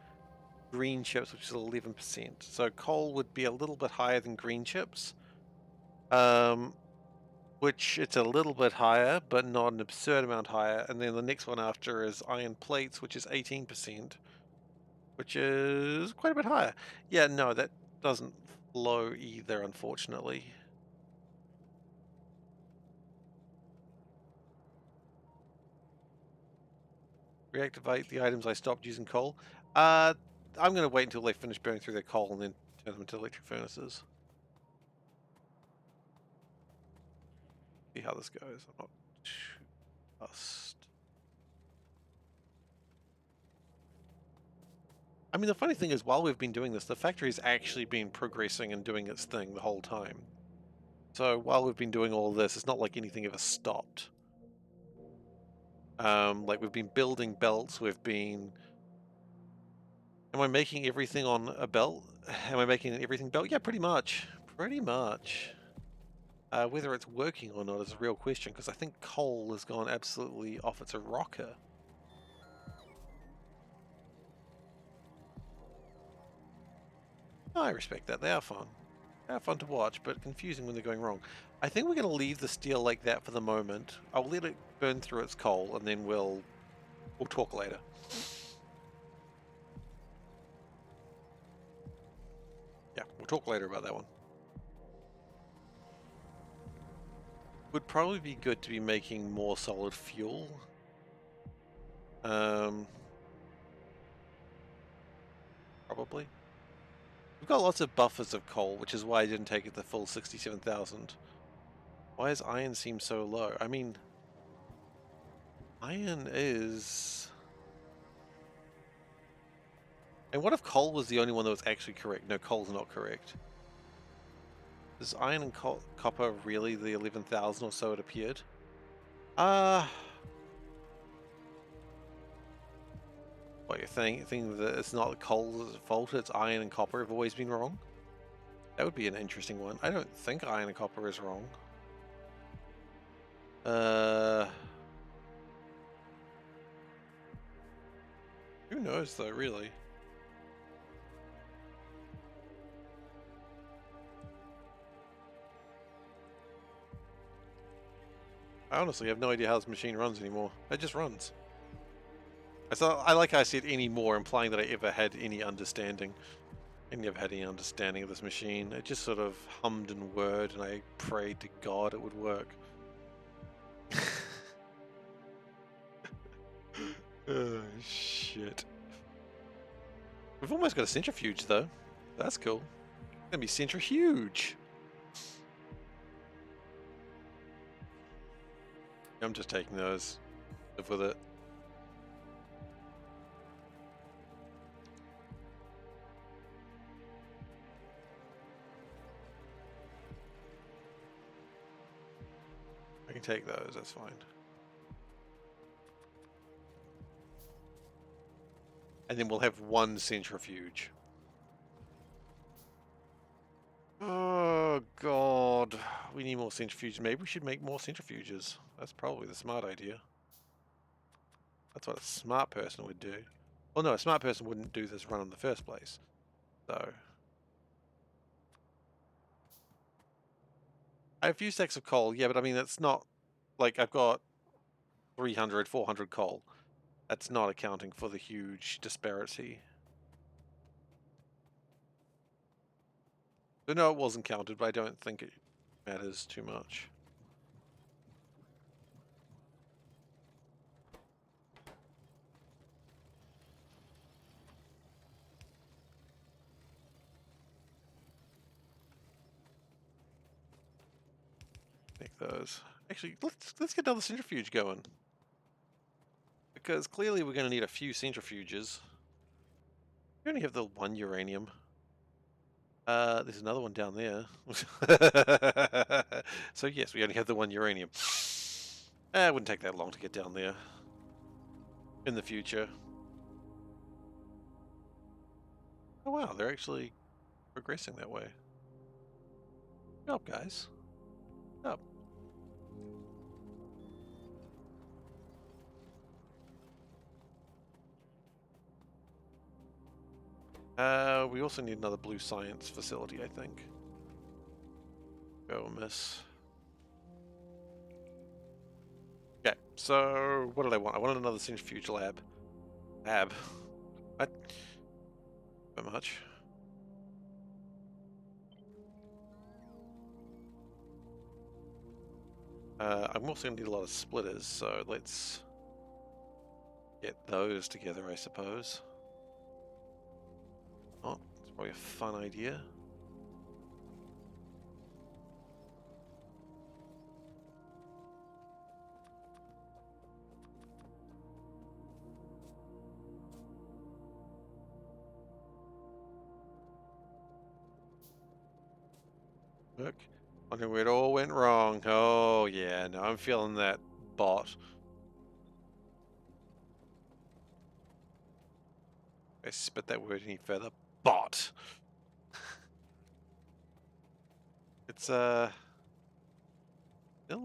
green chips, which is 11%. So coal would be a little bit higher than green chips. Which it's a little bit higher, but not an absurd amount higher. And then the next one after is iron plates, which is 18%, which is quite a bit higher. Yeah, no, that doesn't flow either, unfortunately. Reactivate the items I stopped using coal. I'm going to wait until they finish burning through their coal and then turn them into electric furnaces. See how this goes. I'm not too fussed. I mean, the funny thing is, while we've been doing this, the factory's actually been progressing and doing its thing the whole time. So while we've been doing all this, it's not like anything ever stopped. Like we've been building belts, we've been... Am I making everything on a belt? Am I making everything belt? Yeah, pretty much. Pretty much. Whether it's working or not is a real question, because I think coal has gone absolutely off its rocker. I respect that. They are fun. They are fun to watch, but confusing when they're going wrong. I think we're going to leave the steel like that for the moment. I'll let it burn through its coal, and then we'll talk later. Yeah, we'll talk later about that one. Would probably be good to be making more solid fuel. Probably. We've got lots of buffers of coal, which is why I didn't take it the full 67,000. Why does iron seem so low? I mean, iron is... And what if coal was the only one that was actually correct? No, coal's not correct. Is iron and copper really the 11,000 or so it appeared? What you're thinking that it's not coal's fault, it's iron and copper have always been wrong? That would be an interesting one. I don't think iron and copper is wrong. Who knows though, really? I honestly have no idea how this machine runs anymore. It just runs. I like how I said anymore, implying that I ever had any understanding. I never had any understanding of this machine. It just sort of hummed and whirred, and I prayed to God it would work. Oh, shit. We've almost got a centrifuge, though. That's cool. It's gonna be centrifuge. I'm just taking those. Live with it. I can take those, that's fine. And then we'll have one centrifuge. Oh, God. We need more centrifuges. Maybe we should make more centrifuges. That's probably the smart idea. That's what a smart person would do. Well, no, a smart person wouldn't do this run in the first place. So... I have a few stacks of coal, yeah, but I mean, it's not... Like, I've got 300, 400 coal. That's not accounting for the huge disparity. So no, it wasn't counted, but I don't think it matters too much. Take those. Actually, let's get another centrifuge going. Because clearly we're going to need a few centrifuges. We only have the one uranium. There's another one down there. So yes, we only have the one uranium. It wouldn't take that long to get down there. In the future. Oh wow, they're actually progressing that way. Good job, guys. Good job. We also need another blue science facility, I think. Go, miss. Okay, so what did I want? I wanted another centrifuge lab. What? How much? I'm also going to need a lot of splitters, so let's get those together, I suppose. Oh, it's probably a fun idea. Look, wondering where it all went wrong. Oh yeah, no, I'm feeling that bot. I spit that word any further. Bot. It's still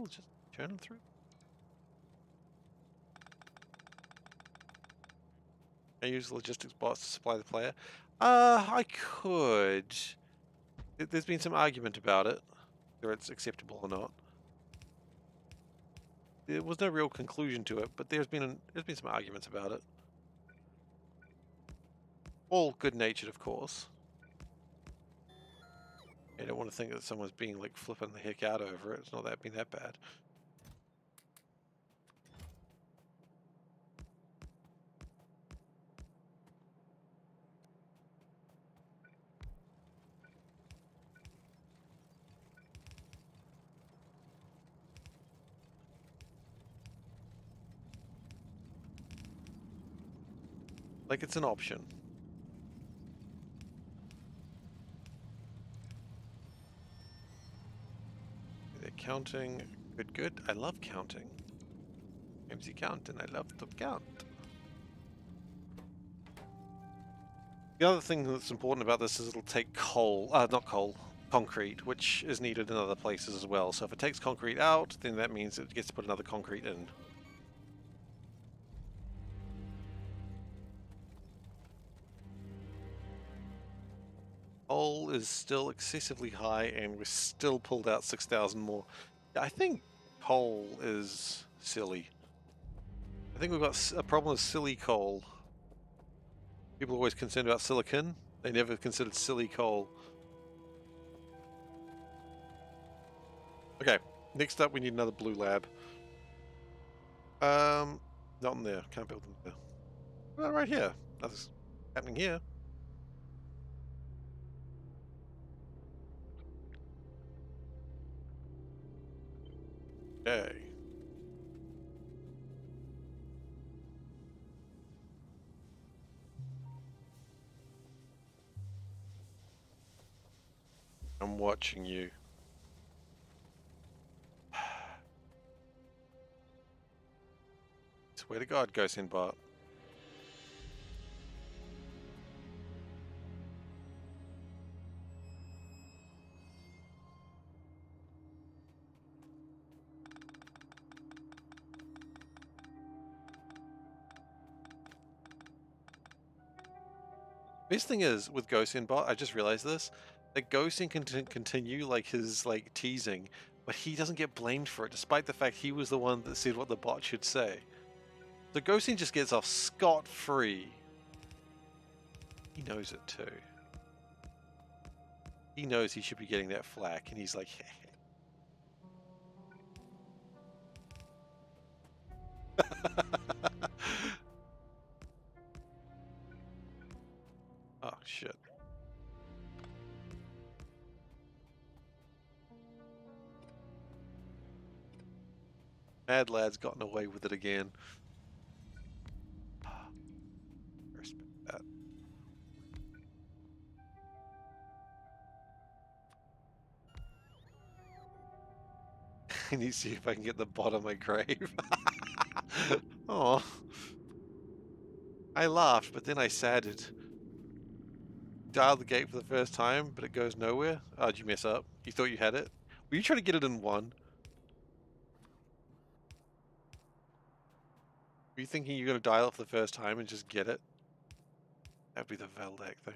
just churning through. I use logistics bots to supply the player. I could. There's been some argument about it, whether it's acceptable or not. There was no real conclusion to it, but there's been some arguments about it. All good-natured, of course. I don't want to think that someone's being like flipping the heck out over it. It's not been that bad. Like it's an option. They're counting. Good, good. I love counting. MC count, and I love to count. The other thing that's important about this is it'll take coal, not coal, concrete, which is needed in other places as well. So if it takes concrete out, then that means it gets to put another concrete in. Coal is still excessively high, and we're still pulled out 6,000 more. I think coal is silly. I think we've got a problem with silly coal. People are always concerned about silicon. They never considered silly coal. Okay, next up we need another blue lab. Not in there. Can't build them there. Well, right here. Nothing's happening here. Okay. I'm watching you. Swear to God, Ghost in Bot. Best thing is with Ghost in Bot, I just realized this. That Ghosting can continue like his like teasing, but he doesn't get blamed for it, despite the fact he was the one that said what the bot should say. So Ghosting just gets off scot-free. He knows it too. He knows he should be getting that flack, and he's like, oh shit. Mad lad's gotten away with it again. Respect that. I need to see if I can get the bottom of my grave. Oh, I laughed, but then I sadded. Dialed the gate for the first time, but it goes nowhere. Oh, did you mess up? You thought you had it? Were you trying to get it in one? Were you thinking you're going to dial it for the first time and just get it? That'd be the Veldak thing.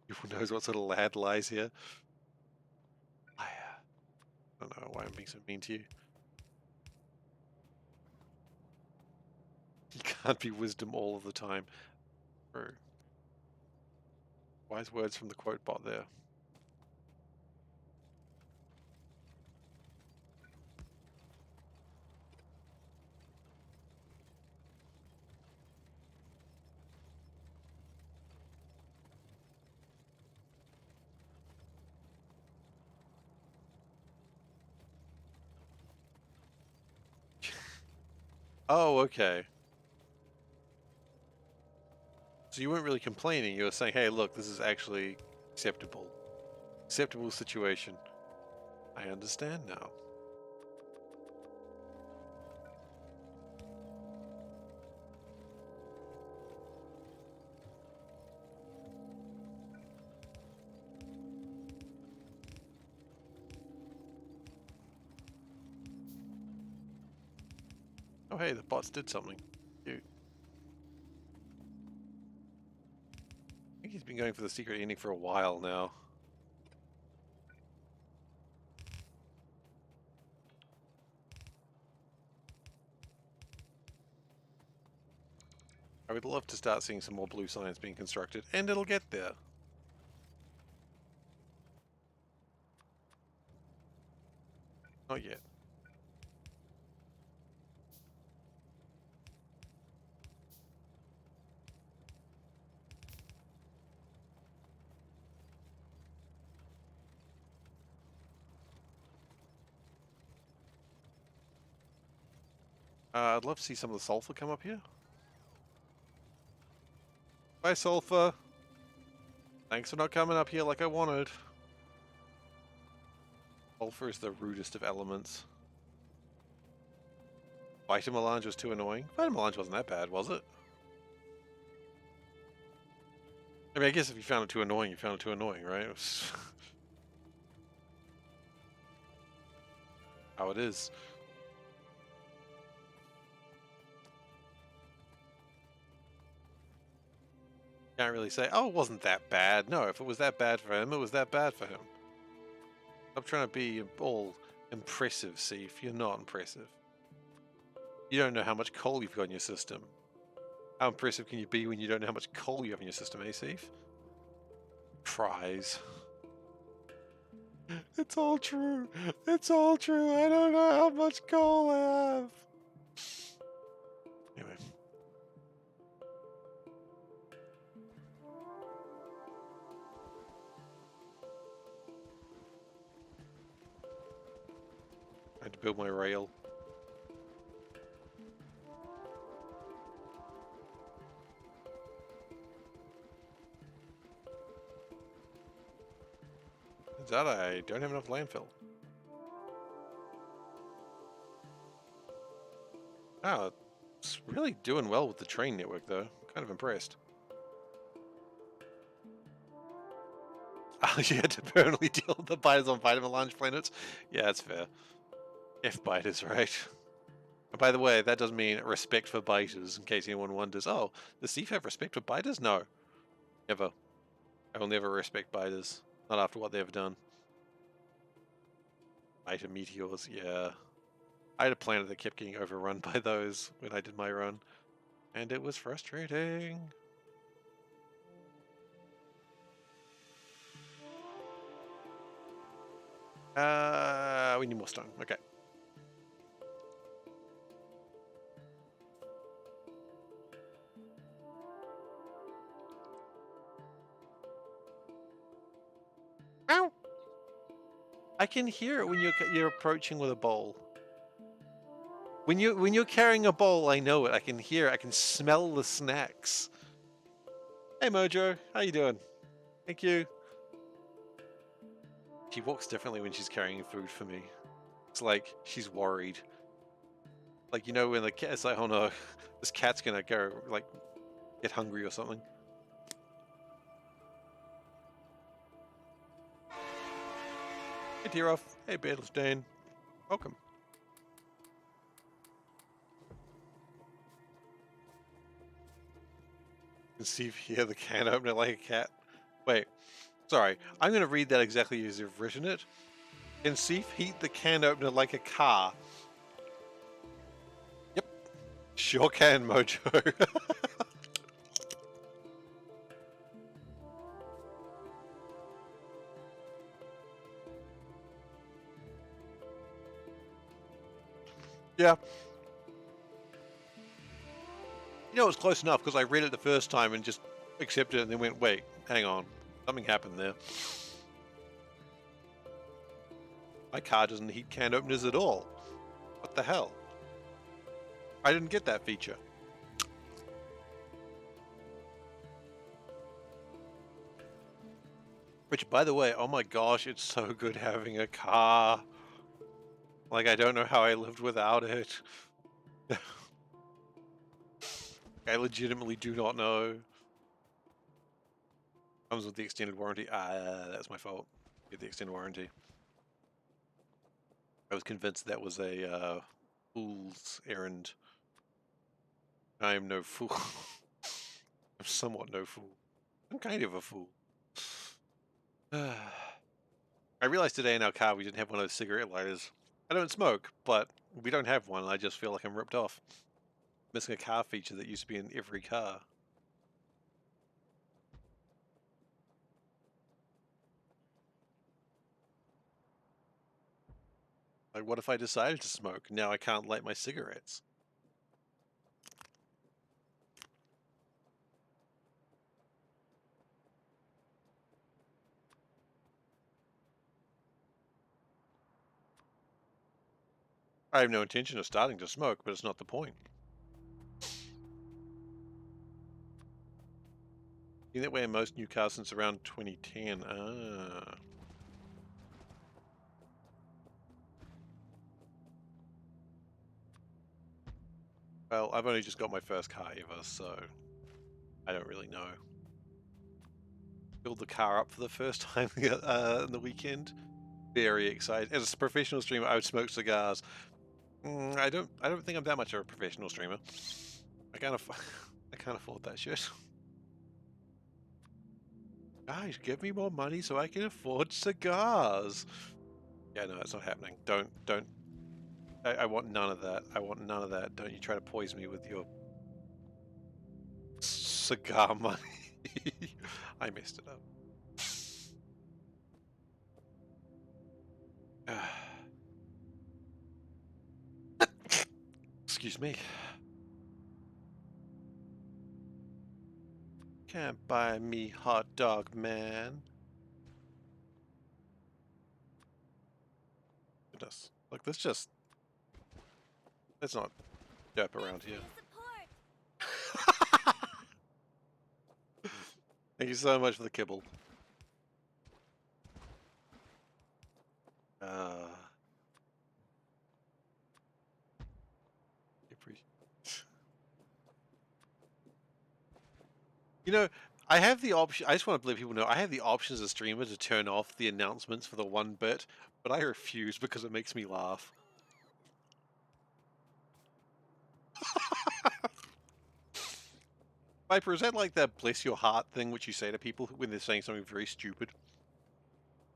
Who knows what sort of lad lies here? I don't know why I'm being so mean to you. You can't be wisdom all of the time. True. Wise words from the quote bot there. Oh, okay. So you weren't really complaining. You were saying, hey, look, this is actually acceptable. Acceptable situation. I understand now. Oh, hey, the bots did something. Cute. I think he's been going for the secret ending for a while now. I would love to start seeing some more blue science being constructed, and it'll get there. Not yet. I'd love to see some of the sulfur come up here. Bye, sulfur. Thanks for not coming up here like I wanted. Sulfur is the rudest of elements. Vitamelange was too annoying. Vitamelange wasn't that bad, was it? I mean, I guess if you found it too annoying, you found it too annoying, right? It was how it is. Can't really say, oh, it wasn't that bad. No, if it was that bad for him, it was that bad for him. Stop trying to be all impressive, Seif. You're not impressive. You don't know how much coal you've got in your system. How impressive can you be when you don't know how much coal you have in your system, eh, Seif? Cries. It's all true. It's all true. I don't know how much coal I have. Anyway. I had to build my rail. Turns out I don't have enough landfill. Oh, it's really doing well with the train network, though. Kind of impressed. Oh, you had to permanently deal with the biters on Vitamelange planets? Yeah, that's fair. F-biters, right? And by the way, that does mean respect for biters, in case anyone wonders. Oh, does Seif have respect for biters? No. Never. I will never respect biters. Not after what they've done. Biter meteors, yeah. I had a planet that kept getting overrun by those when I did my run. And it was frustrating. We need more stone. Okay. Ow! I can hear it when you're approaching with a bowl. When you're carrying a bowl, I know it. I can hear it. I can smell the snacks. Hey Mojo, how you doing? Thank you. She walks differently when she's carrying food for me. It's like she's worried. Like, you know, when the cat, it's like, oh no, this cat's gonna go, like, get hungry or something. Hey Tiroff. Hey Beetlestein. Welcome. You can see if you hear the can opener like a cat. Wait, sorry. I'm gonna read that exactly as you've written it. Can Seif heat the can opener like a car? Yep. Sure can, Mojo. Yeah. You know, it was close enough because I read it the first time and just accepted it and then went, wait, hang on. Something happened there. My car doesn't heat can openers at all. What the hell? I didn't get that feature. Which, by the way, oh my gosh, it's so good having a car. Like, I don't know how I lived without it. I legitimately do not know. Comes with the extended warranty. That's my fault. Get the extended warranty. I was convinced that was a fool's errand. I am no fool. I'm somewhat no fool. I'm kind of a fool. I realized today in our car we didn't have one of those cigarette lighters. I don't smoke, but we don't have one. I just feel like I'm ripped off. Missing a car feature that used to be in every car. Like, what if I decided to smoke? Now I can't light my cigarettes. I have no intention of starting to smoke, but it's not the point. Been that way in most new cars since around 2010. Ah. Well, I've only just got my first car ever, so I don't really know. Build the car up for the first time in the weekend. Very excited. As a professional streamer, I would smoke cigars. I don't think I'm that much of a professional streamer. I can't afford that shit. Guys, give me more money so I can afford cigars. Yeah, no, it's not happening. Don't. I want none of that. I want none of that. Don't you try to poison me with your cigar money. I messed it up. Excuse me. Can't buy me hot dog, man. Goodness. Look, let's not derp around here. Thank you so much for the kibble. You know, I have the option. I just want to let people know I have the option as a streamer to turn off the announcements for the 1 bit, but I refuse because it makes me laugh. Viper, is that like that bless your heart thing which you say to people when they're saying something very stupid?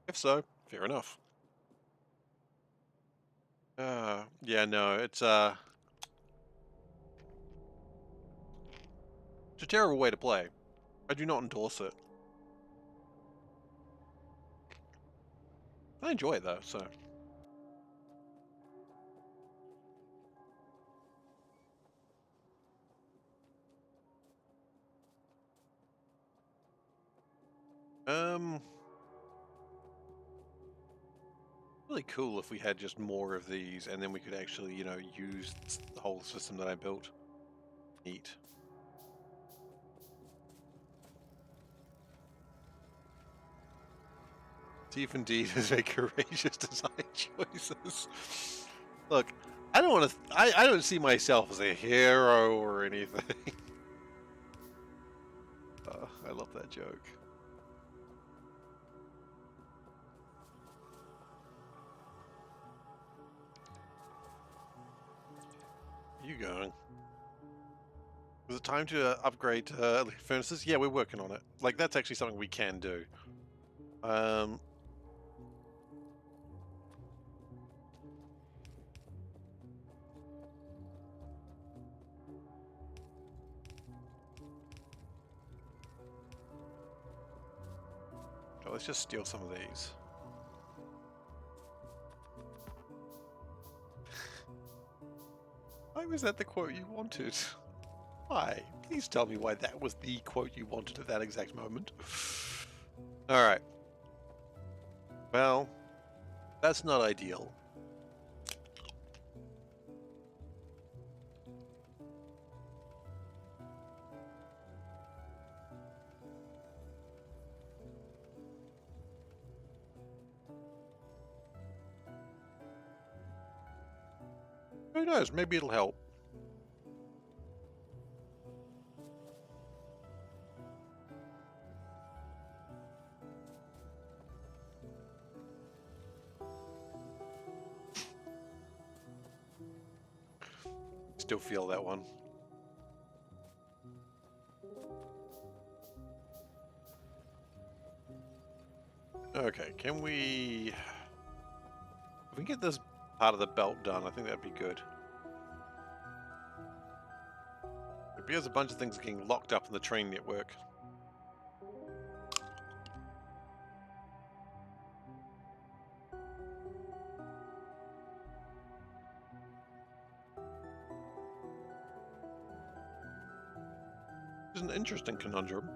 If so, fair enough. Yeah, no, it's a terrible way to play. I do not endorse it. I enjoy it though, so. Um, Really cool if we had just more of these, and then we could actually, you know, use the whole system that I built. Neat. Steve indeed has made courageous design choices. Look, I don't want to. I don't see myself as a hero or anything. I love that joke. You going? Is it time to upgrade furnaces? Yeah, we're working on it. Like, that's actually something we can do. Let's just steal some of these. Why was that the quote you wanted? Why? Please tell me why that was the quote you wanted at that exact moment. Alright. Well, that's not ideal. Who knows? Maybe it'll help. Still feel that one. Okay, can we... If we get this part of the belt done, I think that'd be good. Because a bunch of things are getting locked up in the train network. It's an interesting conundrum.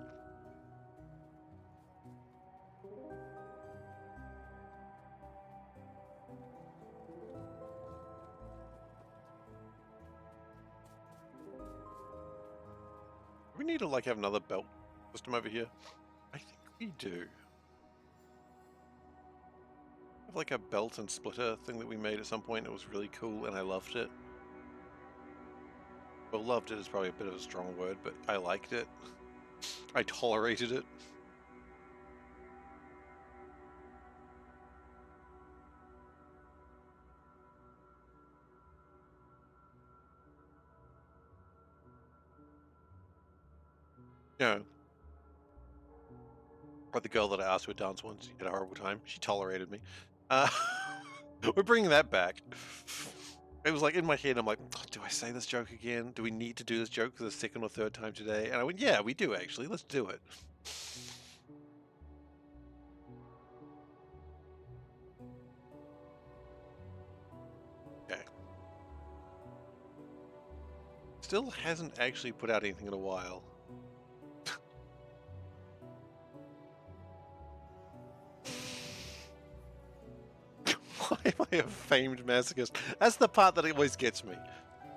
We need to like have another belt system over here. I think we do. Have like a belt and splitter thing that we made at some point. It was really cool and I loved it. Well, loved it is probably a bit of a strong word, but I liked it. I tolerated it. Yeah. Or the girl that I asked to a dance once had a horrible time. She tolerated me. We're bringing that back. It was like in my head, I'm like, oh, do I say this joke again? Do we need to do this joke for the second or third time today? And I went, yeah, we do actually. Let's do it. Okay. Still hasn't actually put out anything in a while. Why am I a famed masochist? That's the part that always gets me.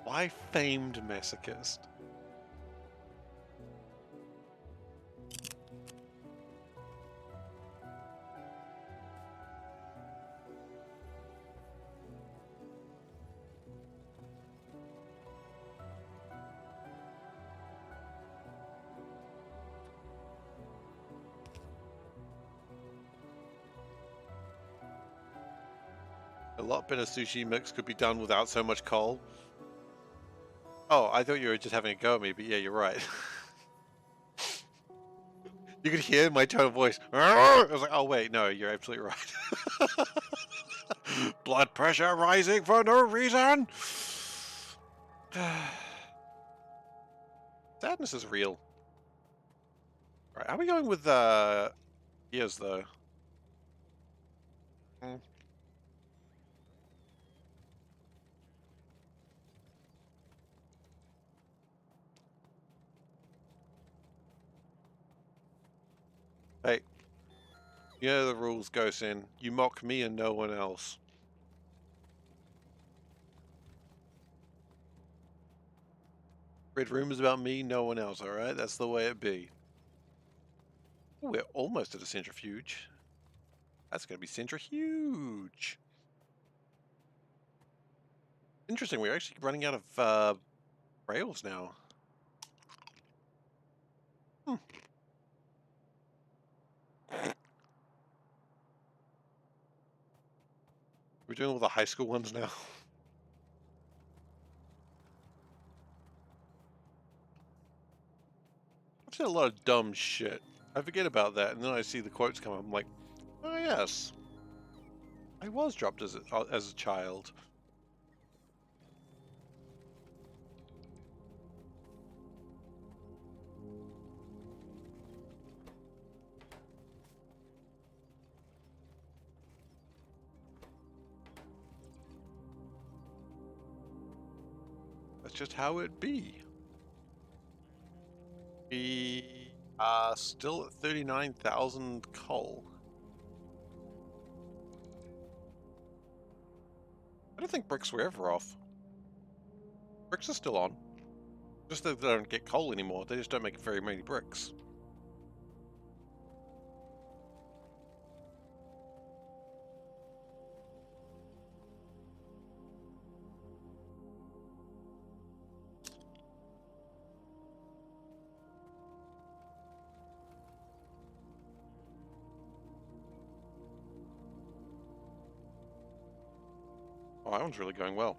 Why famed masochist? A lot better sushi mix could be done without so much coal. Oh, I thought you were just having a go at me, but yeah, you're right. You could hear my tone of voice. I was like, oh wait, no, you're absolutely right. Blood pressure rising for no reason. Sadness is real. Right, how are we going with gears though? Hey, you know the rules, Gosen. You mock me and no one else. Spread rumors about me, no one else, alright? That's the way it be. Ooh, we're almost at a centrifuge. That's gonna be centrifuge. Interesting, we're actually running out of rails now. Hmm. We're doing all the high school ones now. I've said a lot of dumb shit. I forget about that, and then I see the quotes come up. I'm like, oh yes, I was dropped as a child. That's just how it be. We are still at 39,000 coal. I don't think bricks were ever off. Bricks are still on. Just that they don't get coal anymore. They just don't make very many bricks. Oh, that one's really going well.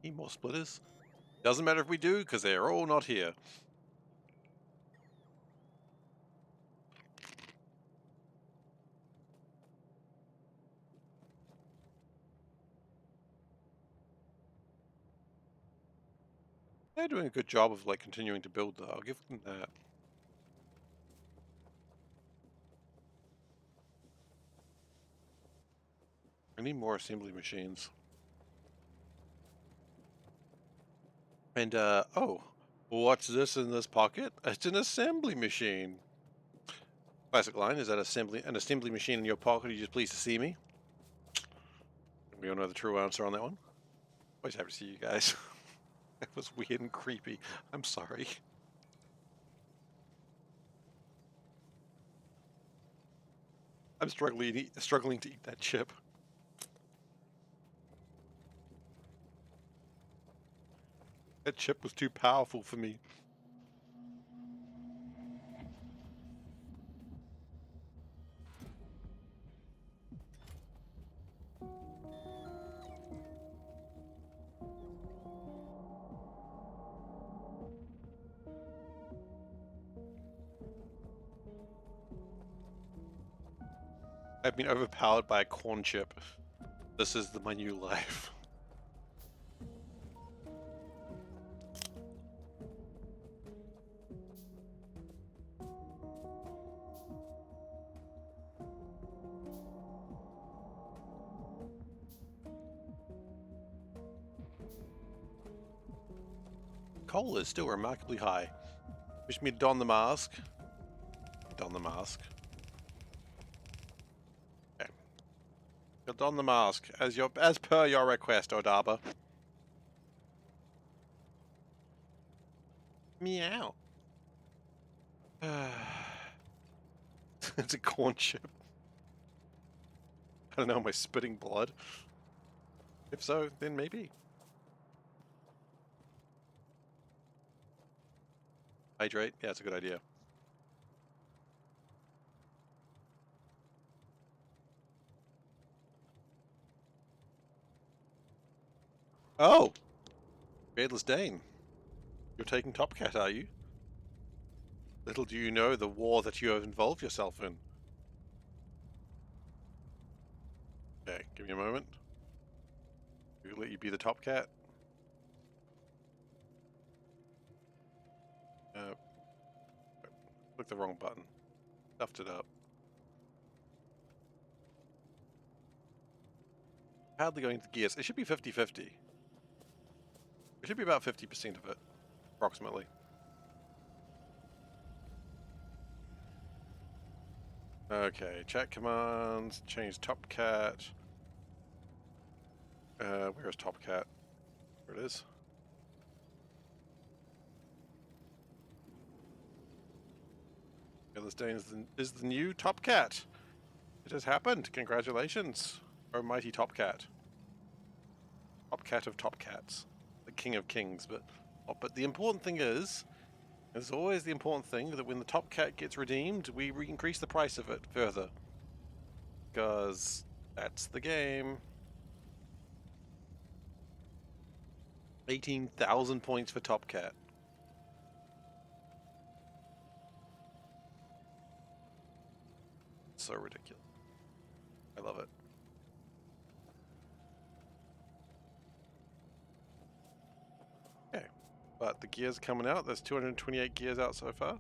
Need more splitters? Doesn't matter if we do, because they're all not here. They're doing a good job of like continuing to build though. I'll give them that. I need more assembly machines. And oh, what's this in this pocket? It's an assembly machine. Classic line, is that an assembly machine in your pocket? Are you just pleased to see me? We all know the true answer on that one. Always happy to see you guys. That was weird and creepy. I'm sorry. I'm struggling to eat that chip. That chip was too powerful for me. I've been overpowered by a corn chip. This is my new life. Coal is still remarkably high. Wish me to don the mask. Don the mask. Okay. You'll don the mask as per your request, Odaba. Meow. It's a corn chip. I don't know, am I spitting blood? If so, then maybe. Hydrate? Yeah, it's a good idea. Oh! Beardless Dane. You're taking Top Cat, are you? Little do you know the war that you have involved yourself in. Okay, give me a moment. We'll let you be the Top Cat. Click the wrong button. Stuffed it up. Hardly going to gears. It should be 50-50. It should be about 50% of it, approximately. Okay, chat commands, change TopCat. Where is TopCat? There it is. Philistine is the new TopCat. It has happened. Congratulations, oh mighty TopCat. TopCat of TopCats. The king of kings, but the important thing is, there's always the important thing that when the TopCat gets redeemed, we increase the price of it further. Because that's the game. 18,000 points for TopCat. So ridiculous. I love it. Okay, but the gears coming out. There's 228 gears out so far.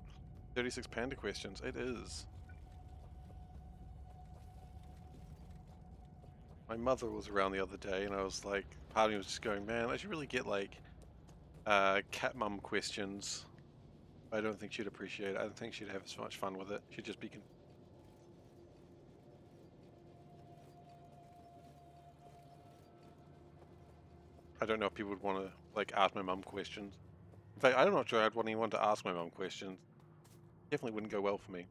36 panda questions. It is. My mother was around the other day, and I was like, part of me was just going, man, I should really get like cat mum questions. I don't think she'd appreciate it. I don't think she'd have as much fun with it. She'd just be I don't know if people would want to like ask my mum questions. In fact, I'm not sure I'd want anyone to ask my mum questions. Definitely wouldn't go well for me.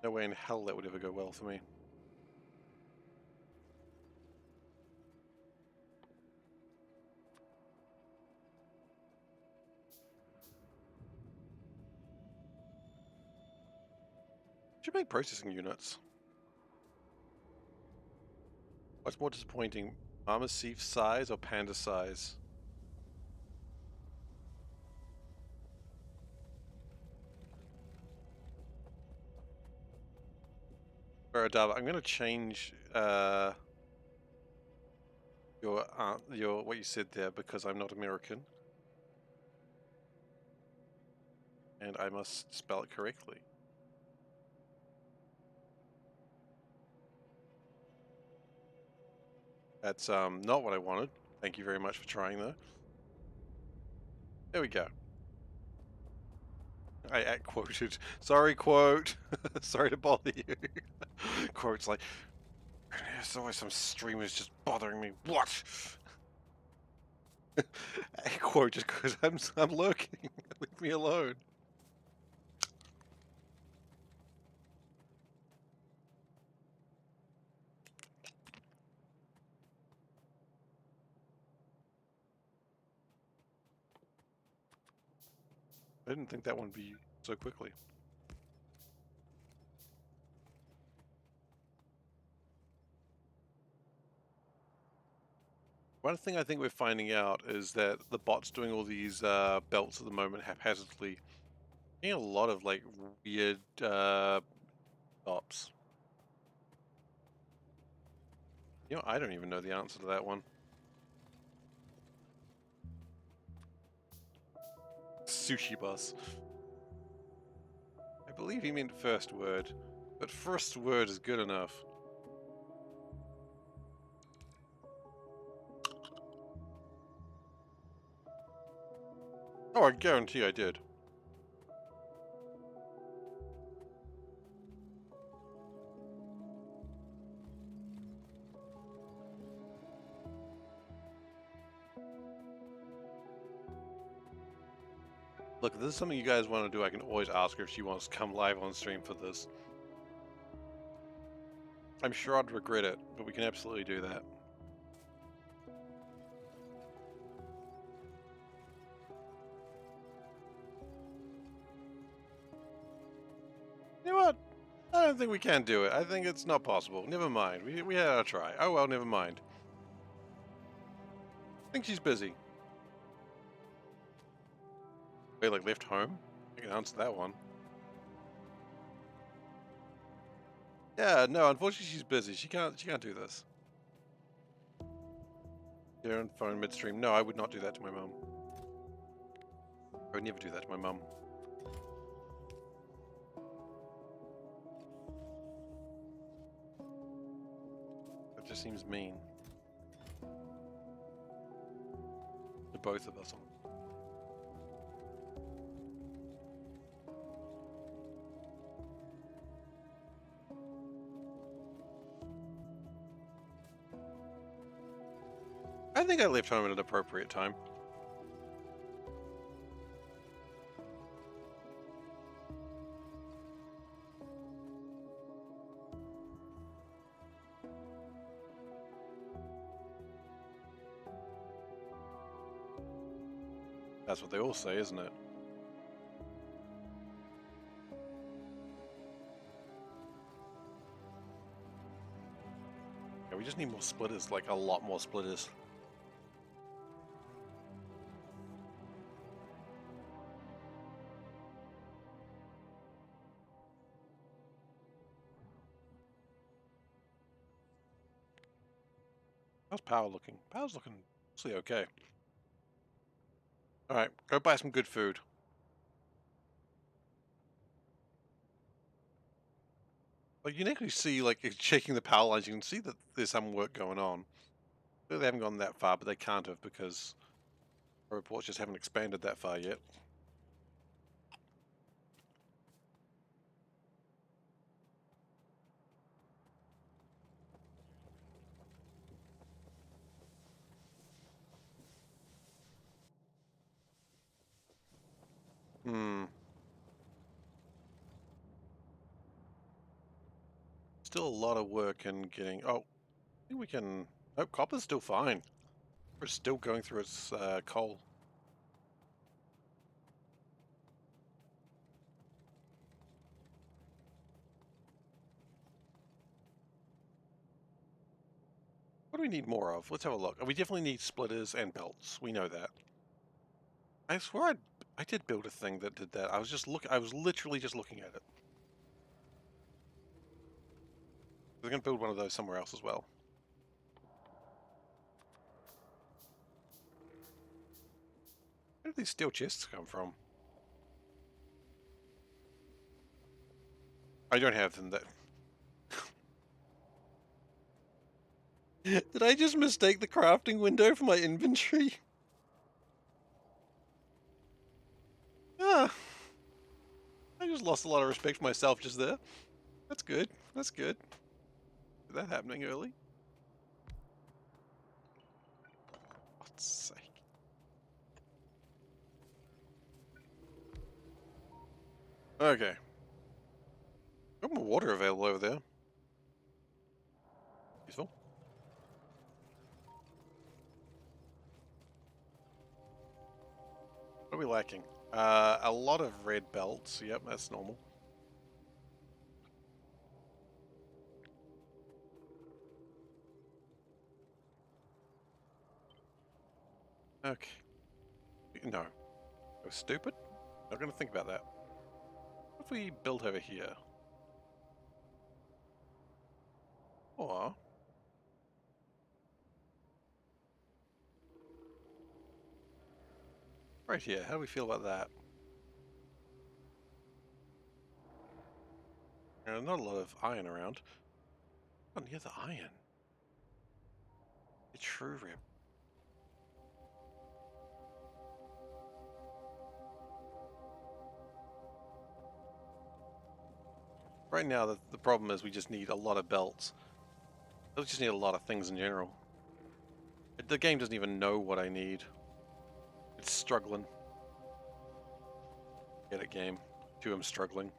No way in hell that would ever go well for me. Should make processing units. What's more disappointing, Mama Seif size or Panda size? Baradava, I'm going to change your what you said there because I'm not American, and I must spell it correctly. That's not what I wanted. Thank you very much for trying though. There we go. I quoted. Sorry, quote. Sorry to bother you. Quote's like, there's always some streamers just bothering me. What? Quote just because I'm lurking. Leave me alone. I didn't think that one would be so quickly. One thing I think we're finding out is that the bots doing all these belts at the moment haphazardly, getting a lot of like weird ops. You know, I don't even know the answer to that one. Sushi bus. I believe he meant first word, but first word is good enough. Oh, I guarantee I did. Look, if this is something you guys want to do, I can always ask her if she wants to come live on stream for this. I'm sure I'd regret it, but we can absolutely do that. You know what? I don't think we can do it. I think it's not possible. Never mind. We had our try. Oh well, never mind. I think she's busy. Wait, like left home? I can answer that one. Yeah, no, unfortunately she's busy. She can't do this. They're on phone midstream. No, I would not do that to my mum. I would never do that to my mum. That just seems mean. To both of us. I think I left home at an appropriate time. That's what they all say, isn't it? Yeah, we just need more splitters, like a lot more splitters. How's power looking? Power's looking mostly okay. Alright, go buy some good food. Like, you can actually see, like, checking the power lines, you can see that there's some work going on. They haven't gone that far, but they can't have because our reports just haven't expanded that far yet. Still a lot of work in getting... Oh, I think we can... Nope, copper's still fine. We're still going through its coal. What do we need more of? Let's have a look. We definitely need splitters and belts. We know that. I swear I did build a thing that did that. I was literally just looking at it. We're going to build one of those somewhere else as well. Where did these steel chests come from? I don't have them. That Did I just mistake the crafting window for my inventory? Ah, I just lost a lot of respect for myself just there. That's good. That's good. Is that happening early? For God's sake. Okay. Got more water available over there. Useful. What are we lacking? A lot of red belts. Yep, that's normal. Okay. No. We're stupid? Not gonna think about that. What if we built over here? Or... right here. How do we feel about that? Not a lot of iron around. Oh, near the iron. A true rib. Right now, the problem is we just need a lot of belts. We just need a lot of things in general. The game doesn't even know what I need. It's struggling. Get it, game. Too, I'm struggling.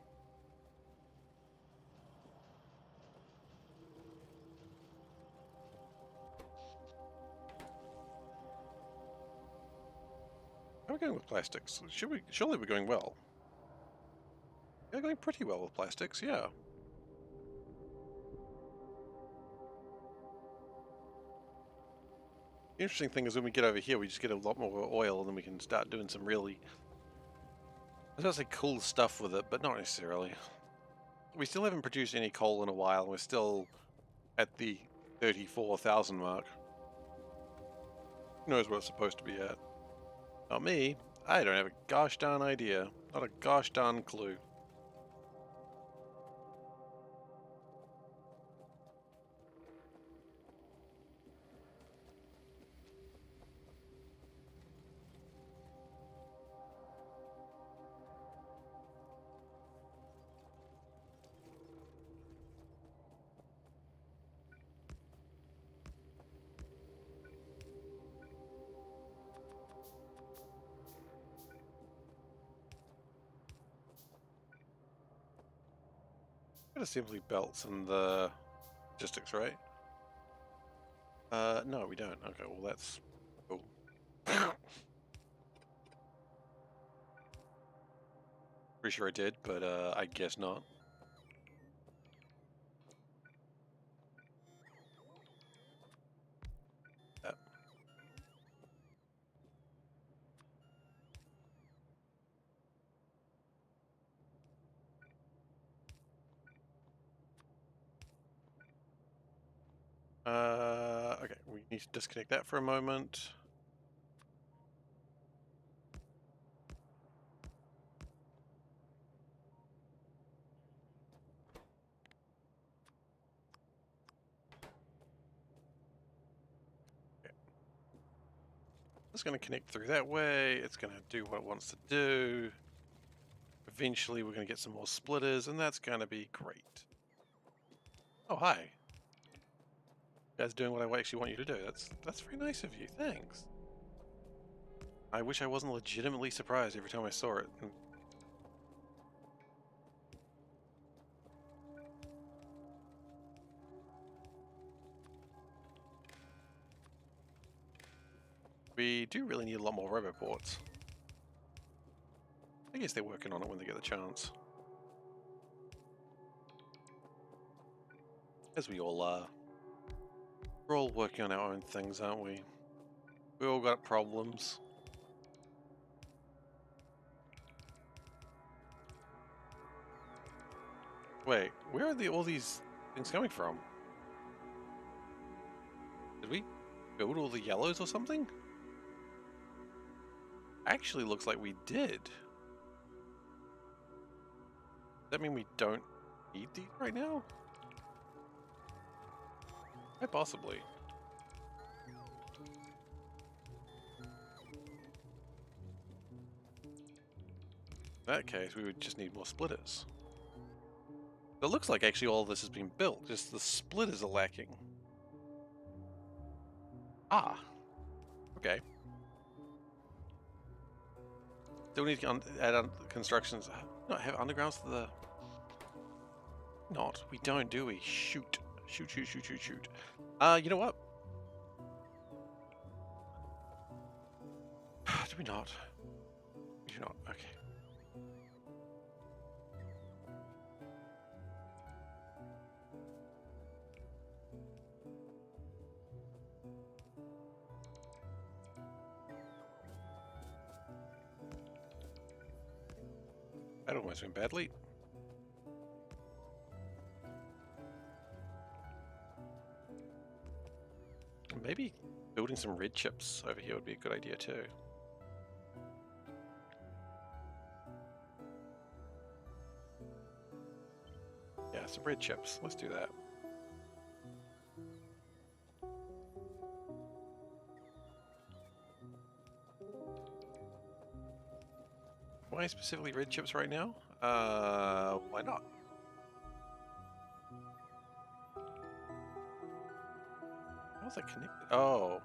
How are we going with plastics? Surely we're going well. We're going pretty well with plastics, yeah. The interesting thing is when we get over here, we just get a lot more oil, and then we can start doing some really... I was going to say cool stuff with it, but not necessarily. We still haven't produced any coal in a while, and we're still at the 34,000 mark. Who knows what it's supposed to be at? Not me. I don't have a gosh darn idea. Not a gosh darn clue. Got assembly belts and the logistics, right? No, we don't. Okay, well that's cool. Pretty sure I did, but I guess not. Yeah. Okay, we need to disconnect that for a moment. Okay. It's going to connect through that way. It's going to do what it wants to do. Eventually, we're going to get some more splitters, and that's going to be great. Oh, hi. You guys doing what I actually want you to do. That's very nice of you. Thanks. I wish I wasn't legitimately surprised every time I saw it. We do really need a lot more roboports. I guess they're working on it when they get the chance. As we all are. We're all working on our own things, aren't we? We all got problems. Wait, where are all these things coming from? Did we build all the yellows or something? Actually looks like we did. Does that mean we don't need these right now? Quite possibly. In that case, we would just need more splitters. It looks like actually all this has been built, just the splitters are lacking. Ah. Okay. Do we need to add on constructions? Not have undergrounds to the... Not. We don't, do we? Shoot. Shoot, shoot, shoot, shoot, shoot. You know what? Do we not? We do not. Okay. That almost went badly. Maybe building some red chips over here would be a good idea too. Yeah, some red chips. Let's do that. Why specifically red chips right now? Why not? How's that connected? Oh.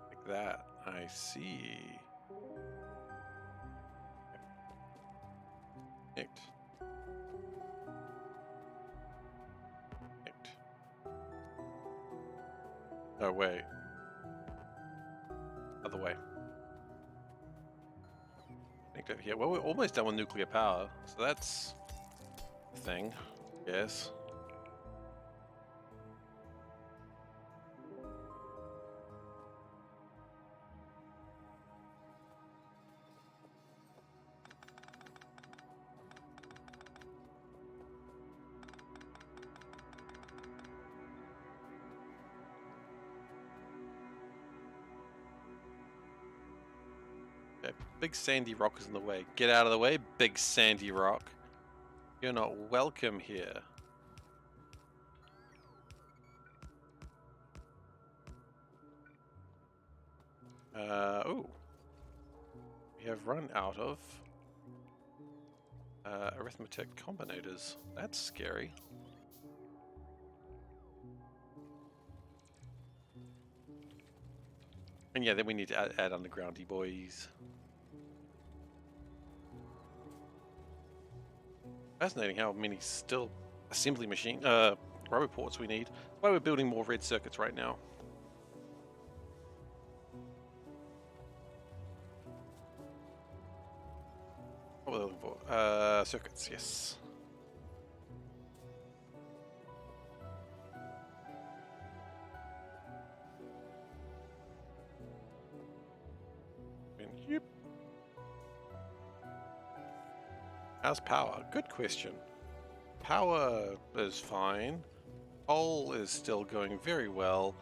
Like that. I see. Connect. Connect. Oh, wait. Other way. Connect over here. Well, we're almost done with nuclear power, so that's a thing, yes. Okay, big sandy rock is in the way. Get out of the way, big sandy rock. You're not welcome here. Oh. We have run out of arithmetic combinators. That's scary. And yeah, then we need to add undergroundy boys. Fascinating how many still assembly machine roboports we need. That's why we're building more red circuits right now. What were they looking for? Circuits, yes. Yep. How's power? Good question. Power is fine. Coal is still going very well.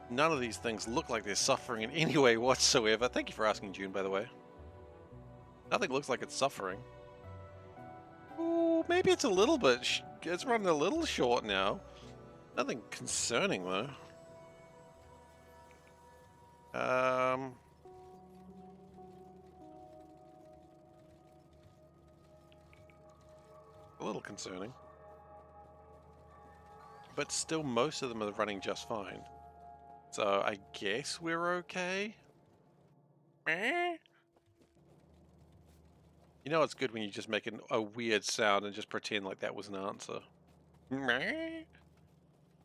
None of these things look like they're suffering in any way whatsoever. Thank you for asking, June, by the way. Nothing looks like it's suffering. Ooh, maybe it's a little bit... it's running a little short now. Nothing concerning, though. A little concerning. But still, most of them are running just fine. So I guess we're okay? You know it's good when you just make a weird sound and just pretend like that was an answer.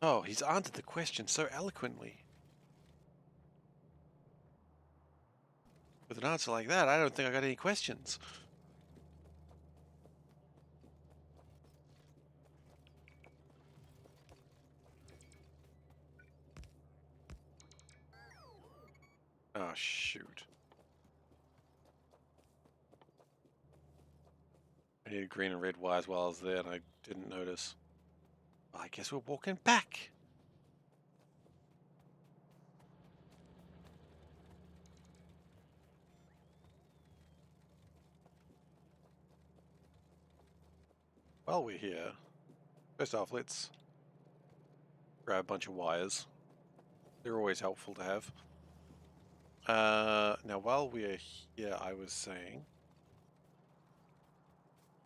Oh, he's answered the question so eloquently. With an answer like that, I don't think I got any questions. Oh, shoot. I needed green and red wires while I was there and I didn't notice. Well, I guess we're walking back. While we're here, first off, let's grab a bunch of wires. They're always helpful to have. Now, while we're here, I was saying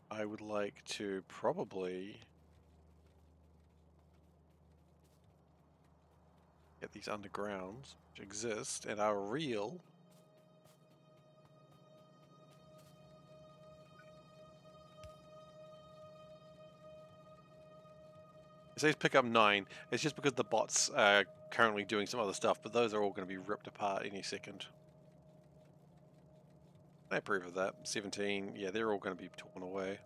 I would like to probably get these undergrounds, which exist and are real. It says pick up 9. It's just because the bots are currently doing some other stuff, but those are all going to be ripped apart any second. I approve of that. 17, yeah, they're all going to be torn away.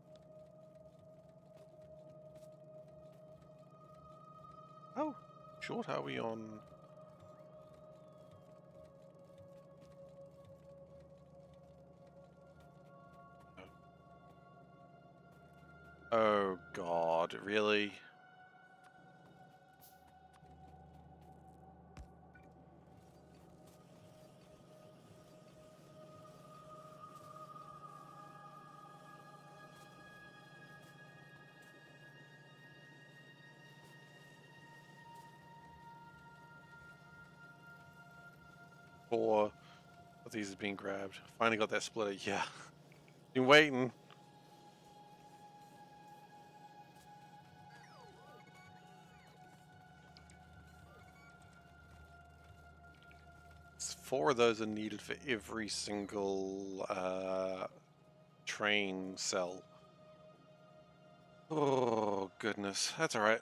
How short are we on? Oh god, really? Four of these is being grabbed. Finally got that splitter, yeah. Been waiting. Four of those are needed for every single train cell. Oh, goodness. That's alright.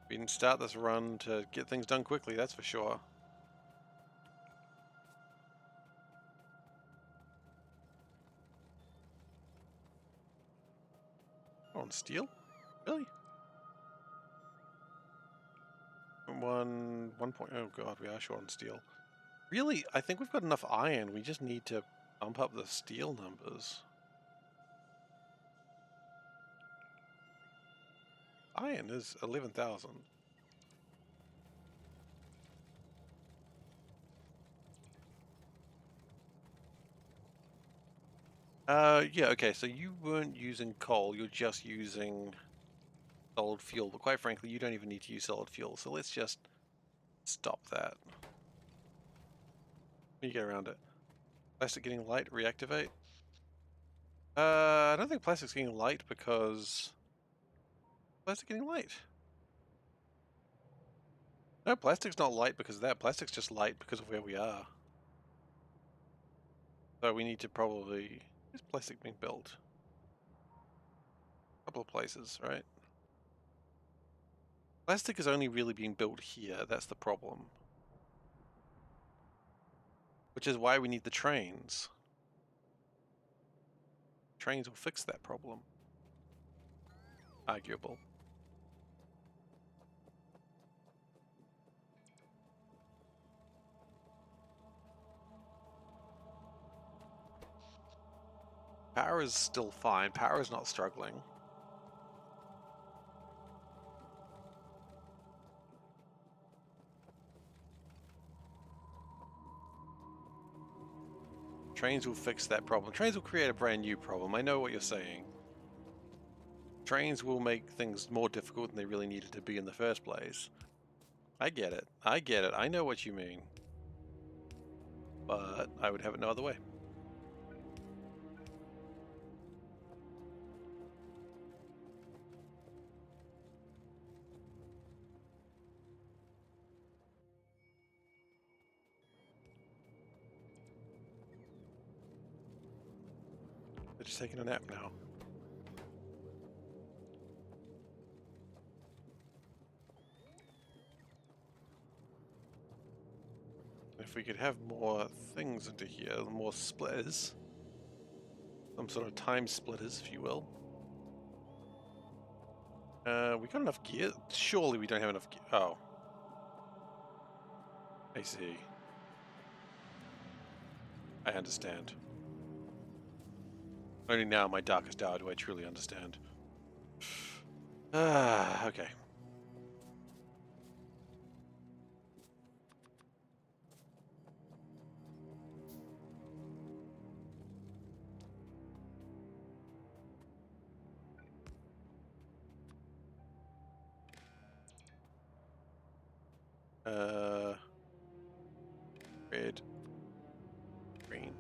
We didn't start this run to get things done quickly, that's for sure. On steel? Really? One point. Oh god, we are short on steel. Really? I think we've got enough iron. We just need to bump up the steel numbers. Iron is 11,000. Yeah, okay, so you weren't using coal, you're just using solid fuel, but quite frankly, you don't even need to use solid fuel, so let's just stop that. You get around it. Plastic getting light, reactivate. I don't think plastic's getting light because... Plastic getting light? No, plastic's not light because of that. Plastic's just light because of where we are. So we need to probably... Is plastic being built? A couple of places, right? Plastic is only really being built here, that's the problem. Which is why we need the trains. Trains will fix that problem. Arguable. Power is still fine. Power is not struggling. Trains will fix that problem. Trains will create a brand new problem. I know what you're saying. Trains will make things more difficult than they really needed to be in the first place. I get it. I get it. I know what you mean. But I would have it no other way. They're just taking a nap now. If we could have more things into here, more splitters. Some sort of time splitters, if you will. We got enough gear? Surely we don't have enough gear. Oh. I see. I understand. Only now in my darkest hour do I truly understand. Ah, okay. Red. Green.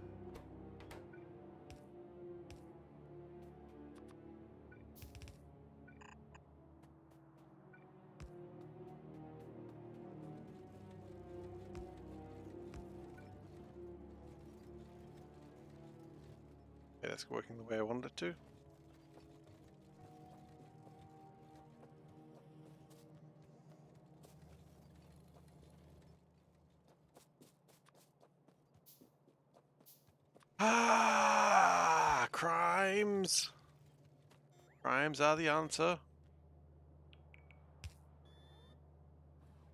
Yeah, that's working the way I wanted it to. Ah, crimes. Crimes are the answer.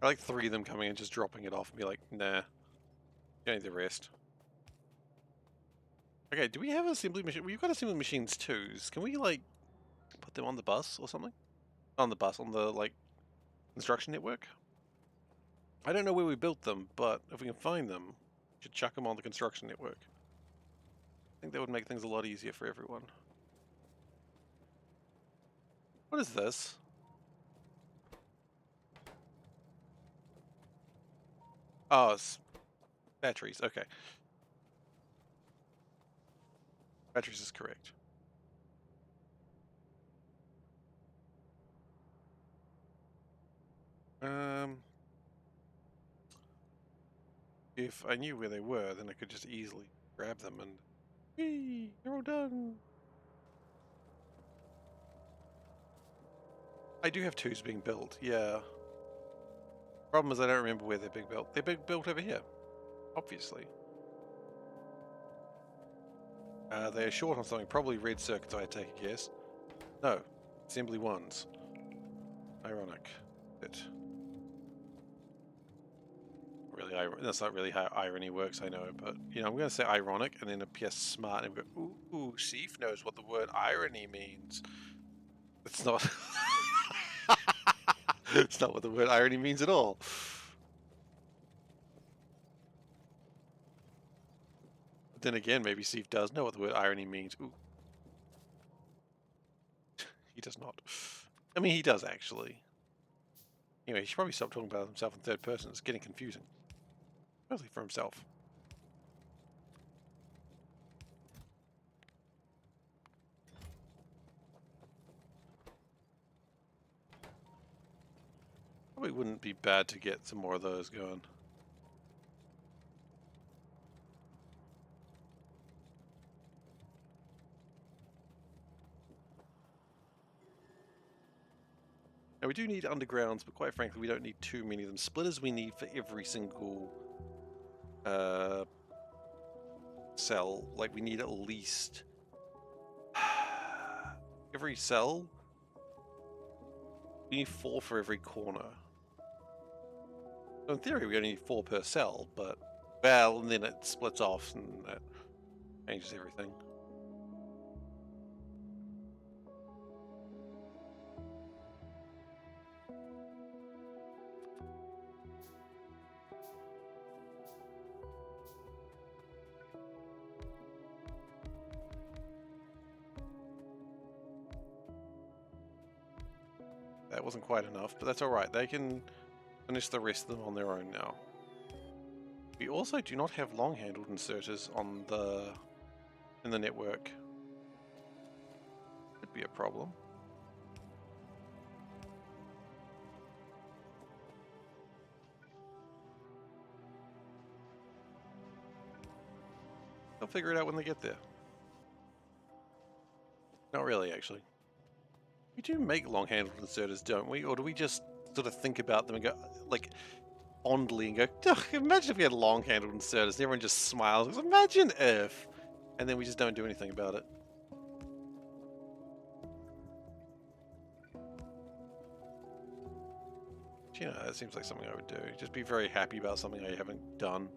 I like 3 of them coming and just dropping it off and be like, nah. You need the rest. Okay, do we have assembly machine? We've got assembly machines too. Can we, like, put them on the bus or something? On the bus, on the, like, construction network? I don't know where we built them, but if we can find them, we should chuck them on the construction network. I think that would make things a lot easier for everyone. What is this? Oh, it's batteries. Okay. Batteries is correct. If I knew where they were, then I could just easily grab them and... Whee! They're all done! I do have 2s being built, yeah. Problem is I don't remember where they're being built. They're being built over here, obviously. They're short on something, probably red circuits, I take a guess. No, assembly 1s. Ironic. But really, that's not really how irony works, I know, but, you know, I'm going to say ironic and then appear smart and go, ooh, Seif knows what the word irony means. It's not... It's not what the word irony means at all. But then again, maybe Seif does know what the word irony means. Ooh. He does not. I mean, he does, actually. Anyway, he should probably stop talking about himself in third person. It's getting confusing. Mostly for himself. Probably wouldn't be bad to get some more of those going. Now we do need undergrounds, but quite frankly, we don't need too many of them. Splitters we need for every single cell. Like, we need at least every cell. We need 4 for every corner. So in theory, we only need 4 per cell, but well, and then it splits off, and that changes everything. That wasn't quite enough, but that's alright. They can finish the rest of them on their own now. We also do not have long-handled inserters on in the network. Could be a problem. They'll figure it out when they get there. Not really, actually. We do make long-handled inserters, don't we? Or do we just sort of think about them and go, like, fondly and go, imagine if we had long-handled inserters and everyone just smiles. Goes, imagine if! And then we just don't do anything about it. You know, that seems like something I would do. Just be very happy about something I haven't done.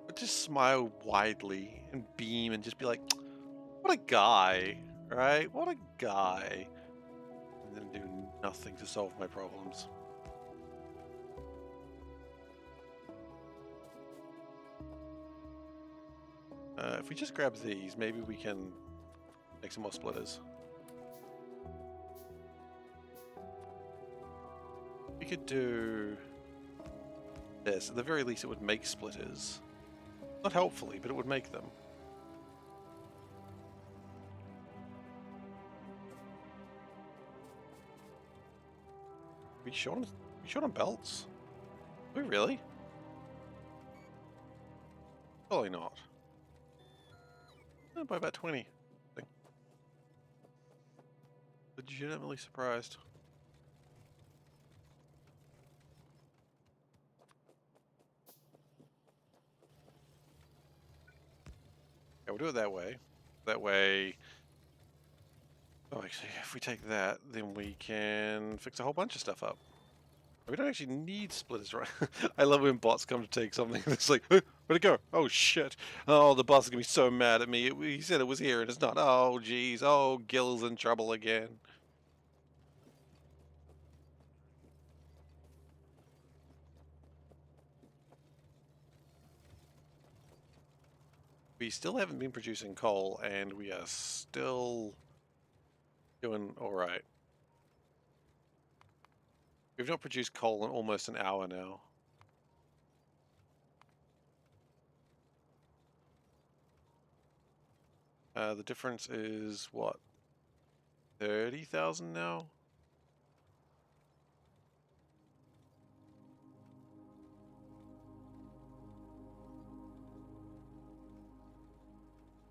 But just smile widely and beam and just be like, what a guy, right? What a guy. And then do nothing to solve my problems. If we just grab these, maybe we can make some more splitters. We could do this. At the very least, it would make splitters. Not helpfully, but it would make them. Are we short on belts? Are we really? Probably not. By about 20. I think. Legitimately surprised. Yeah, we'll do it that way. That way... Oh, actually, if we take that, then we can fix a whole bunch of stuff up. We don't actually need splitters, right? I love when bots come to take something and it's like, hey, where'd it go? Oh, shit. Oh, the boss is going to be so mad at me. He said it was here and it's not. Oh, jeez. Oh, Gil's in trouble again. We still haven't been producing coal and we are still doing alright. We've not produced coal in almost an hour now. The difference is, what, 30,000 now?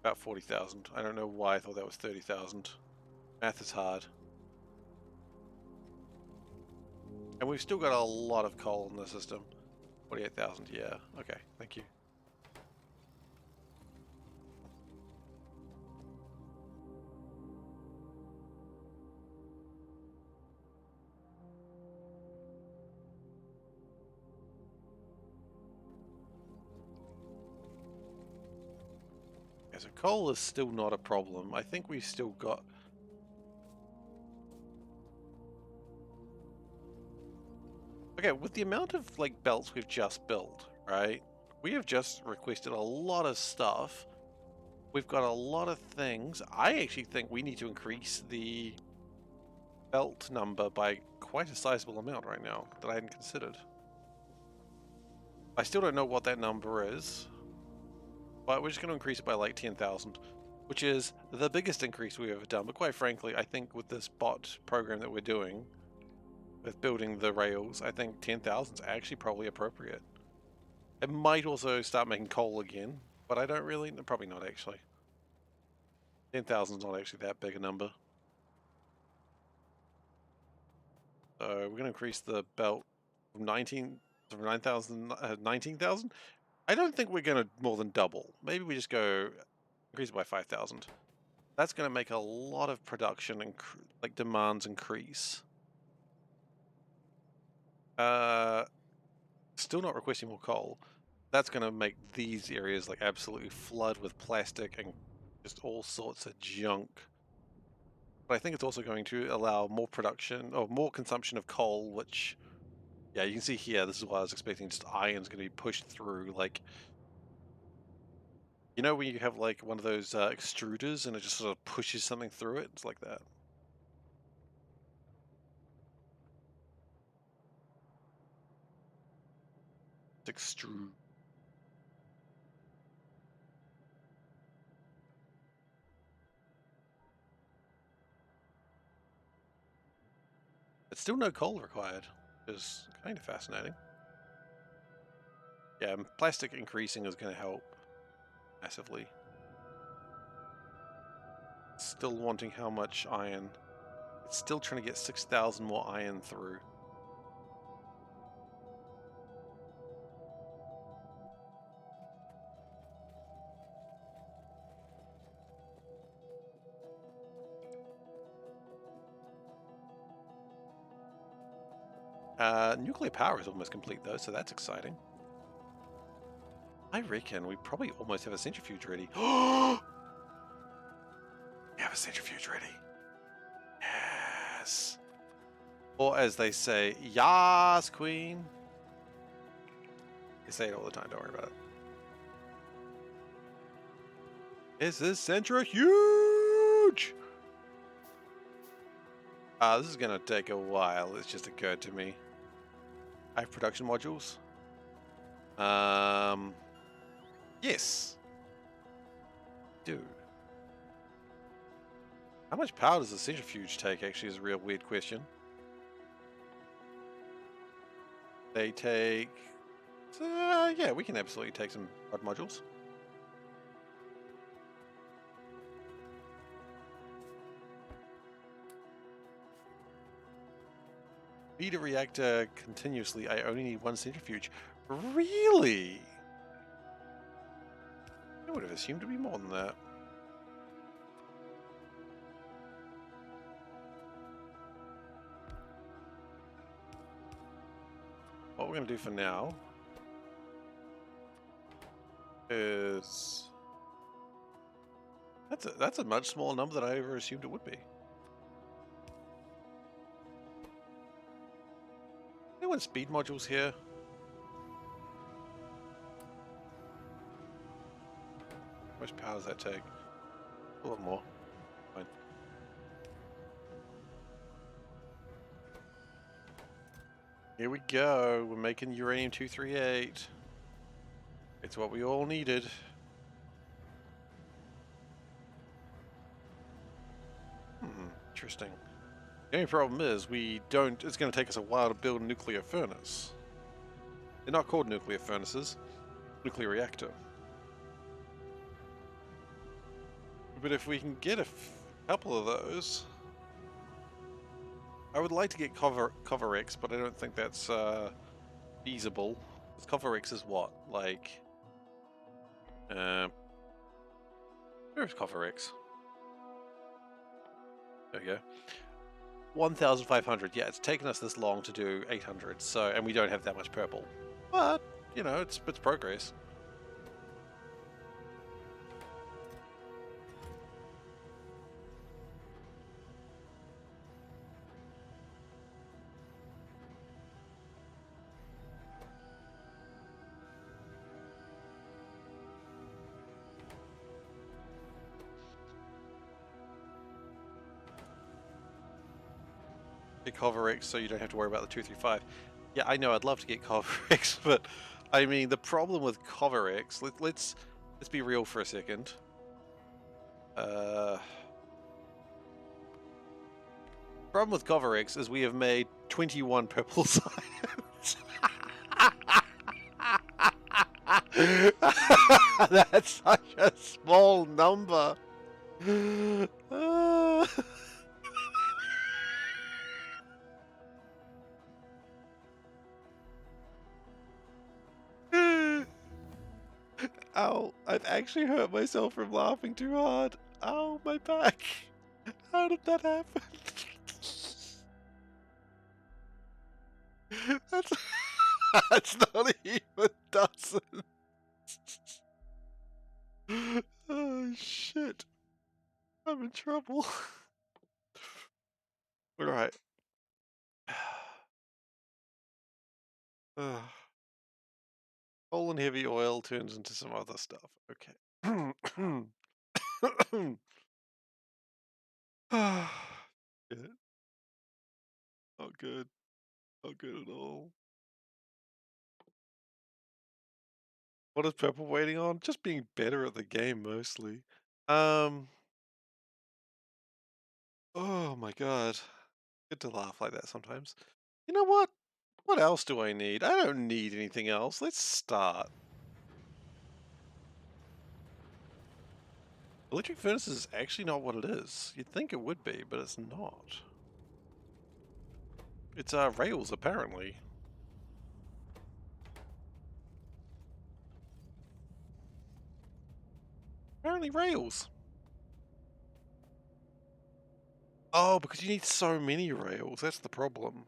About 40,000. I don't know why I thought that was 30,000. Math is hard. And we've still got a lot of coal in the system. 48,000, yeah. Okay, thank you. Yeah, so coal is still not a problem. I think we've still got... Okay, with the amount of, like, belts we've just built, right? We have just requested a lot of stuff. We've got a lot of things. I actually think we need to increase the belt number by quite a sizable amount right now that I hadn't considered. I still don't know what that number is, but we're just going to increase it by like 10,000, which is the biggest increase we've ever done. But quite frankly, I think with this bot program that we're doing, with building the rails, I think 10,000 is actually probably appropriate. It might also start making coal again, but I don't really, probably not actually. 10,000 is not actually that big a number. So we're going to increase the belt from 9,000, 19,000. I don't think we're going to more than double. Maybe we just go increase it by 5,000. That's going to make a lot of production and like demands increase. Still not requesting more coal. That's going to make these areas like absolutely flood with plastic and just all sorts of junk. But I think it's also going to allow more production or more consumption of coal, which, yeah, you can see here, this is what I was expecting, just iron's going to be pushed through, like, you know when you have like one of those extruders and it just sort of pushes something through it? It's like that. Extrude. It's still no coal required, which is kind of fascinating. Yeah, and plastic increasing is going to help massively. Still wanting how much iron? It's still trying to get 6,000 more iron through. Nuclear power is almost complete though, so that's exciting. I reckon we probably almost have a centrifuge ready. We have a centrifuge ready. Yes. Or as they say, yas, queen. They say it all the time, don't worry about it. Is this centrifuge? This is gonna take a while, it's just occurred to me. I have production modules. Yes. Dude. How much power does the centrifuge take actually is a real weird question. They take... yeah, we can absolutely take some pod modules. Feed a reactor continuously. I only need one centrifuge. Really? I would have assumed to be more than that. What we're going to do for now is... That's a much smaller number than I ever assumed it would be. Anyone speed modules here? How much power does that take? A lot more. Fine. Here we go. We're making uranium-238. It's what we all needed. Interesting. The only problem is it's going to take us a while to build a nuclear furnace. They're not called nuclear furnaces. Nuclear reactor. But if we can get a couple of those... I would like to get Coverex, but I don't think that's feasible. Coverex is what? Like... where's Coverex? There we go. 1,500. Yeah, it's taken us this long to do 800. So, and we don't have that much purple. But, you know, it's progress. Get Coverex so you don't have to worry about the 235. Yeah, I know, I'd love to get Coverex, but I mean, the problem with Coverex, let's be real for a second. Problem with Coverex is we have made 21 purple science. That's such a small number. Ow, I've actually hurt myself from laughing too hard. Ow, my back. How did that happen? That's, that's not even dozen. Oh, shit. I'm in trouble. Alright. Coal and heavy oil turns into some other stuff. Okay. Shit. Not good. Not good at all. What is Purple waiting on? Just being better at the game, mostly. Oh my god. Good to laugh like that sometimes. You know what? What else do I need? I don't need anything else. Let's start. Electric furnace is actually not what it is. You'd think it would be, but it's not. It's rails, apparently. Apparently rails. Oh, because you need so many rails. That's the problem.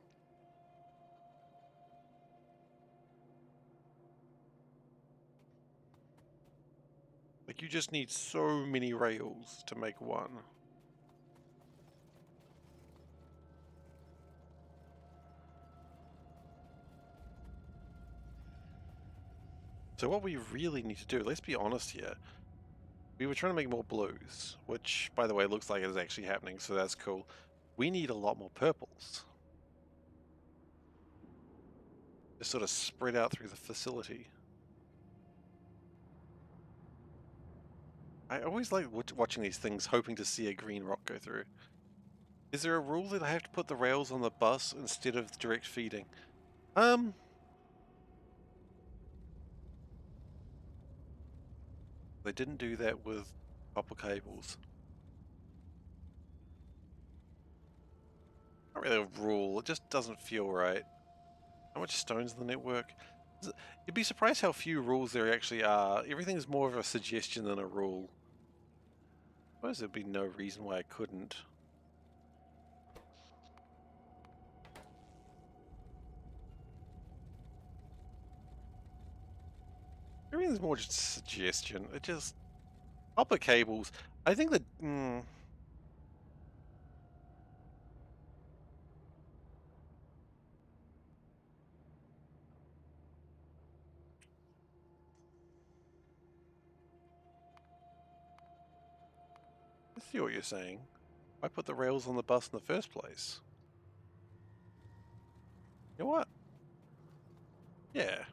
Like, you just need so many rails to make one. So what we really need to do, let's be honest here, we were trying to make more blues, which, by the way, looks like it is actually happening, so that's cool. We need a lot more purples. Just sort of spread out through the facility. I always like watching these things, hoping to see a green rock go through. Is there a rule that I have to put the rails on the bus instead of direct feeding? They didn't do that with copper cables. Not really a rule, it just doesn't feel right. How much stone's in the network? You'd be surprised how few rules there actually are. Everything is more of a suggestion than a rule. I suppose there'd be no reason why I couldn't. Everything's more just a suggestion. It just... Copper cables. I think that... I see what you're saying. Why put the rails on the bus in the first place? You know what? Yeah.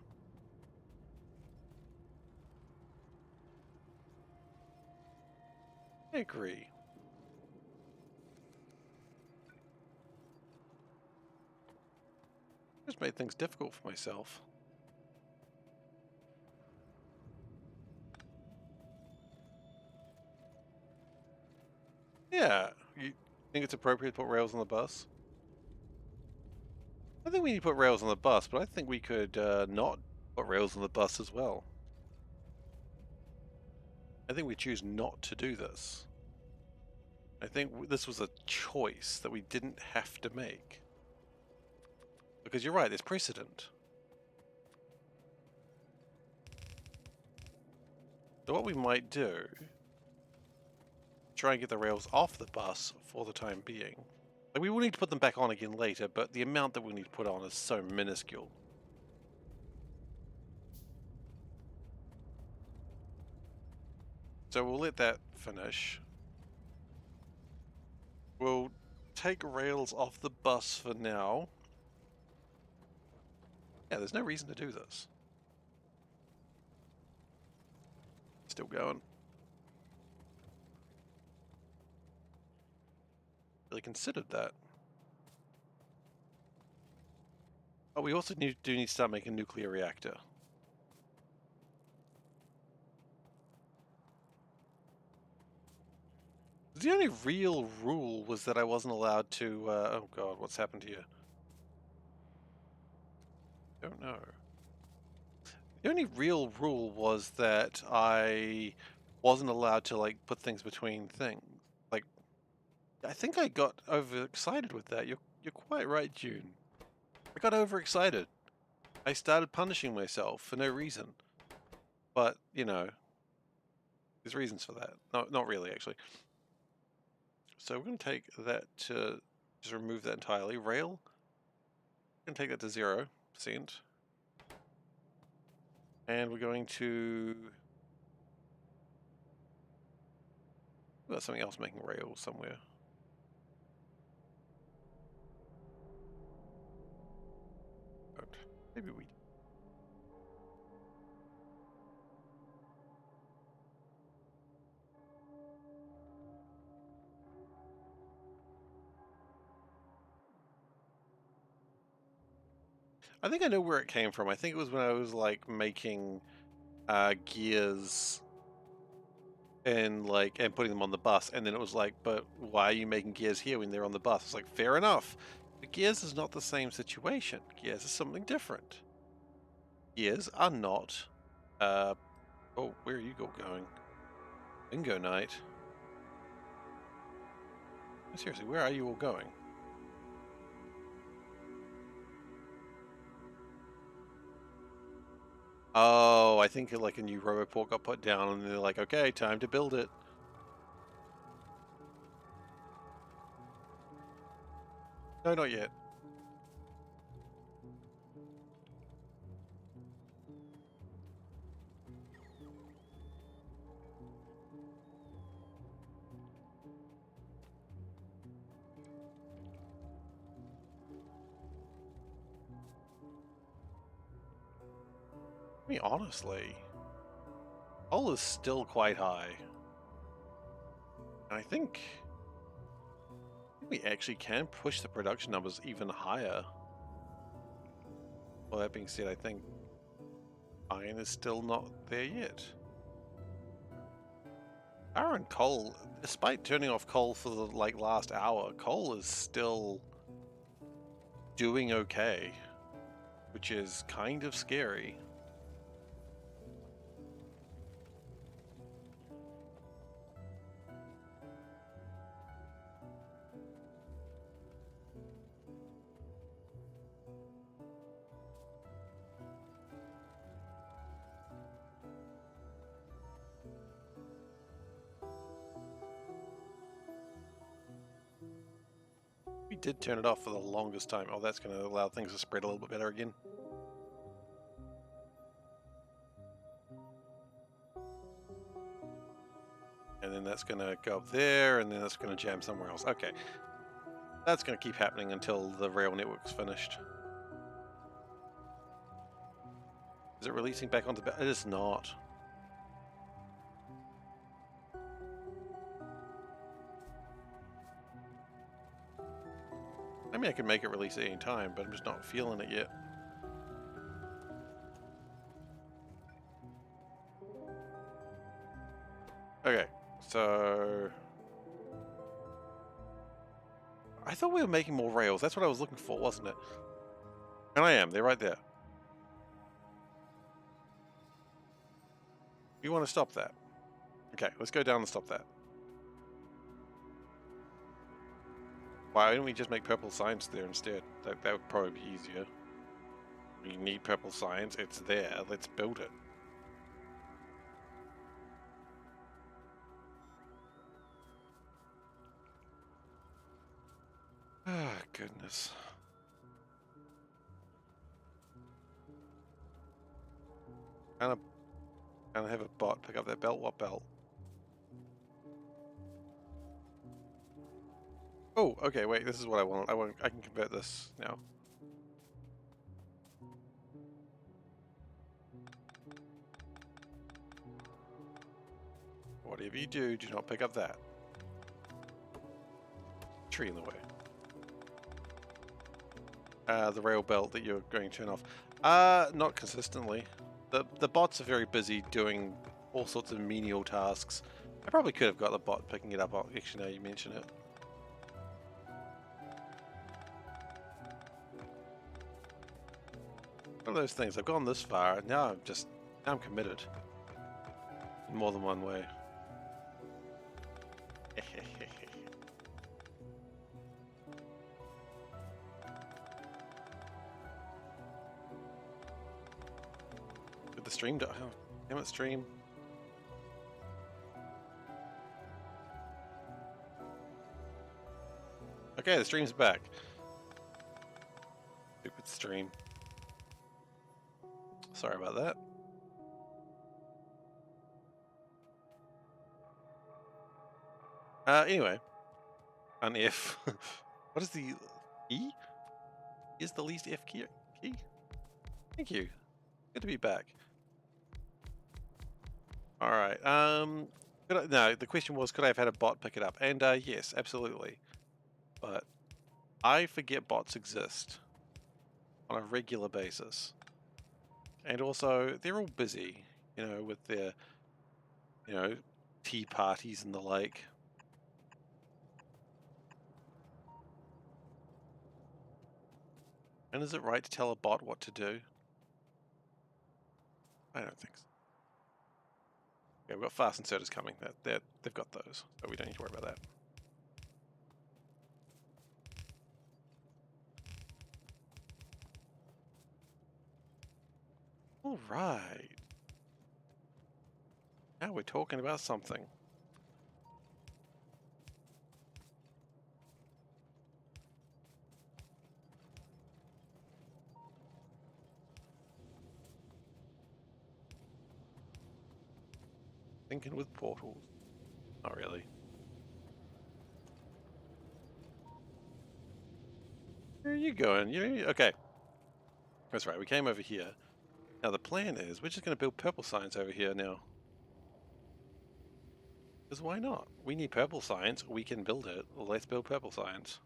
I agree. Just made things difficult for myself. Yeah. You think it's appropriate to put rails on the bus? I think we need to put rails on the bus, but I think we could not put rails on the bus as well. I think we choose not to do this. I think this was a choice that we didn't have to make. Because you're right, there's precedent. So what we might do, try and get the rails off the bus for the time being. Like, we will need to put them back on again later, but the amount that we need to put on is so minuscule. So we'll let that finish. We'll take rails off the bus for now. Yeah, there's no reason to do this. Still going. Really considered that. Oh, we also do need to start making a nuclear reactor. The only real rule was that I wasn't allowed to, oh god, what's happened here? Don't know. The only real rule was that I wasn't allowed to like put things between things. Like, I think I got overexcited with that. You're quite right, June. I got overexcited. I started punishing myself for no reason. But, you know, there's reasons for that. No, not really, actually. So we're going to take that to just remove that entirely. Rail, we're going to take that to 0%. And we're going to... We've got something else making rails somewhere. Maybe we... I think I know where it came from. I think it was when I was like making gears and putting them on the bus, and then it was like, but why are you making gears here when they're on the bus? It's like, fair enough. But gears is not the same situation. Gears is something different. Gears are not oh, where are you going? Bingo night. Seriously, where are you all going? Oh, I think like a new Roboport got put down and they're like, okay, time to build it. No, not yet. I mean, honestly, coal is still quite high. And I think we actually can push the production numbers even higher. Well, that being said, I think iron is still not there yet. Iron coal, despite turning off coal for the last hour, coal is still doing okay, which is kind of scary. We did turn it off for the longest time. Oh, that's going to allow things to spread a little bit better again. And then that's going to go up there, and then that's going to jam somewhere else. Okay. That's going to keep happening until the rail network's finished. Is it releasing back onto... It is not. I mean, I can make it release at any time, but I'm just not feeling it yet. Okay, so... I thought we were making more rails. That's what I was looking for, wasn't it? And I am. They're right there. You want to stop that? Okay, let's go down and stop that. Why don't we just make purple signs there instead? That would probably be easier. We need purple signs. It's there. Let's build it. Ah, goodness. Kind of have a bot pick up that belt. What belt? Oh, okay, wait, this is what I want. I can convert this now. Whatever you do, do not pick up that. Tree in the way. The rail belt that you're going to turn off. Not consistently. The bots are very busy doing all sorts of menial tasks. I probably could have got the bot picking it up, actually, now you mention it. One of those things, I've gone this far, and now I'm just I'm committed. In more than one way. Did the stream die? Oh, damn it, stream. Okay, the stream's back. Stupid stream. Sorry about that. Anyway. An F. What is the E? Is the least F key? Thank you. Good to be back. Alright, no, the question was, could I have had a bot pick it up? And yes, absolutely. But I forget bots exist on a regular basis. And also, they're all busy, you know, with their, you know, tea parties and the like. And is it right to tell a bot what to do? I don't think so. Okay, we've got fast inserters coming. They've got those, so we don't need to worry about that. All right. Now we're talking about something. Thinking with portals. Not really. Where are you going? Okay. That's right, we came over here. Now the plan is, we're just going to build purple signs over here now. Because why not? We need purple signs, we can build it. Let's build purple signs.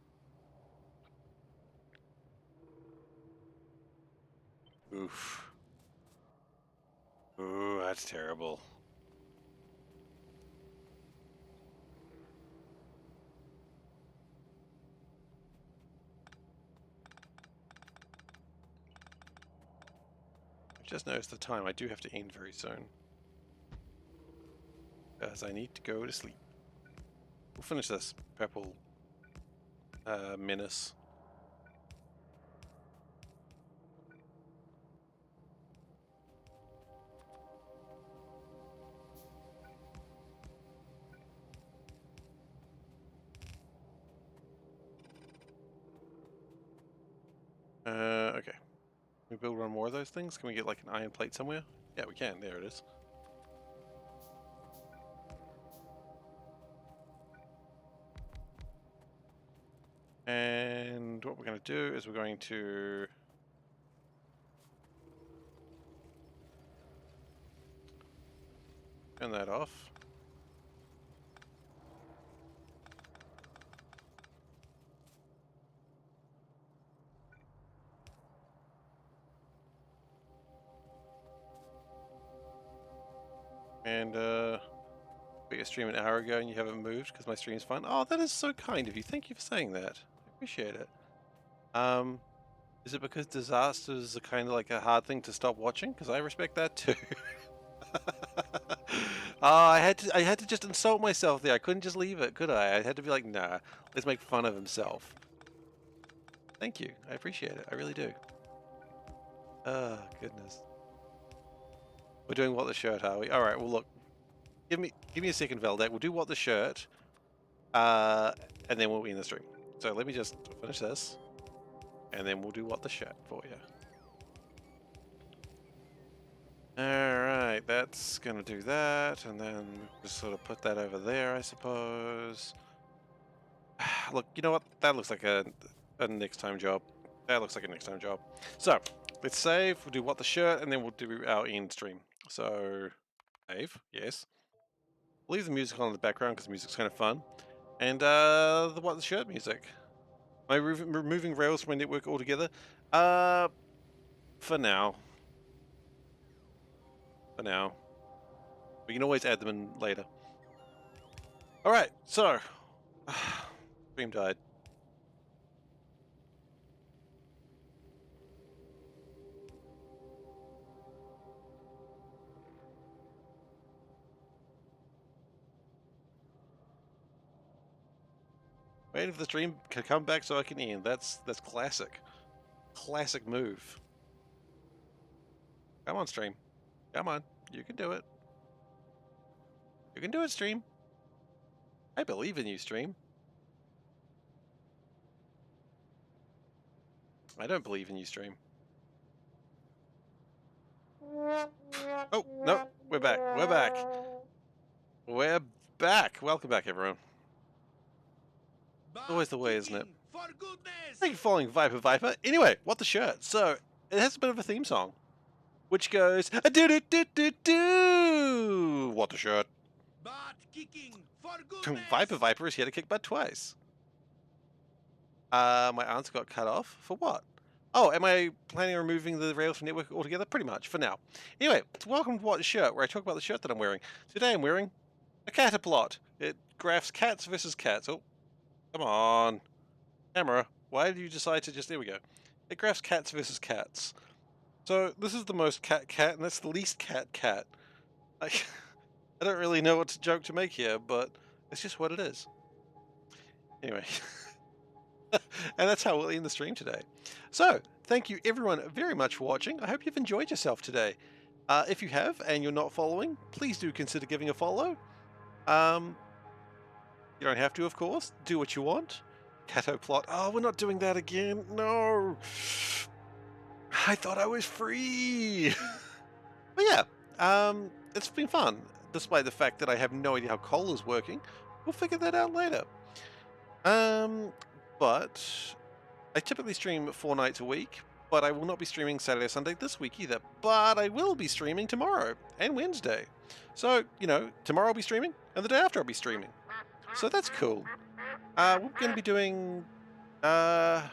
Oof. Ooh, that's terrible. I've just noticed the time. I do have to end very soon. Because I need to go to sleep. We'll finish this purple menace. Okay. Can we build one more of those things? Can we get like an iron plate somewhere? Yeah, we can. There it is. And what we're going to do is we're going to turn that off. And we stream an hour ago and you haven't moved because my stream's fun. Oh, that is so kind of you. Thank you for saying that. I appreciate it. Is it because disasters are kind of like a hard thing to stop watching? Because I respect that too. I had to just insult myself there. I couldn't just leave it, could I? I had to be like, nah, let's make fun of himself. Thank you. I appreciate it. I really do. Oh, goodness. We're doing what the shirt, are we? All right. Well, look. Give me a second, Veldak. We'll do what the shirt, and then we'll end the stream. So let me just finish this, and then we'll do what the shirt for you. Alright, that's gonna do that, and then just sort of put that over there, I suppose. Look, you know what? That looks like a next time job. That looks like a next time job. So, let's save, we'll do what the shirt, and then we'll do our end stream. So, save, yes. Leave the music on in the background, because music's kind of fun. And the what the shirt music. Am I removing Rails from my network altogether? For now. For now. We can always add them in later. Alright, so. Stream died. Waiting for the stream to come back so I can end. That's classic. Classic move. Come on, stream. Come on. You can do it. You can do it, stream. I believe in you, stream. I don't believe in you, stream. Oh, no. We're back. We're back. We're back. Welcome back, everyone. Always the way, isn't it? Thank you for following Viper. Anyway, what the shirt? So, it has a bit of a theme song, which goes, do. What the shirt? Viper is here to kick butt twice. My answer got cut off. For what? Oh, am I planning on removing the Rails from network altogether? Pretty much, for now. Anyway, welcome to What Shirt, where I talk about the shirt that I'm wearing. Today I'm wearing a Cataplot. It graphs cats versus cats. Oh, come on. Camera, why did you decide to just... There we go. It graphs cats versus cats. So, this is the most cat, and that's the least cat. I don't really know what joke to make here, but it's just what it is. Anyway. And that's how we'll end the stream today. So, thank you everyone very much for watching. I hope you've enjoyed yourself today. If you have, and you're not following, please do consider giving a follow. You don't have to, of course. Do what you want. Cataplot. Oh, we're not doing that again. No. I thought I was free. But yeah, it's been fun. Despite the fact that I have no idea how coal is working. We'll figure that out later. But I typically stream 4 nights a week, but I will not be streaming Saturday, Sunday this week either. But I will be streaming tomorrow and Wednesday. So, you know, tomorrow I'll be streaming, and the day after I'll be streaming. So that's cool. We're going to be doing... Gosh,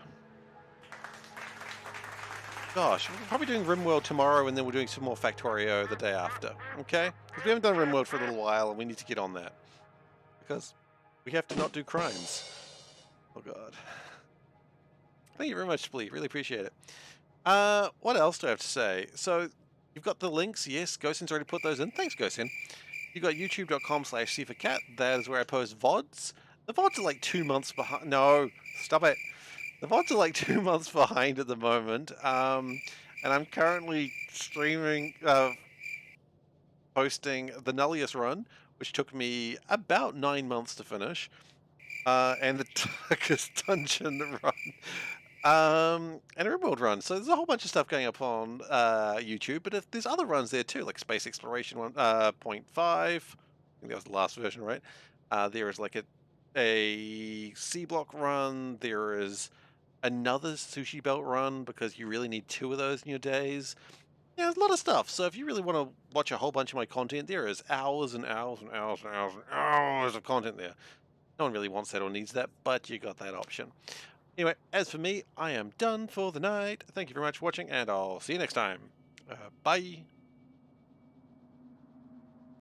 we're probably doing RimWorld tomorrow, and then we're doing some more Factorio the day after, okay? Because we haven't done RimWorld for a little while, and we need to get on that. Because we have to not do crimes. Oh god. Thank you very much, Splee. Really appreciate it. What else do I have to say? So, you've got the links. Yes, Ghostin's already put those in. Thanks, Ghostin. You've got youtube.com/SeiferKatt. That is where I post VODs. The VODs are like 2 months behind. No, stop it. The VODs are like 2 months behind at the moment. And I'm currently streaming, posting the Nullius run, which took me about 9 months to finish. And the Darkest Dungeon run, and a RimWorld run. So there's a whole bunch of stuff going up on YouTube, but if there's other runs there too, like Space Exploration 1.5. I think that was the last version, right? There is like a C block run. There is another Sushi Belt run because you really need 2 of those in your days. Yeah, there's a lot of stuff. So if you really want to watch a whole bunch of my content, there is hours and hours and hours and hours and hours of content there. No one really wants that or needs that, but you got that option. Anyway, as for me, I am done for the night. Thank you very much for watching, and I'll see you next time. Bye.